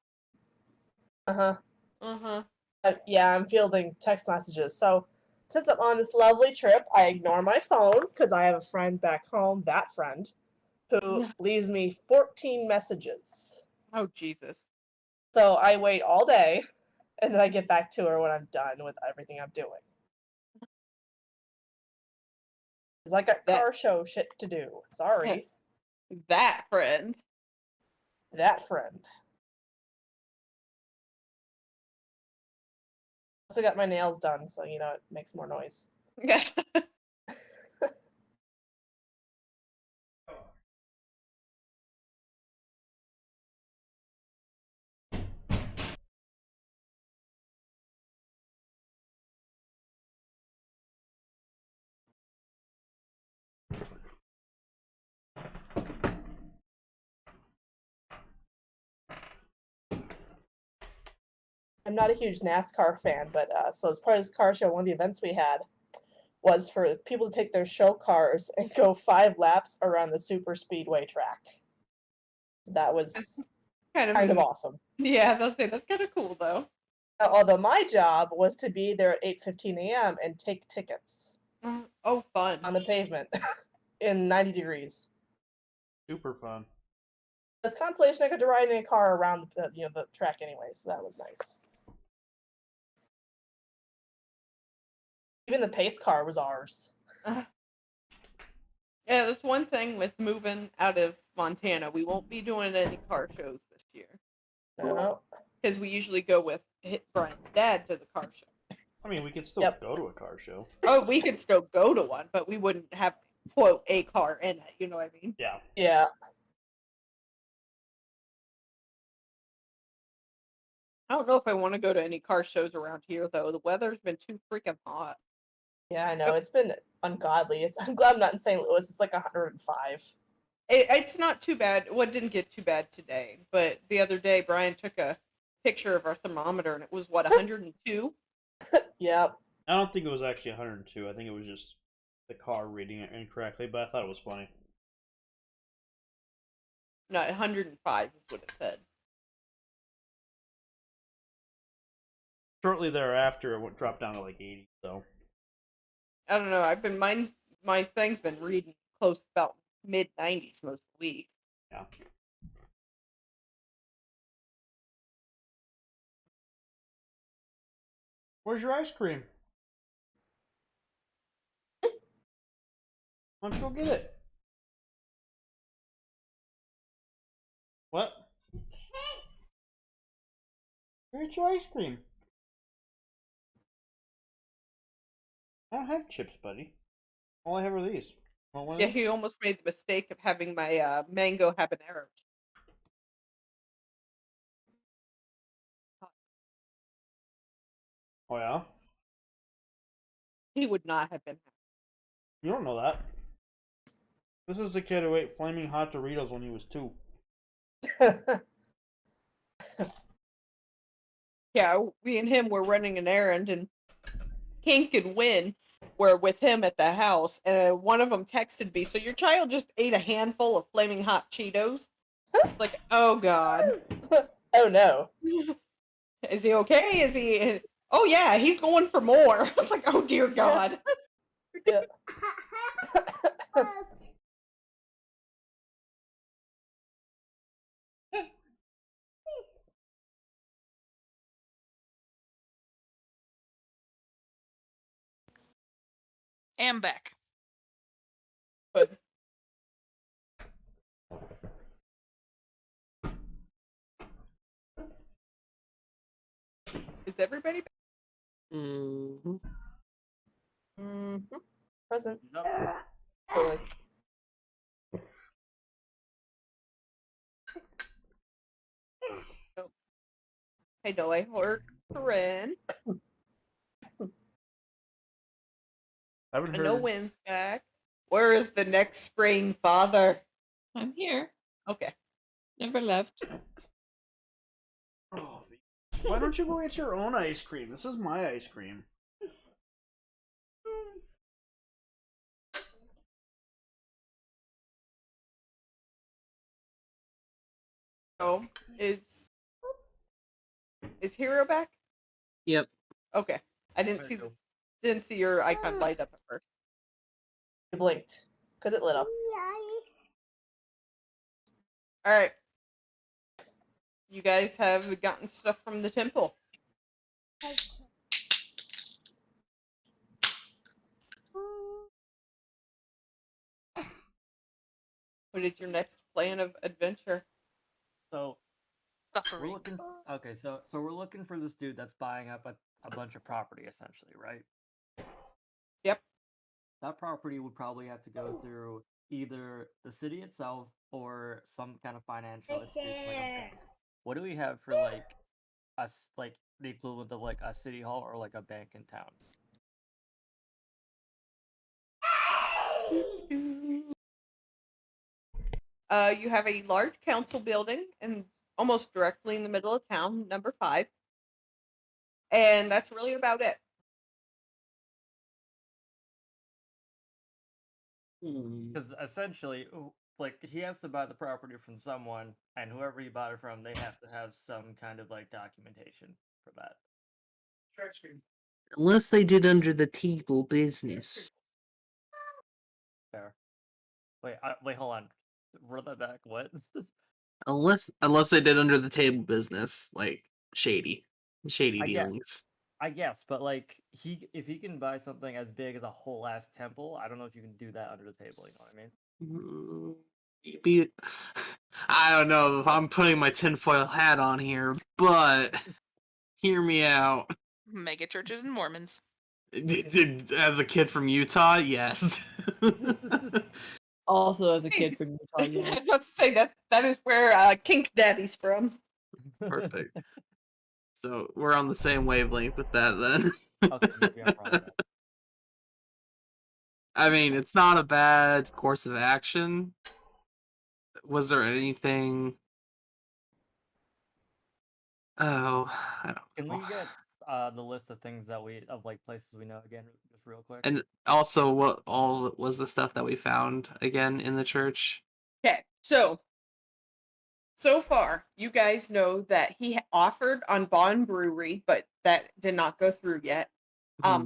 Uh-huh. Uh-huh. Yeah, I'm fielding text messages. So since I'm on this lovely trip, I ignore my phone because I have a friend back home, that friend, who leaves me 14 messages. Oh, Jesus. So I wait all day, and then I get back to her when I'm done with everything I'm doing. I got car show shit to do. Sorry. That friend. That friend. Also got my nails done, so you know it makes more noise. Yeah. I'm not a huge NASCAR fan, but so as part of this car show, one of the events we had was for people to take their show cars and go 5 laps around the super speedway track. That was kind of awesome. Yeah, they'll say that's kind of cool though. Although my job was to be there at 8:15 a.m. and take tickets. Oh, fun. On the pavement in 90 degrees. Super fun. As consolation, I got to ride in a car around the track anyway, so that was nice. Even the pace car was ours. Yeah, that's one thing with moving out of Montana. We won't be doing any car shows this year. No. Because we usually go with Brian's dad to the car show. I mean, we could still go to a car show. Oh, we could still go to one, but we wouldn't have, quote, a car in it. You know what I mean? Yeah. Yeah. I don't know if I want to go to any car shows around here, though. The weather's been too freaking hot. Yeah, I know. It's been ungodly. I'm glad I'm not in St. Louis. It's like 105. It's not too bad. Well, it didn't get too bad today, but the other day Brian took a picture of our thermometer and it was, what, 102? Yep. I don't think it was actually 102. I think it was just the car reading it incorrectly, but I thought it was funny. No, 105 is what it said. Shortly thereafter, it dropped down to like 80, so. I don't know. I've been, my thing's been reading close about mid-90s most of the week. Yeah. Where's your ice cream? Why don't you go get it? What? Where's your ice cream? I don't have chips, buddy. All I have are these. Want one of Yeah, these? he almost made the mistake of having my mango habanero. Oh, yeah? He would not have been happy. You don't know that. This is the kid who ate flaming hot Doritos when he was 2. Yeah, me and him were running an errand, and Kink and Win were with him at the house, and one of them texted me, "So your child just ate a handful of flaming hot Cheetos?" Like, oh god. Oh no. Is he okay? Is he? Oh yeah, he's going for more. I was like, oh dear god. Yeah. Am back. But is everybody back? Mm-hmm. Mm-hmm. Present. Yep. Totally. Hey, no, I work Corinne. I haven't I heard. know Win's back. Where is the next spring, father? I'm here. Okay. Never left. Oh, why don't you go get your own ice cream? This is my ice cream. So, is Hero back? Yep. Okay. I didn't see your icon light up at first. You blinked because it lit up. All right. You guys have gotten stuff from the temple. What is your next plan of adventure? So we're Suffering. looking. Okay, so we're looking for this dude that's buying up a bunch of property, essentially, right? Yep. That property would probably have to go through either the city itself or some kind of financial institution like a bank. What do we have for like us, like the equivalent of like a city hall or like a bank in town? You have a large council building and almost directly in the middle of town, number 5. And that's really about it. Because essentially, like he has to buy the property from someone, and whoever he bought it from, they have to have some kind of like documentation for that. Unless they did under the table business. Fair. Wait, wait, hold on. Run that back. What? Unless they did under the table business, like shady I guess. dealings. I guess, but like if he can buy something as big as a whole ass temple, I don't know if you can do that under the table. You know what I mean? Maybe I don't know if I'm putting my tinfoil hat on here, but hear me out. Mega churches and Mormons. As a kid from Utah, yes. Also, as a kid from Utah, I yes. was about to say that is where Kink Daddy's from. Perfect. So we're on the same wavelength with that then. Okay, maybe I'm wrong. Then. I mean, it's not a bad course of action. Was there anything? Oh, I don't Can know. we get the list of things that of like places we know again, just real quick? And also, what all was the stuff that we found again in the church? Okay, so far, you guys know that he offered on Bond Brewery, but that did not go through yet.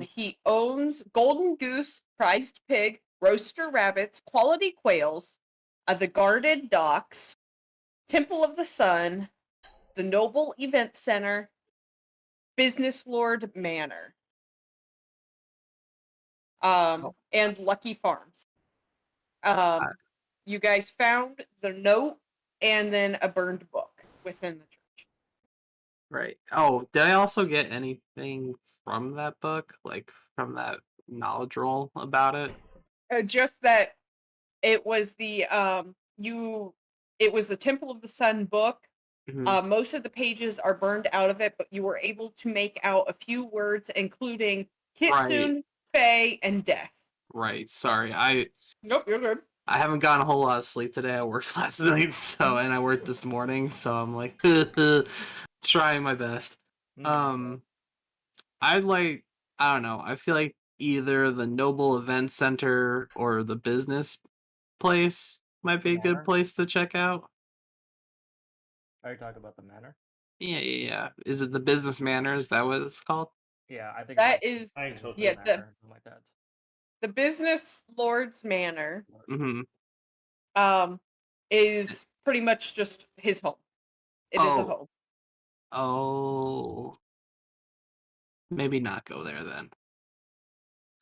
He owns Golden Goose, Prized Pig, Roaster Rabbits, Quality Quails, the Guarded Docks, Temple of the Sun, the Noble Event Center, Business Lord Manor, and Lucky Farms. You guys found the note and then a burned book within the church. Right. Oh, did I also get anything from that book, like from that knowledge roll about it? Just that it was the it was the Temple of the Sun book. Most of the pages are burned out of it, but you were able to make out a few words, including Kitsune, Fae, and Death. Right. Sorry, Nope, you're good. I haven't gotten a whole lot of sleep today. I worked last night, and I worked this morning, so I'm like trying my best. I don't know. I feel like either the Noble Event Center or the business place might be a good place to check out. Are you talking about the manor? Yeah. Is it the Business Manor? Is that what it's called? Yeah, I think that is something like that. The Business Lord's Manor. Mm-hmm. Is pretty much just his home. It is a home. Oh. Maybe not go there then.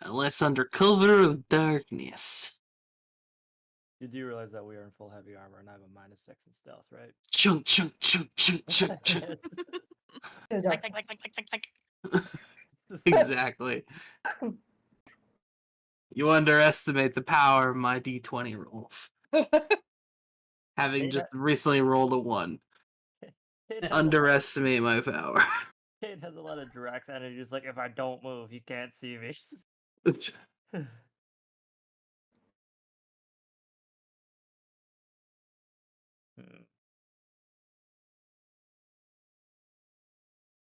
Unless under cover of darkness. You do realize that we are in full heavy armor and I have a -6 in stealth, right? Chunk. Exactly. You underestimate the power of my D20 rolls. Having just recently rolled a 1. Underestimate my power. Kate has a lot of Drax energy. Just like, if I don't move, you can't see me.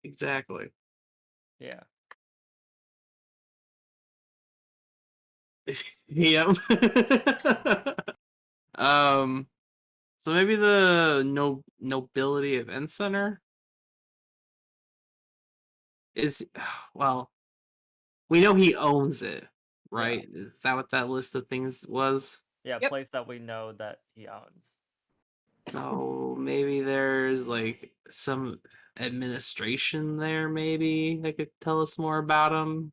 Exactly. Yeah. Yep. So maybe the Nobility Event Center is, well, we know he owns it, right? Is that what that list of things was? Yeah, Yep. place that we know that he owns. So maybe there's like some administration there, maybe that could tell us more about him.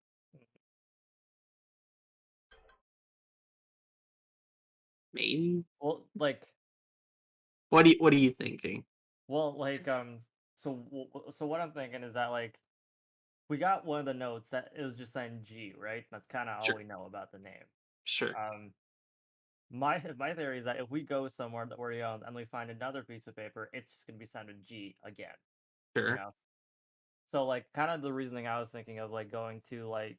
Maybe. Well, like, What are you thinking? well, like, so what I'm thinking is that, like, we got one of the notes that it was just saying G, right? That's kind of all Sure. we know about the name. Sure. My theory is that if we go somewhere that we're on and we find another piece of paper, it's just gonna be sounded G again. Sure. You know? So like kind of the reasoning I was thinking of like going to like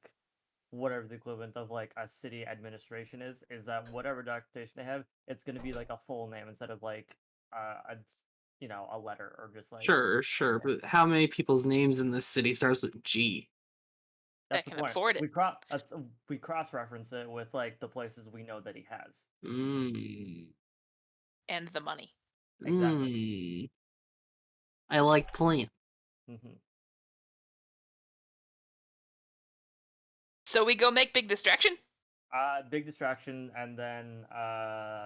whatever the equivalent of like a city administration is that whatever documentation they have, it's gonna be like a full name instead of like a letter or just like Sure. But how many people's names in this city starts with G? that's That the can point. afford it. We cross reference it with like the places we know that he has. And the money. Exactly. I like plan. Mm-hmm. So we go make big distraction? Big distraction, and then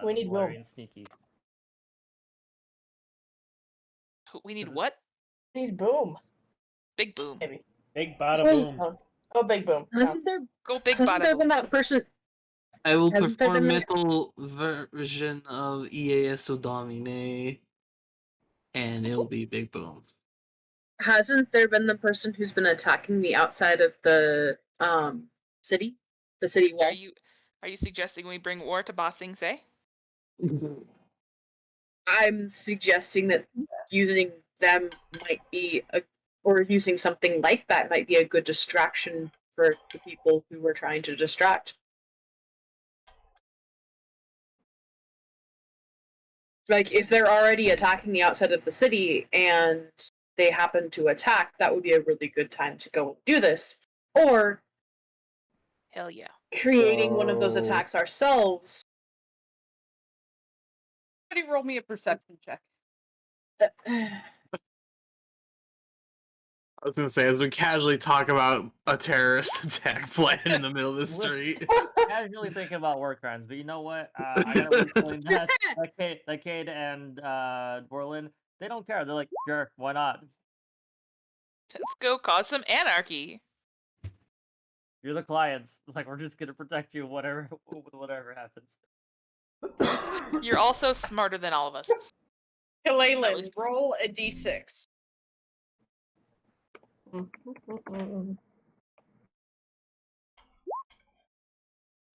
We need Larry room. and Sneaky. We need what? We need boom. Big boom. Maybe. Big bada Well, boom. Go big boom. Hasn't there Go big hasn't bada there boom. been that person? I will Hasn't there perform been that- metal version of EASO Domine, and it'll be big boom. Hasn't there been the person who's been attacking the outside of the city, the city wall? Are you suggesting we bring war to Ba Sing Se? I'm suggesting that using them might be or using something like that might be a good distraction for the people who we're trying to distract. Like, if they're already attacking the outside of the city and they happen to attack, that would be a really good time to go and do this. Or Hell yeah. creating one of those So- attacks ourselves. Somebody roll me a perception check. I was gonna say, as we casually talk about a terrorist attack plan in the middle of the street. Casually thinking about war crimes, but you know what? I gotta explain that. Cade and Borland, they don't care. They're like, sure, why not? Let's go cause some anarchy. You're the clients. It's like we're just gonna protect you, whatever happens. You're also smarter than all of us. Kalaylan, roll a d6.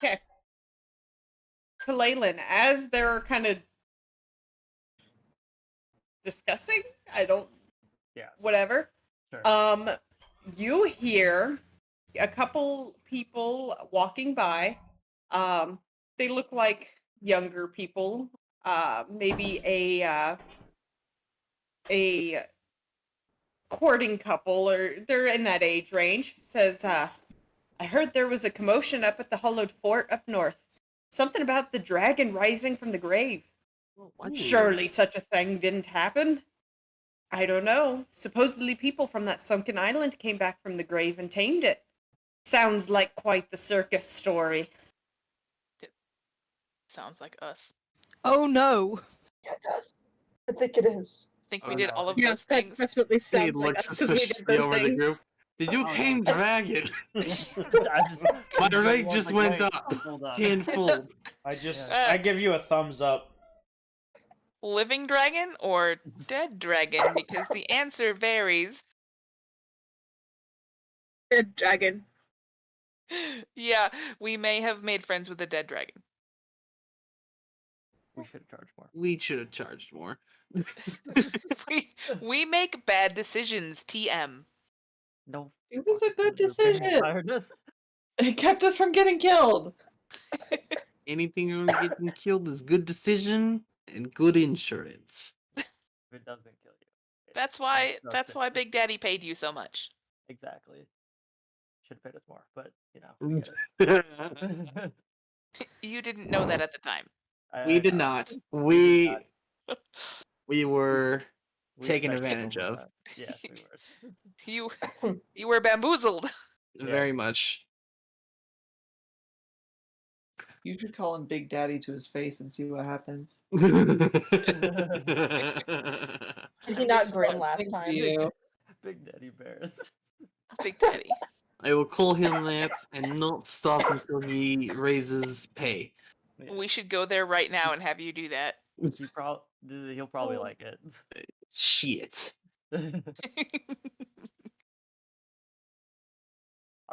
Okay. Kalaylan, as they're kind of discussing, whatever. Sure. You hear a couple people walking by. They look like younger people. Maybe a courting couple, or they're in that age range. Says, I heard there was a commotion up at the hollowed fort up north. Something about the dragon rising from the grave. Surely such a thing didn't happen. I don't know. Supposedly people from that sunken island came back from the grave and tamed it. Sounds like quite the circus story. Sounds like us. Oh no. Yeah, it does. I think it is. Think we did all of Yeah, those that things. definitely He sounds like looks us because we did suspiciously those over the things. group. Did you Oh, tame no. dragon? My My rate just went up tenfold. I give you a thumbs up. Living dragon or dead dragon? Because the answer varies. Dead dragon. Yeah, we may have made friends with a dead dragon. We should have charged more. We should have charged more. we make bad decisions, TM. No. It was a good You're paying decision. tiredness. It kept us from getting killed. Anything on getting killed is good decision and good insurance. If it doesn't kill you. That's why Big Daddy paid you so much. Exactly. Should have paid us more, but you know. You didn't know that at the time. We did not. We We were We taken expected advantage more of. that. Yes, we were. You were bamboozled. Very Yes. much. You should call him Big Daddy to his face and see what happens. Did he not grin last Thank time? you. Big Daddy Bears. Big Daddy. I will call him that and not stop until he raises pay. Yeah. We should go there right now and have you do that. He'll probably like it. Shit. Are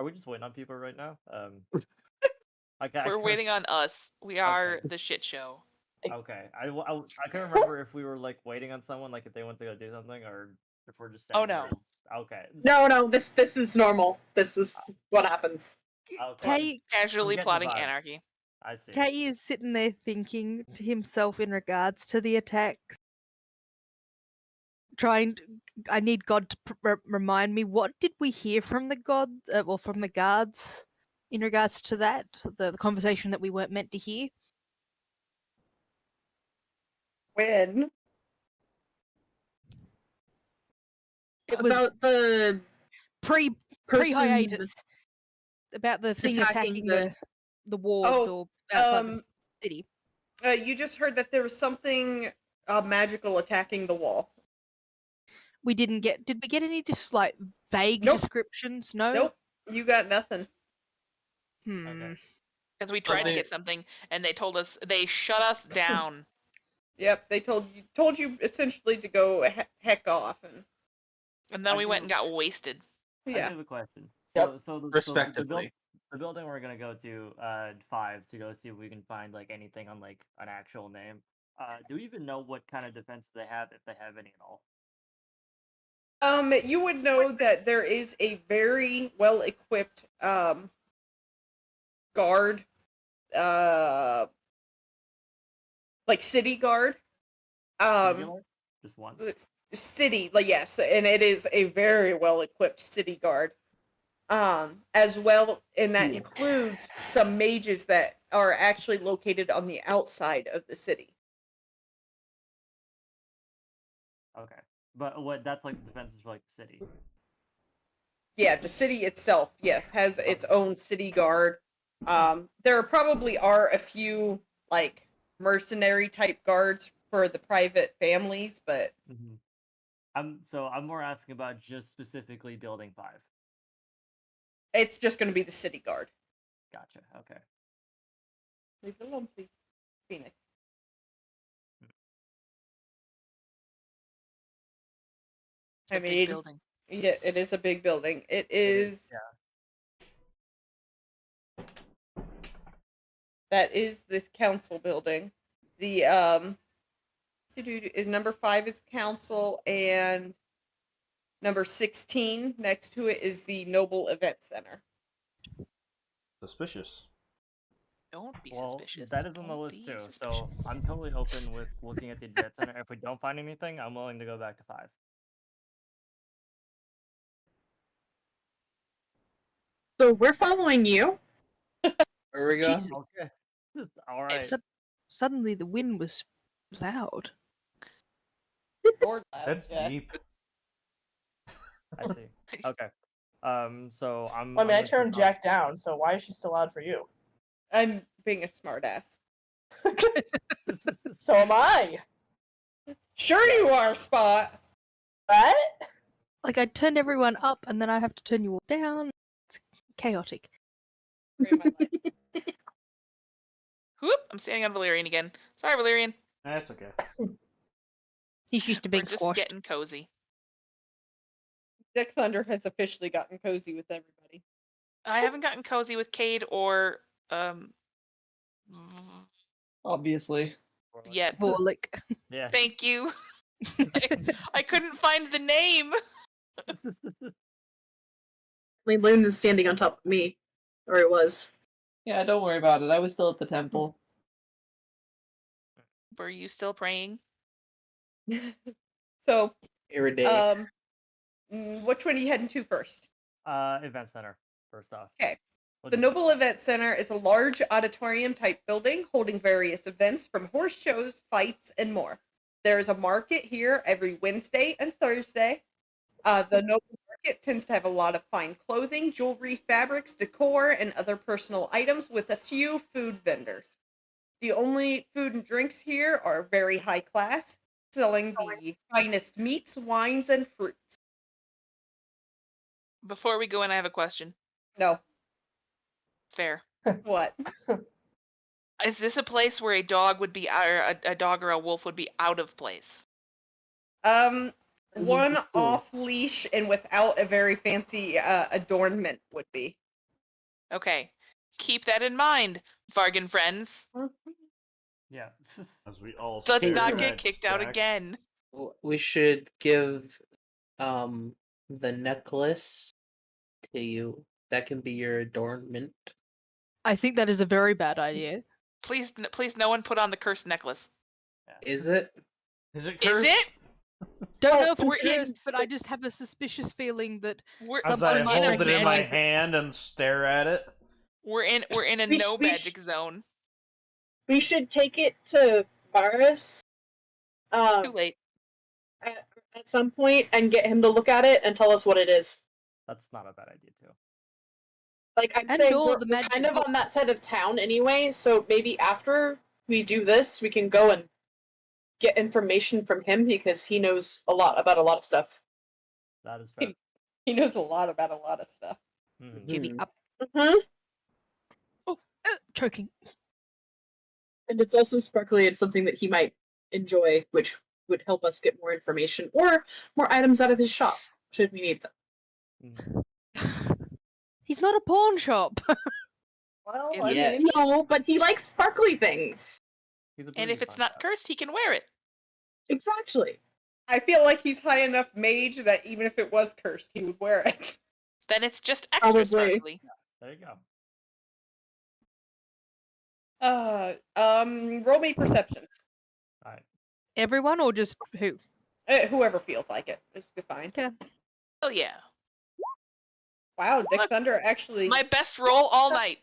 we just waiting on people right now? We're waiting on us. We are the shit show. Okay, I couldn't remember if we were like waiting on someone, like if they went to go do something, or if we're just Oh, standing no. there. Okay. No, this is normal. This is what happens. Okay. Casually getting the plotting vibe. anarchy. I see. Katie is sitting there thinking to himself in regards to the attacks. I need God to remind me, what did we hear from the from the guards in regards to that? The conversation that we weren't meant to hear? When? It was About the person pre-hiatus. About the thing attacking attacking the wards or outside the city. You just heard that there was something magical attacking the wall. We didn't get. Did we get any just like vague Nope. descriptions? No. Nope, you got nothing. Hmm. Because we tried to get something and they told us, they shut us down. Yep, they told you essentially to go heck off, And then we went and got wasted. I yeah. have a question. Yep. Respectively. The building we're gonna go to, 5, to go see if we can find like anything on like an actual name. Do we even know what kind of defense they have, if they have any at all? You would know that there is a very well equipped guard, like city guard. Singular? Just one. City, like yes, and it is a very well equipped city guard. As well, and that includes some mages that are actually located on the outside of the city. Okay, but what? That's like defenses for like the city. Yeah, the city itself, yes, has its own city guard. There probably are a few like mercenary type guards for the private families, but I'm more asking about just specifically building 5. it's just going to be the city guard. Gotcha. Okay. Leave it alone, please, Phoenix. It's a big building. Yeah, it is a big building. It is. Yeah. That is this council building. The is number 5 is council, and number 16 next to it is the Noble Event Center. Suspicious. Don't be Well, suspicious. that is on the list too, so I'm totally open with looking at the event center. If we don't find anything, I'm willing to go back to 5. So we're following you. Where we go? Jesus. Okay. All right. Suddenly the wind was loud. That's deep. I see. Okay. So I'm. Well, I mean, I gonna turned keep on- Jack down, so why is she still loud for you? I'm being a smartass. So am I. Sure you are, Spot. What? Like I turned everyone up and then I have to turn you all down. It's chaotic. Whoop! I'm standing on Valerian again. Sorry, Valerian. That's okay. He's used to We're being just squashed. getting cozy. Dick Thunder has officially gotten cozy with everybody. I haven't gotten cozy with Cade or Obviously. yet. Vorlick. Yeah. Thank you. I couldn't find the name. Loon is standing on top of me, or it was. Yeah, don't worry about it. I was still at the temple. Were you still praying? So, Every day. which one are you heading to first? Event center. First off. Okay. What The is- Noble Event Center is a large auditorium type building holding various events from horse shows, fights, and more. There's a market here every Wednesday and Thursday. The Noble Market tends to have a lot of fine clothing, jewelry, fabrics, decor, and other personal items with a few food vendors. The only food and drinks here are very high class, selling the finest meats, wines, and fruits. Before we go in, I have a question. No. Fair. What? Is this a place where a dog would be, or a dog or a wolf would be out of place? One off leash and without a very fancy adornment would be. Okay. Keep that in mind, bargain friends. Yeah. As we all Let's stare not get at kicked out Jack. again. We should give the necklace to you. That can be your adornment. I think that is a very bad idea. Please, please, no one put on the cursed necklace. Is it? Is it Is cursed? it? Don't know if we're it's in- cursed, but I just have a suspicious feeling that We're, As someone I might hold it in my recognize it. hand and stare at it. we're in a We no sh- we sh- magic zone. We should take it to Varus Too late. at some point and get him to look at it and tell us what it is. That's not a bad idea too. Like, I'd And say or we're, the we're magic kind of book. on that side of town anyway, so maybe after we do this, we can go and get information from him because he knows a lot about a lot of stuff. That is fair. He knows a lot about a lot of stuff. Mhm. Jimmy up. Mm-hmm. Oh, choking. And it's also sparkly and something that he might enjoy, which would help us get more information or more items out of his shop, should we need them. Mhm. He's not a pawn shop. Well, Is I it? Yeah. mean, No, but he likes sparkly things. He's a And if bougie it's fun not chap. cursed, he can wear it. Exactly. I feel like he's high enough mage that even if it was cursed, he would wear it. Then it's just extra Probably. sparkly. There you go. Roll me perceptions. All right. Everyone or just who? Whoever feels like it. It's fine. Oh yeah. Wow, Dick Look, Thunder actually. My best roll all night.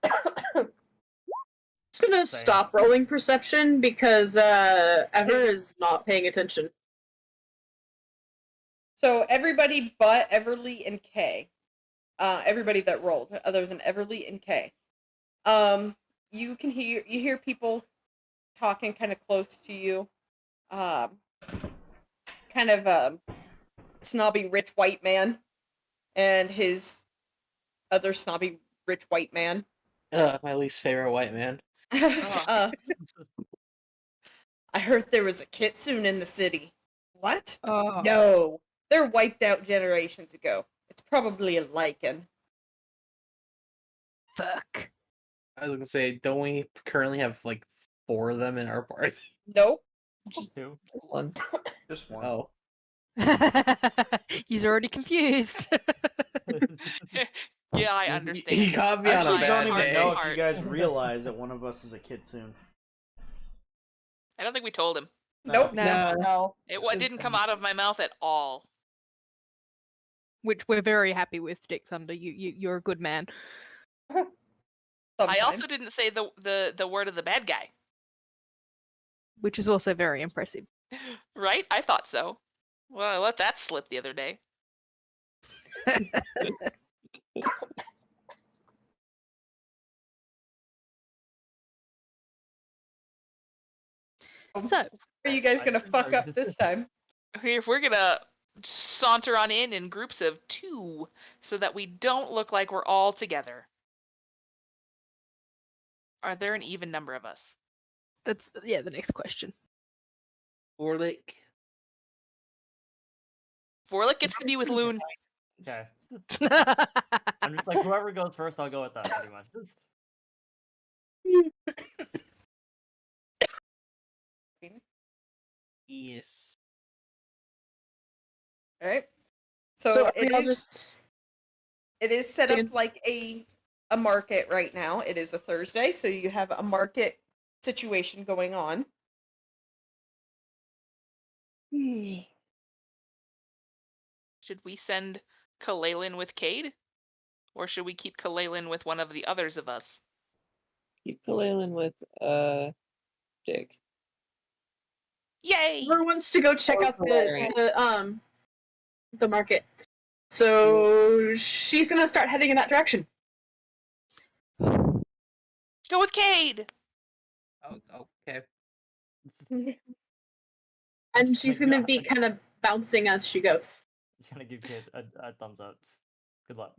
Just gonna Same. stop rolling perception because Ever is not paying attention. So everybody but Everly and Kay. Everybody that rolled, other than Everly and Kay. You hear people talking kind of close to you. Kind of a snobby rich white man and his other snobby rich white man. My least favorite white man. I heard there was a kitsune in the city. What? Oh. No, they're wiped out generations ago. It's probably a lichen. Fuck. I was gonna say, don't we currently have like 4 of them in our party? Nope. Just two. One. Just one. Oh. He's already confused. Yeah, I He understand. got me I on a actually bad don't even day. know if Heart. you guys realize that one of us is a kitsune. I don't think we told him. Nope. No. No. It didn't come out of my mouth at all. Which we're very happy with, Dick Thunder. You're a good man. I Sometimes. also didn't say the word of the bad guy. Which is also very impressive. Right? I thought so. Well, I let that slip the other day. So, Are you guys gonna fuck up this time? If we're gonna saunter on in groups of 2 so that we don't look like we're all together. Are there an even number of us? that's the next question. Orlick. Vorlik gets to be with Loon. Okay. I'm just like, whoever goes first, I'll go with that pretty much. Just... Yes. All right. So I mean, I'll just it is set take up like a market right now. It is a Thursday, so you have a market situation going on. Should we send Kalalin with Cade? Or should we keep Kalalin with one of the others of us? Keep Kalalin with Dick. Yay! Ever wants to go check out Hilarious. the market. So she's gonna start heading in that direction. Go with Cade. Oh, okay. And she's gonna be God. kind of bouncing as she goes. I'm trying to give Kid a thumbs up. Good luck.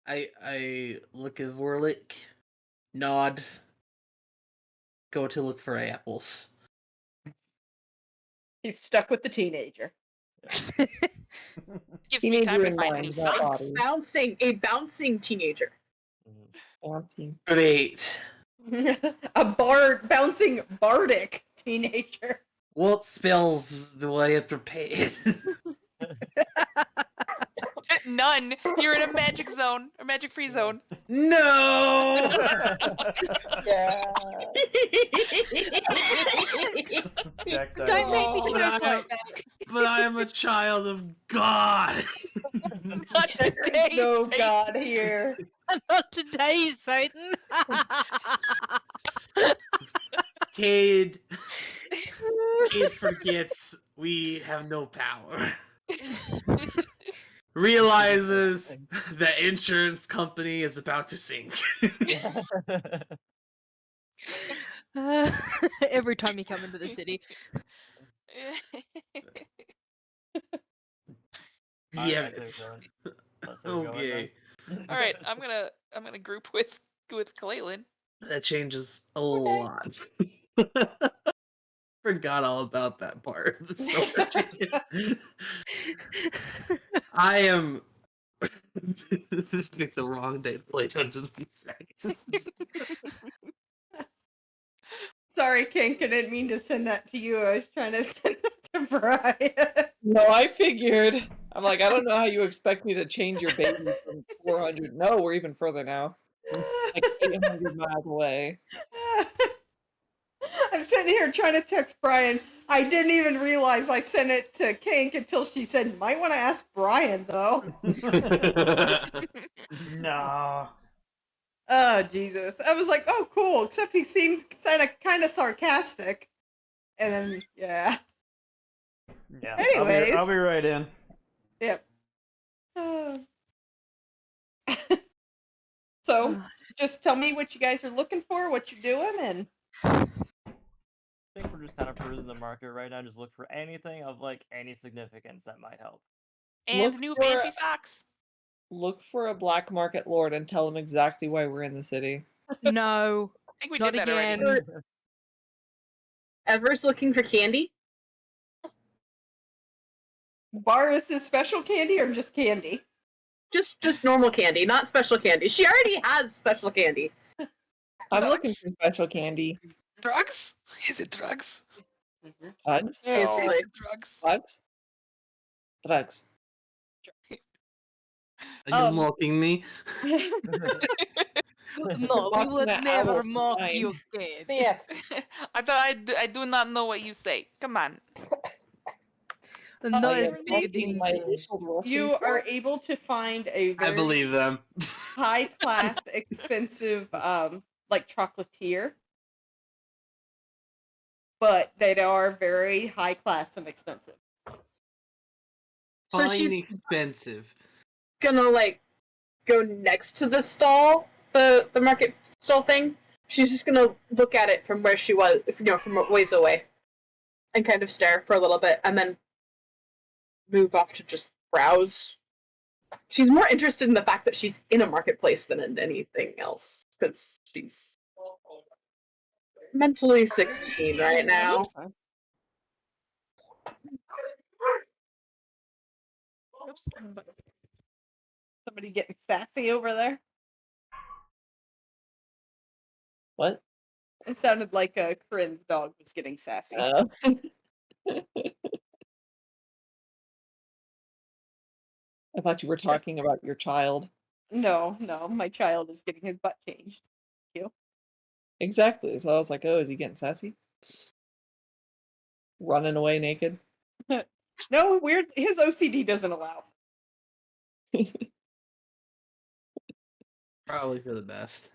I look at Vorlik, nod, go to look for apples. He's stuck with the teenager. Gives me time Teenager to in find a new mind, not sock. body. A bouncing teenager. Bouncing. Great. A bouncing bardic teenager. What spells do I have to pay? None. You're in a magic zone, a magic free zone. No! Jack died. Don't make me Oh, joke no. like that. But I am a child of God. Not today. No Satan. God here. Not today, Satan. Cade forgets we have no power. Realizes the insurance company is about to sink. Every time you come into the city. Damn Alright, it. let's say we're going Okay. then. All right, I'm gonna group with Clayton. That changes a lot. Forgot all about that part of the story. I am. This picked the wrong day to play Dungeons and Dragons. Sorry, Kink, I didn't mean to send that to you. I was trying to send it to Brian. No, I figured. I'm like, I don't know how you expect me to change your baby from 400. No, we're even further now. Like 800 miles away. I'm sitting here trying to text Brian. I didn't even realize I sent it to Kink until she said, "You might want to ask Brian, though." No. Oh, Jesus. I was like, oh, cool. Except he seemed kind of sarcastic. And then, yeah. Yeah. Anyways. I'll be right in. Yep. So, just tell me what you guys are looking for, what you're doing, and... I think we're just kind of perusing the market right now. Just look for anything of like any significance that might help. And Look new for- fancy socks. Look for a black market lord and tell him exactly why we're in the city. No. I think we Not did that again. already. Ever's looking for candy. Barris's special candy or just candy? Just normal candy, not special candy. She already has special candy. I'm looking for special candy. Drugs? Is it drugs? Drugs? Basically. Drugs. Drugs? Drugs. Are you mocking me? No, we Walking would that never owl mock line. you again. Yeah. I thought I do not know what you say. Come on. No, I it's am bigger making than my you. initial roll You to are able to find a I very believe them. high-class, expensive, like, chocolatier. But they are very high-class and expensive. So Fine she's expensive. gonna like go next to the stall, the market stall thing. She's just gonna look at it from where she was, from a ways away, and kind of stare for a little bit, and then move off to just browse. She's more interested in the fact that she's in a marketplace than in anything else, because she's mentally 16 right now. Oops. Somebody getting sassy over there? What? It sounded like Corinne's dog was getting sassy. I thought you were talking about your child. No, my child is getting his butt changed. Exactly. So I was like, oh, is he getting sassy? Running away naked? No, weird. His OCD doesn't allow. Probably for the best.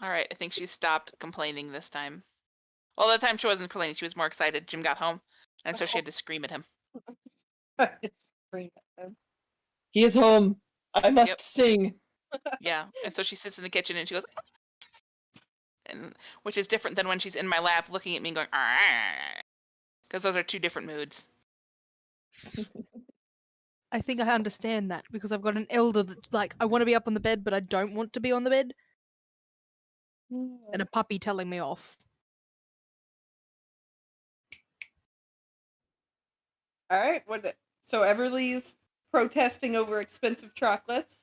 All right, I think she stopped complaining this time. Well, that time she wasn't complaining. She was more excited. Jim got home. And so she had to scream at him. He is home. I must Yep. sing. Yeah. And so she sits in the kitchen and she goes, and which is different than when she's in my lap looking at me and going, because those are two different moods. I think I understand that because I've got an elder that's like, I want to be up on the bed, but I don't want to be on the bed. And a puppy telling me off. All right. So Everly's protesting over expensive chocolates.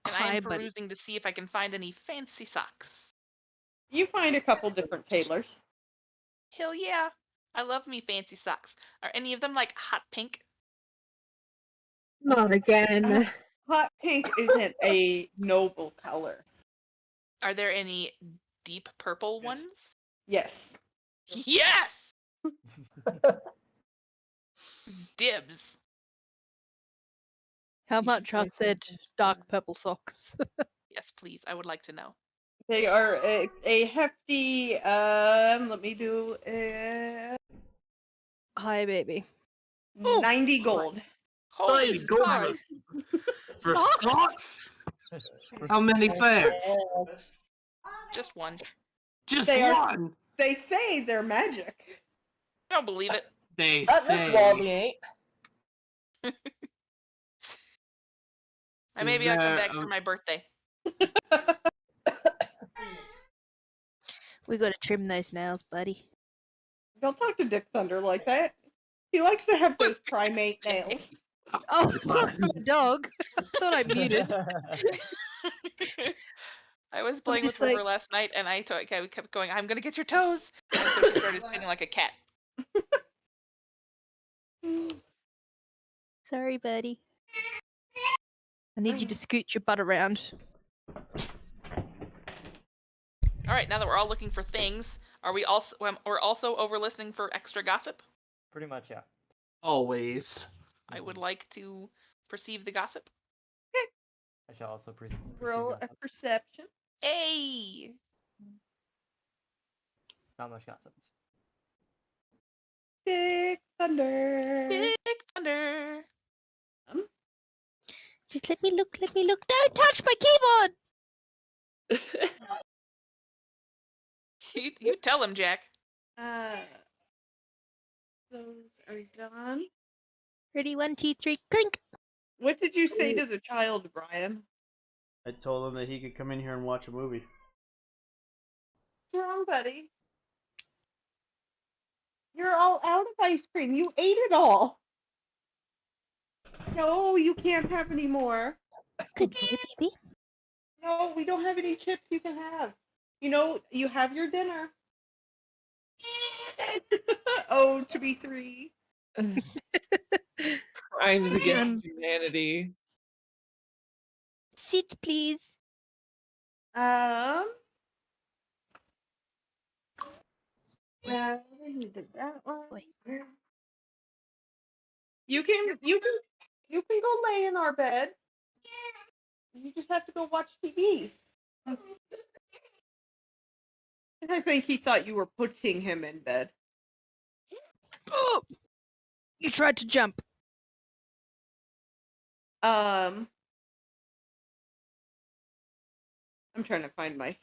And I Hi, am buddy. perusing to see if I can find any fancy socks. You find a couple different tailors. Hell yeah. I love me fancy socks. Are any of them like hot pink? Not again. Hot pink isn't a noble color. Are there any deep purple ones? Yes. Yes! Dibs. How much are said dark purple socks? Yes, please. I would like to know. They are a hefty, let me do Hi, baby. 90 gold. Holy Nice gold smokes. for Socks? socks. How many pairs? Just one. Just They are- one. They say they're magic. I don't believe it. They This say. Waldy ain't. Maybe I'll come there back for my birthday. We gotta trim those nails, buddy. Don't talk to Dick Thunder like that. He likes to have those primate nails. Oh, sorry, my dog. Thought I muted. I was playing with just like- River last night, and I kept going, I'm going to get your toes. And so she started sitting like a cat. Sorry, buddy. I need you to scoot your butt around. All right, now that we're all looking for things, are we also we're also over listening for extra gossip? Pretty much, yeah. Always. I would like to perceive the gossip. I shall also perceive Roll a gossip. perception. Hey! Not much gossip. Dick Thunder. Big Thunder! Just let me look, let me look. Don't touch my keyboard! You tell him, Jack. Those are done. Ready, 1, 2, 3, clink! What did you say to the child, Brian? I told him that he could come in here and watch a movie. What's wrong, buddy? You're all out of ice cream. You ate it all. No, you can't have any more. Good boy, baby. No, we don't have any chips you can have. You know, you have your dinner. Oh, to be 3. Crimes against humanity. Sit, please. Well, you did that one. Boy. You can go lay in our bed. You just have to go watch TV. I think he thought you were putting him in bed. Oh! You tried to jump. I'm trying to find my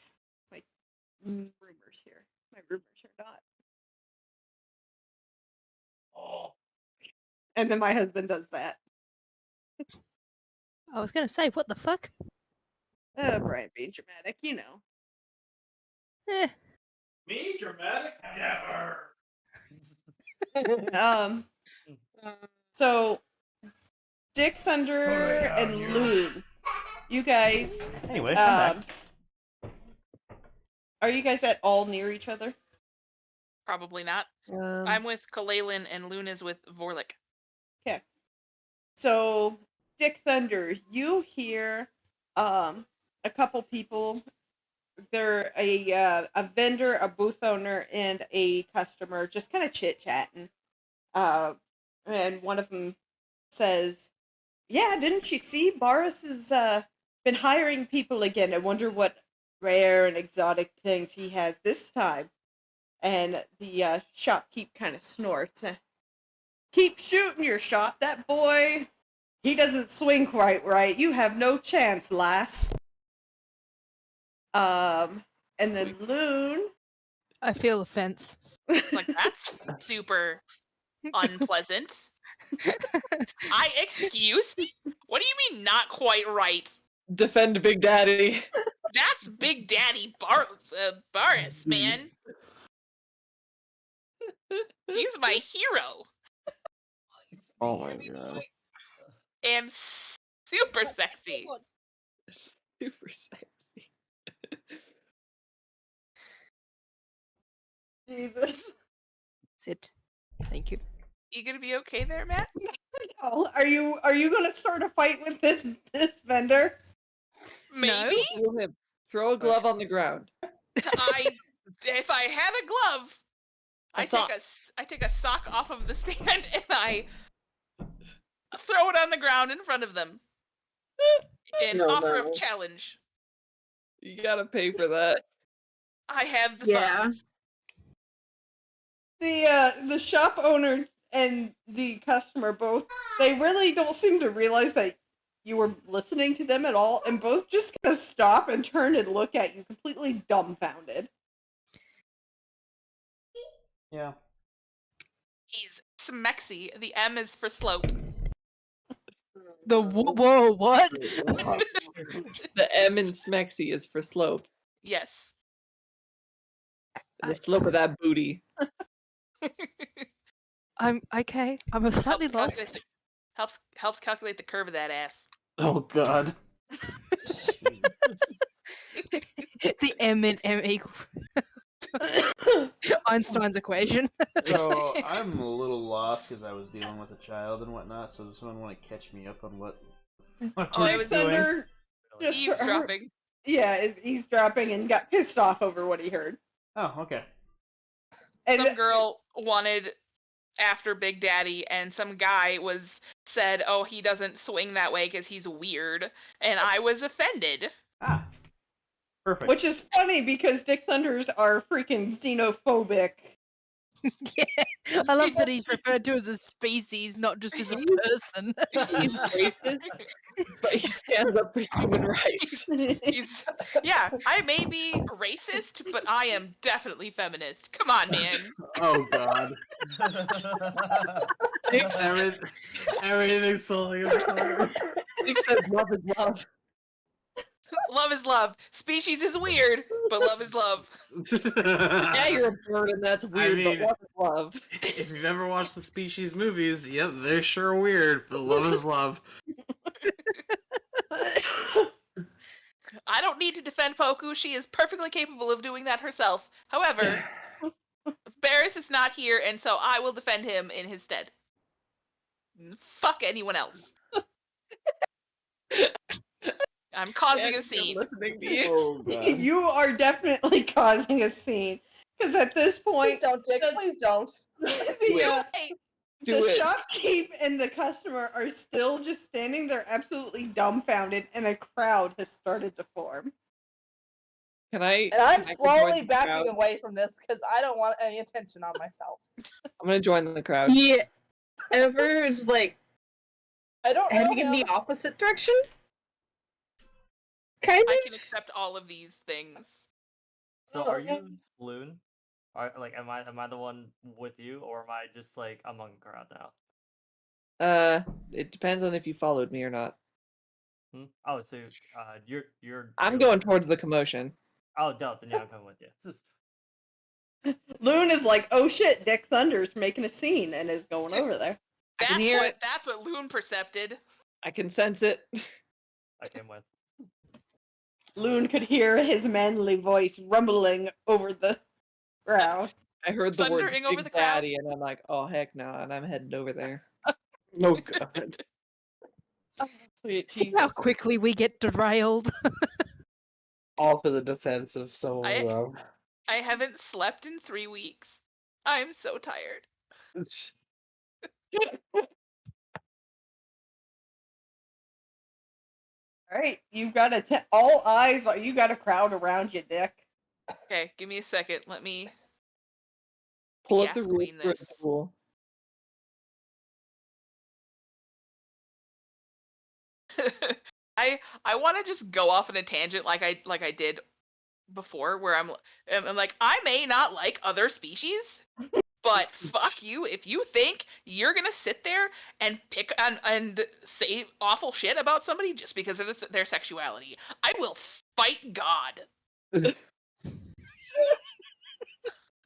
rumors here. My rumors are not. Oh. And then my husband does that. I was gonna say, what the fuck? Brian being dramatic, you know. Eh. Me? Dramatic? Never. So Dick Thunder and Loon, you guys. Anyway, come back. Are you guys at all near each other? Probably not. I'm with Kalalin and Luna's with Vorlik. Okay. So Dick Thunder, you hear a couple people. They're a vendor, a booth owner, and a customer just kind of chit-chatting. And one of them says, yeah, didn't you see? Boris has been hiring people again. I wonder what rare and exotic things he has this time. And the shopkeep kind of snorts. Keep shooting your shot. That boy, he doesn't swing quite right. You have no chance, lass. And then Loon. I feel offense. It's like, that's super unpleasant. Excuse me? What do you mean not quite right? Defend Big Daddy. That's Big Daddy Boris, man. He's my hero. Oh my god. And super sexy. Super sexy. Jesus. Sit. Thank you. You gonna be okay there, Matt? Oh, are you gonna start a fight with this vendor? Maybe? Throw him. Throw a glove on the ground. If I had a glove, I sock. take a sock off of the stand and I throw it on the ground in front of them. An offer of challenge. You gotta pay for that. I have the funds. The shop owner and the customer both, they really don't seem to realize that you were listening to them at all, and both just kind of stop and turn and look at you completely dumbfounded. Yeah. He's smexy. The M is for slope. Whoa, what? The M in Smexy is for slope. Yes. The slope of that booty. I'm okay. I'm a slightly Helps lost. helps calculate the curve of that ass. Oh God. The M in M equals Einstein's equation. So I'm a little lost because I was dealing with a child and whatnot. So does someone want to catch me up on what? I was Thunder just eavesdropping. Yeah, is eavesdropping and got pissed off over what he heard. Oh, okay. And Some girl wanted after Big Daddy, and some guy said, "Oh, he doesn't swing that way because he's weird," and I was offended. Ah, perfect. which is funny because Dick Thunders are freaking xenophobic. Yeah, I love that he's referred to as a species, not just as a person. He's racist, but he stands up for human rights. Yeah, I may be racist, but I am definitely feminist. Come on, man. Oh God. Everything's falling apart. Dick says love is love. Love is love. Species is weird, but love is love. Yeah, you're a bird and that's weird, mean, but love is love. If you've ever watched the Species movies, yep, they're sure weird, but love is love. I don't need to defend Poku. She is perfectly capable of doing that herself. However, Barris is not here, and so I will defend him in his stead. Fuck anyone else. I'm causing a scene. Listening to you. Oh God. You are definitely causing a scene. Because at this Please point, don't, Dick. Please don't. the Do it. shopkeep and the customer are still just standing there absolutely dumbfounded, and a crowd has started to form. Can I? And I'm can I slowly join the backing crowd? away from this because I don't want any attention on myself. I'm gonna join the crowd. Yeah. Ever's like I don't know heading in him. the opposite direction. Kind I of. can accept all of these things. So are you Loon? Am I the one with you, or am I just like among the crowd now? It depends on if you followed me or not. Oh, so you're. I'm you're- going towards the commotion. Oh, dope. Then yeah, I'm coming with you. It's just- Loon is like, oh shit, Dick Thunder's making a scene and is going over there. I can hear it. That's what Loon percepted. I can sense it. I came with. Loon could hear his manly voice rumbling over the crowd. I heard the word Thundering over Big the crowd. Daddy, and I'm like, oh heck no, and I'm heading over there. Oh God. Sweet See Jesus. how quickly we get derailed. All for the defense of someone love. I haven't slept in 3 weeks. I'm so tired. All right, you've got all eyes. You got a crowd around you, Dick. Okay, give me a second. Let me Pull up the Yes, rules queen for a this. duel. I want to just go off on a tangent like I did before, where I'm like, I may not like other species, but fuck you if you think you're gonna sit there and pick and say awful shit about somebody just because of their sexuality. I will fight God.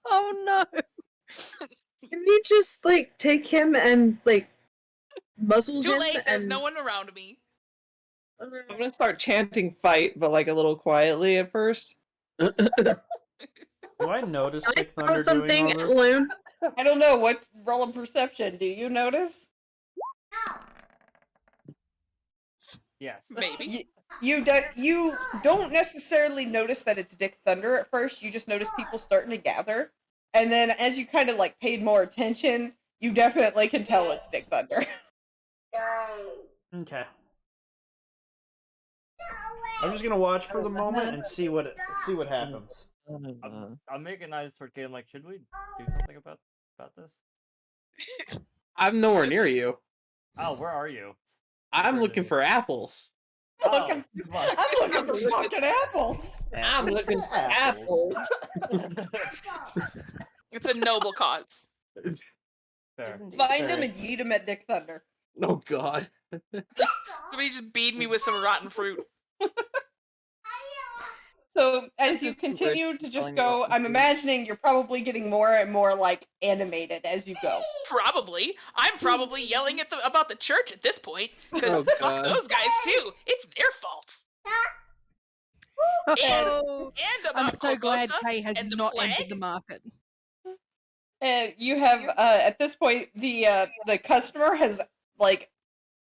Oh no! Can you just like take him and like muzzle Too him late. There's and no one around me. I'm gonna start chanting "fight," but like a little quietly at first. Do I notice Can I Dick throw Thunder doing something all at this? Loon? I don't know what roll of perception. Do you notice? Yes. Maybe. You don't necessarily notice that it's Dick Thunder at first. You just notice people starting to gather, and then as you kind of like paid more attention, you definitely can tell it's Dick Thunder. Okay. I'm just gonna watch for the moment and see what happens. I'm making eyes toward Kate. I'm like, should we do something about this? I'm nowhere near you. Oh, where are you? I'm looking for apples. I'm looking for fucking apples. I'm looking for apples. It's a noble cause. Fair. Find him and eat him at Dick Thunder. Oh God. Somebody just beat me with some rotten fruit. So as This you is the continue worst to just spelling go, rotten I'm fruit. imagining you're probably getting more and more like animated as you go. Probably. I'm probably yelling at about the church at this point, because Oh, fuck God. those guys too. It's their fault. And, Oh, and about I'm so glad Corvosa Kay has and the not flag. entered the market. You have at this point the customer has like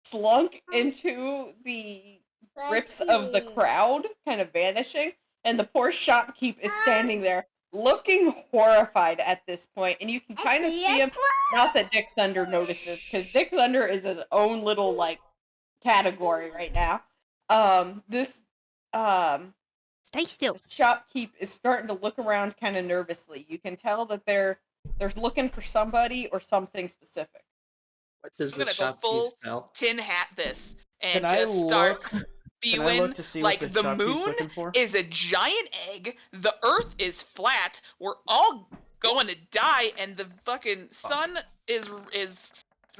slunk into the grips of the crowd, kind of vanishing, and the poor shopkeep is standing there looking horrified at this point, and you can kind of see him. Not that Dick Thunder notices, because Dick Thunder is his own little like category right now. This Stay still. the shopkeep is starting to look around kind of nervously. You can tell that they're looking for somebody or something specific. What does I'm the gonna go shopkeep full sell? tin hat this and Can I just start look? Can I spewing look to see what like the the shopkeep's moon looking for? is a giant egg, the earth is flat, we're all going to die, and the fucking sun is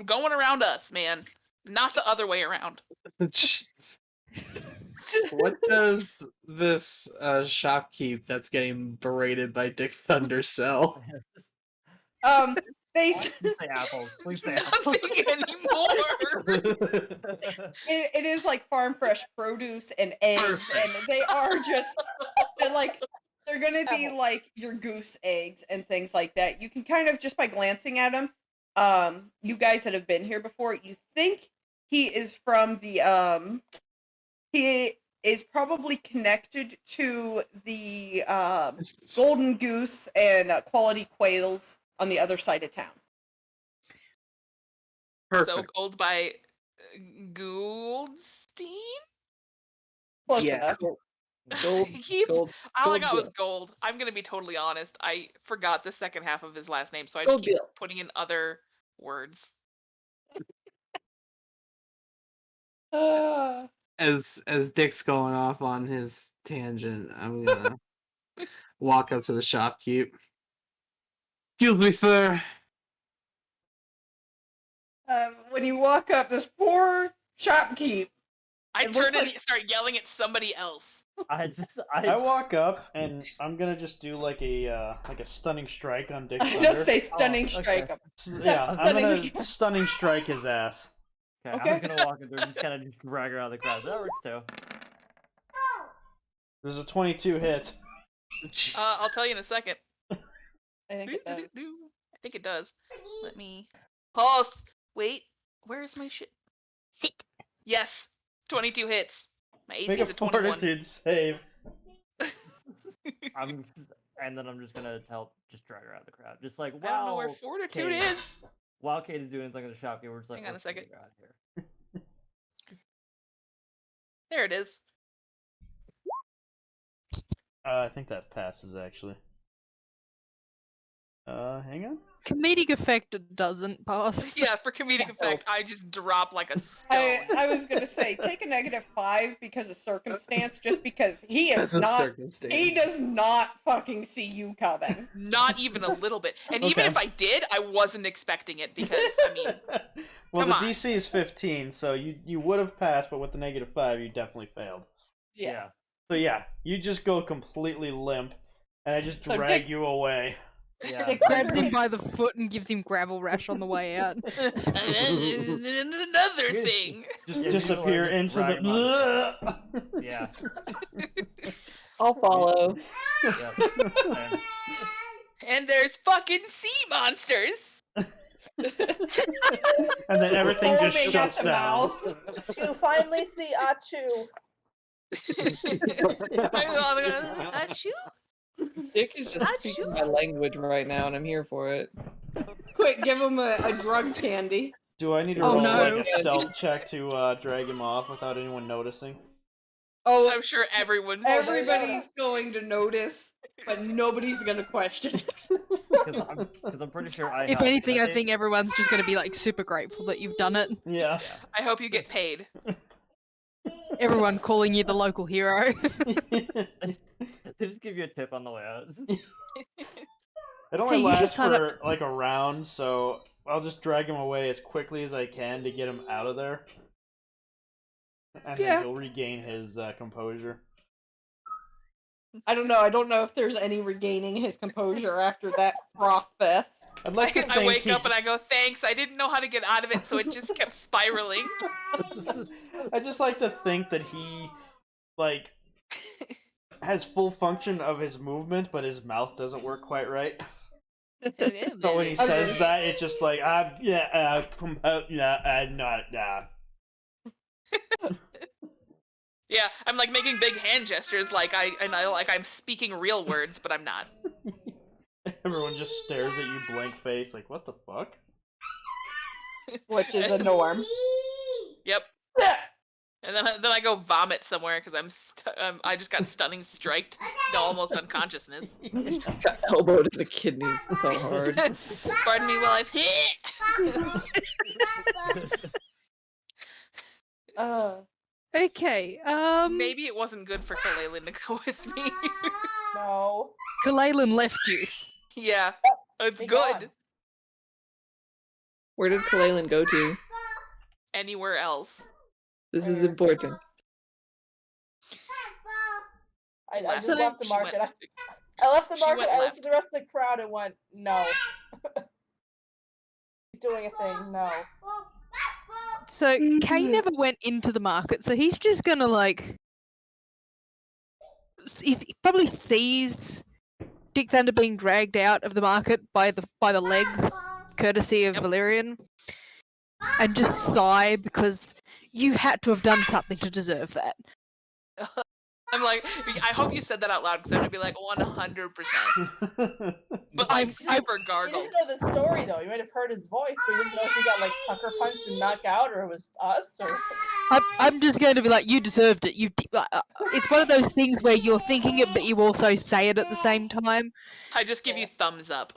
going around us, man. Not the other way around. Jeez. What does this shopkeep that's getting berated by Dick Thunder sell? They Please say apples. Please say apples. Nothing anymore. it is like farm fresh produce and eggs, and they are just they're gonna be like your goose eggs and things like that. You can kind of just by glancing at them, you guys that have been here before, you think he is from the he is probably connected to the Golden Goose and Quality Quails on the other side of town. So Perfect. gold by Goldstein? Close Yeah. enough. Gold, gold, All I gold got was bill. gold. I'm gonna be totally honest. I forgot the second half of his last name, so I Gold just keep bill. putting in other words. As Dick's going off on his tangent, I'm gonna walk up to the shopkeep. Excuse me, sir. When you walk up, this poor shopkeep. I It turn looks and like- start yelling at somebody else. I walk up and I'm gonna just do like a stunning strike on Dick Thunder. Don't say stunning strike. Yeah, I'm Stunning gonna strike. stunning strike his ass. Okay, Okay. I was gonna walk in there, just kind of just drag her out of the crowd. That works too. There's a 22 hit. I'll tell you in a second. I think it does. I think it does. Let me. Oh, wait. Where's my shit? Sit. Yes, 22 hits. My AC Make is a a 21. fortitude save. And then I'm just gonna just drag her out of the crowd. Just like, I don't know where wow, fortitude Kate. is. While Kate is doing anything in the shopkeeper, we're just like, Hang on a let's get second. her out of here. There it is. I think that passes actually. Hang Hang on. Comedic effect doesn't pass. Yeah, for comedic effect, I just drop like a stone. I was gonna say take a -5 because of circumstance, just because he is That's a not. circumstance. He does not fucking see you coming. Not even a little bit. And even Okay. if I did, I wasn't expecting it because, I mean, Well, come the on. DC is 15, so you would have passed, but with the -5, you definitely failed. Yeah. So yeah, you just go completely limp, and I just So drag Dick- you away. Yeah. It grabs him by the foot and gives him gravel rash on the way out. Another thing. Just Yeah, you disappear go and into drag him the. Yeah. I'll follow. Yep. Same. And there's fucking sea monsters. And then everything just Foaming at shuts the down. mouth. You finally see Achu. Achoo. Dick is just speaking my language right now, and I'm here for it. Quick, give him a drug candy. Do I need to Oh, roll no. like a stealth check to drag him off without anyone noticing? Oh, I'm sure everyone's everybody's going to notice, but nobody's gonna question it. Because I'm pretty sure I. If have- anything, I think everyone's just going to be like super grateful that you've done it. Yeah. I hope you get paid. Everyone calling you the local hero. They just give you a tip on the way out. It only Hey, you should lasts sign up for like a round, so I'll just drag him away as quickly as I can to get him out of there. And Yeah. then he'll regain his composure. I don't know. I don't know if there's any regaining his composure after that froth fest. I'd like to I think wake he... up and I go, thanks, I didn't know how to get out of it, so it just kept spiraling. I just like to think that he, like, has full function of his movement, but his mouth doesn't work quite right. So when he says that, it's just like, not. Yeah, I'm like making big hand gestures like I'm speaking real words, but I'm not. Everyone just stares at you blank face, like, what the fuck? Which is a norm. Yep. And then I go vomit somewhere because I just got stunning striked to almost unconsciousness. Got elbowed in the kidneys so hard. Pardon me while I Okay, Maybe it wasn't good for Kalalin to go with me. No. Kalalin left you. Yeah, it's Be good. gone. Where did Kalalin go to? Anywhere else. This is important. I Last just left the she went- market. I left the She market. went I looked left. at the rest of the crowd and went, no. He's doing a thing. No. So Kay never went into the market, so he's just gonna like. He probably sees Dick Thunder being dragged out of the market by the leg, courtesy of Valerian, and just sigh because you had to have done something to deserve that. I'm like, I hope you said that out loud because I'm gonna be like 100%. But like super He gargled. doesn't know the story though. You might have heard his voice, but he doesn't know if he got like sucker punched and knocked out, or it was us, or. I'm just going to be like, you deserved it. It's one of those things where you're thinking it, but you also say it at the same time. I just give you thumbs up.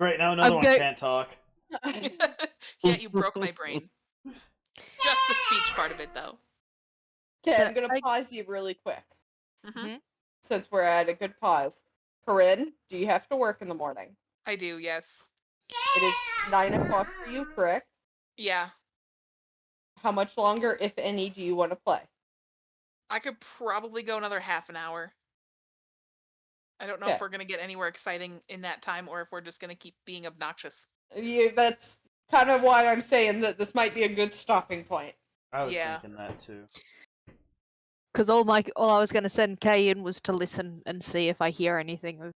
Great, now another one go- can't talk. Yeah, you broke my brain. Just the speech part of it though. Okay, So I'm gonna I- pause you really quick Hmm since we're at a good pause. Corinne, do you have to work in the morning? I do, yes. It is 9 o'clock for you, correct? Yeah. How much longer, if any, do you want to play? I could probably go another half an hour. I don't know Okay. if we're gonna get anywhere exciting in that time or if we're just gonna keep being obnoxious. That's kind of why I'm saying that this might be a good stopping point. I was Yeah. thinking that too. Because all I was going to send Kay in was to listen and see if I hear anything.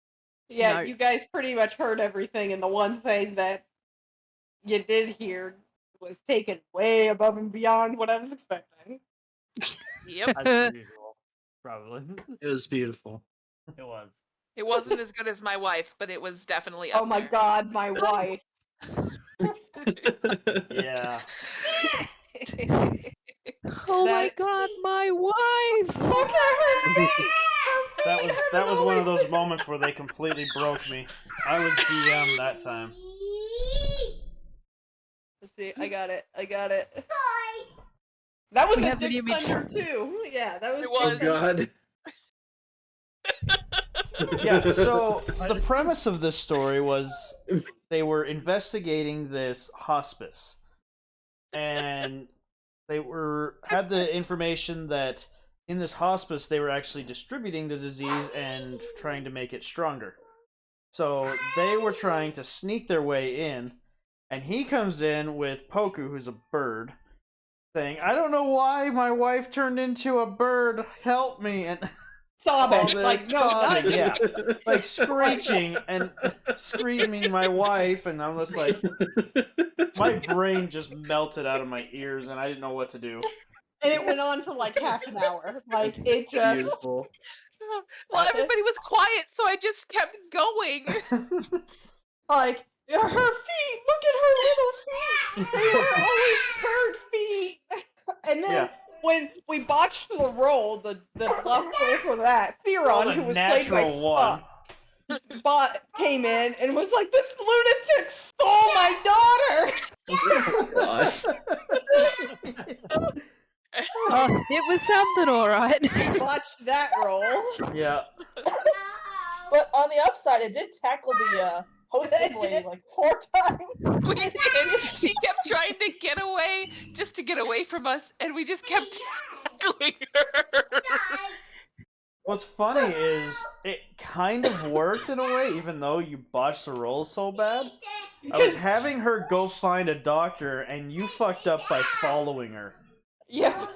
Yeah, No. you guys pretty much heard everything, and the one thing that you did hear was taken way above and beyond what I was expecting. Yep. As per usual, probably. It was beautiful. It was. It wasn't as good as my wife, but it was definitely Oh up my there. god, my wife. Yeah. Oh my That- god, my wife! Look at her feet! Her That was one of those moments where they completely broke me. I was DM that time. Let's see. I got it. That was We a have Dick the image. Thunder too. Yeah, that was. It Oh was. god. Yeah, so the premise of this story was they were investigating this hospice. And they had the information that in this hospice they were actually distributing the disease and trying to make it stronger. So they were trying to sneak their way in, and he comes in with Poku, who's a bird, saying, "I don't know why my wife turned into a bird. Help me!" And sobbing. all this Like no, not sobbing, yeah, like screeching and screaming my wife, and I'm just like, my brain just melted out of my ears, and I didn't know what to do. And it went on for like half an hour. Like it just. Beautiful. Well, everybody was quiet, so I just kept going. Like her feet. Look at her little feet. They were always bird feet. And then. Yeah. When we botched the roll, the bluff roll for that, Theron, who was played by natural Spock, came in and was like, "This lunatic stole my daughter." Oh, it was something, alright. Botched that roll. Yeah. But on the upside, it did tackle the hostess lady like 4 times. We did. She kept trying to get away, just to get away from us, and we just kept tackling her. What's funny is it kind of worked in a way, even though you botched the roll so bad. I was having her go find a doctor, and you fucked up by following her. Yeah.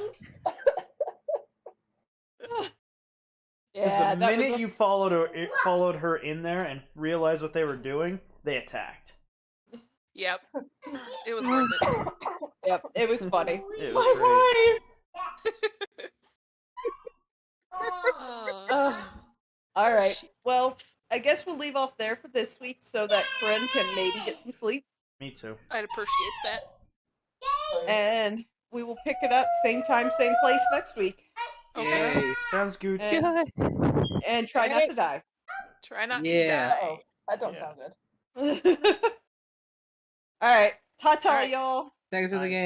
Because Yeah, the that minute was you followed her in there and realized what they were doing, they attacked. Yep. It was worth it. Yep, it was funny. It was My great. wife! All right. Well, I guess we'll leave off there for this week so that Corinne can maybe get some sleep. Me too. I'd appreciate that. And we will pick it up same time, same place next week. Okay. Yay. Sounds good. And try not to die. Try not Yeah. to die. Oh, that don't sound good. All right. Ta-ta, Alright. y'all. Thanks for the game.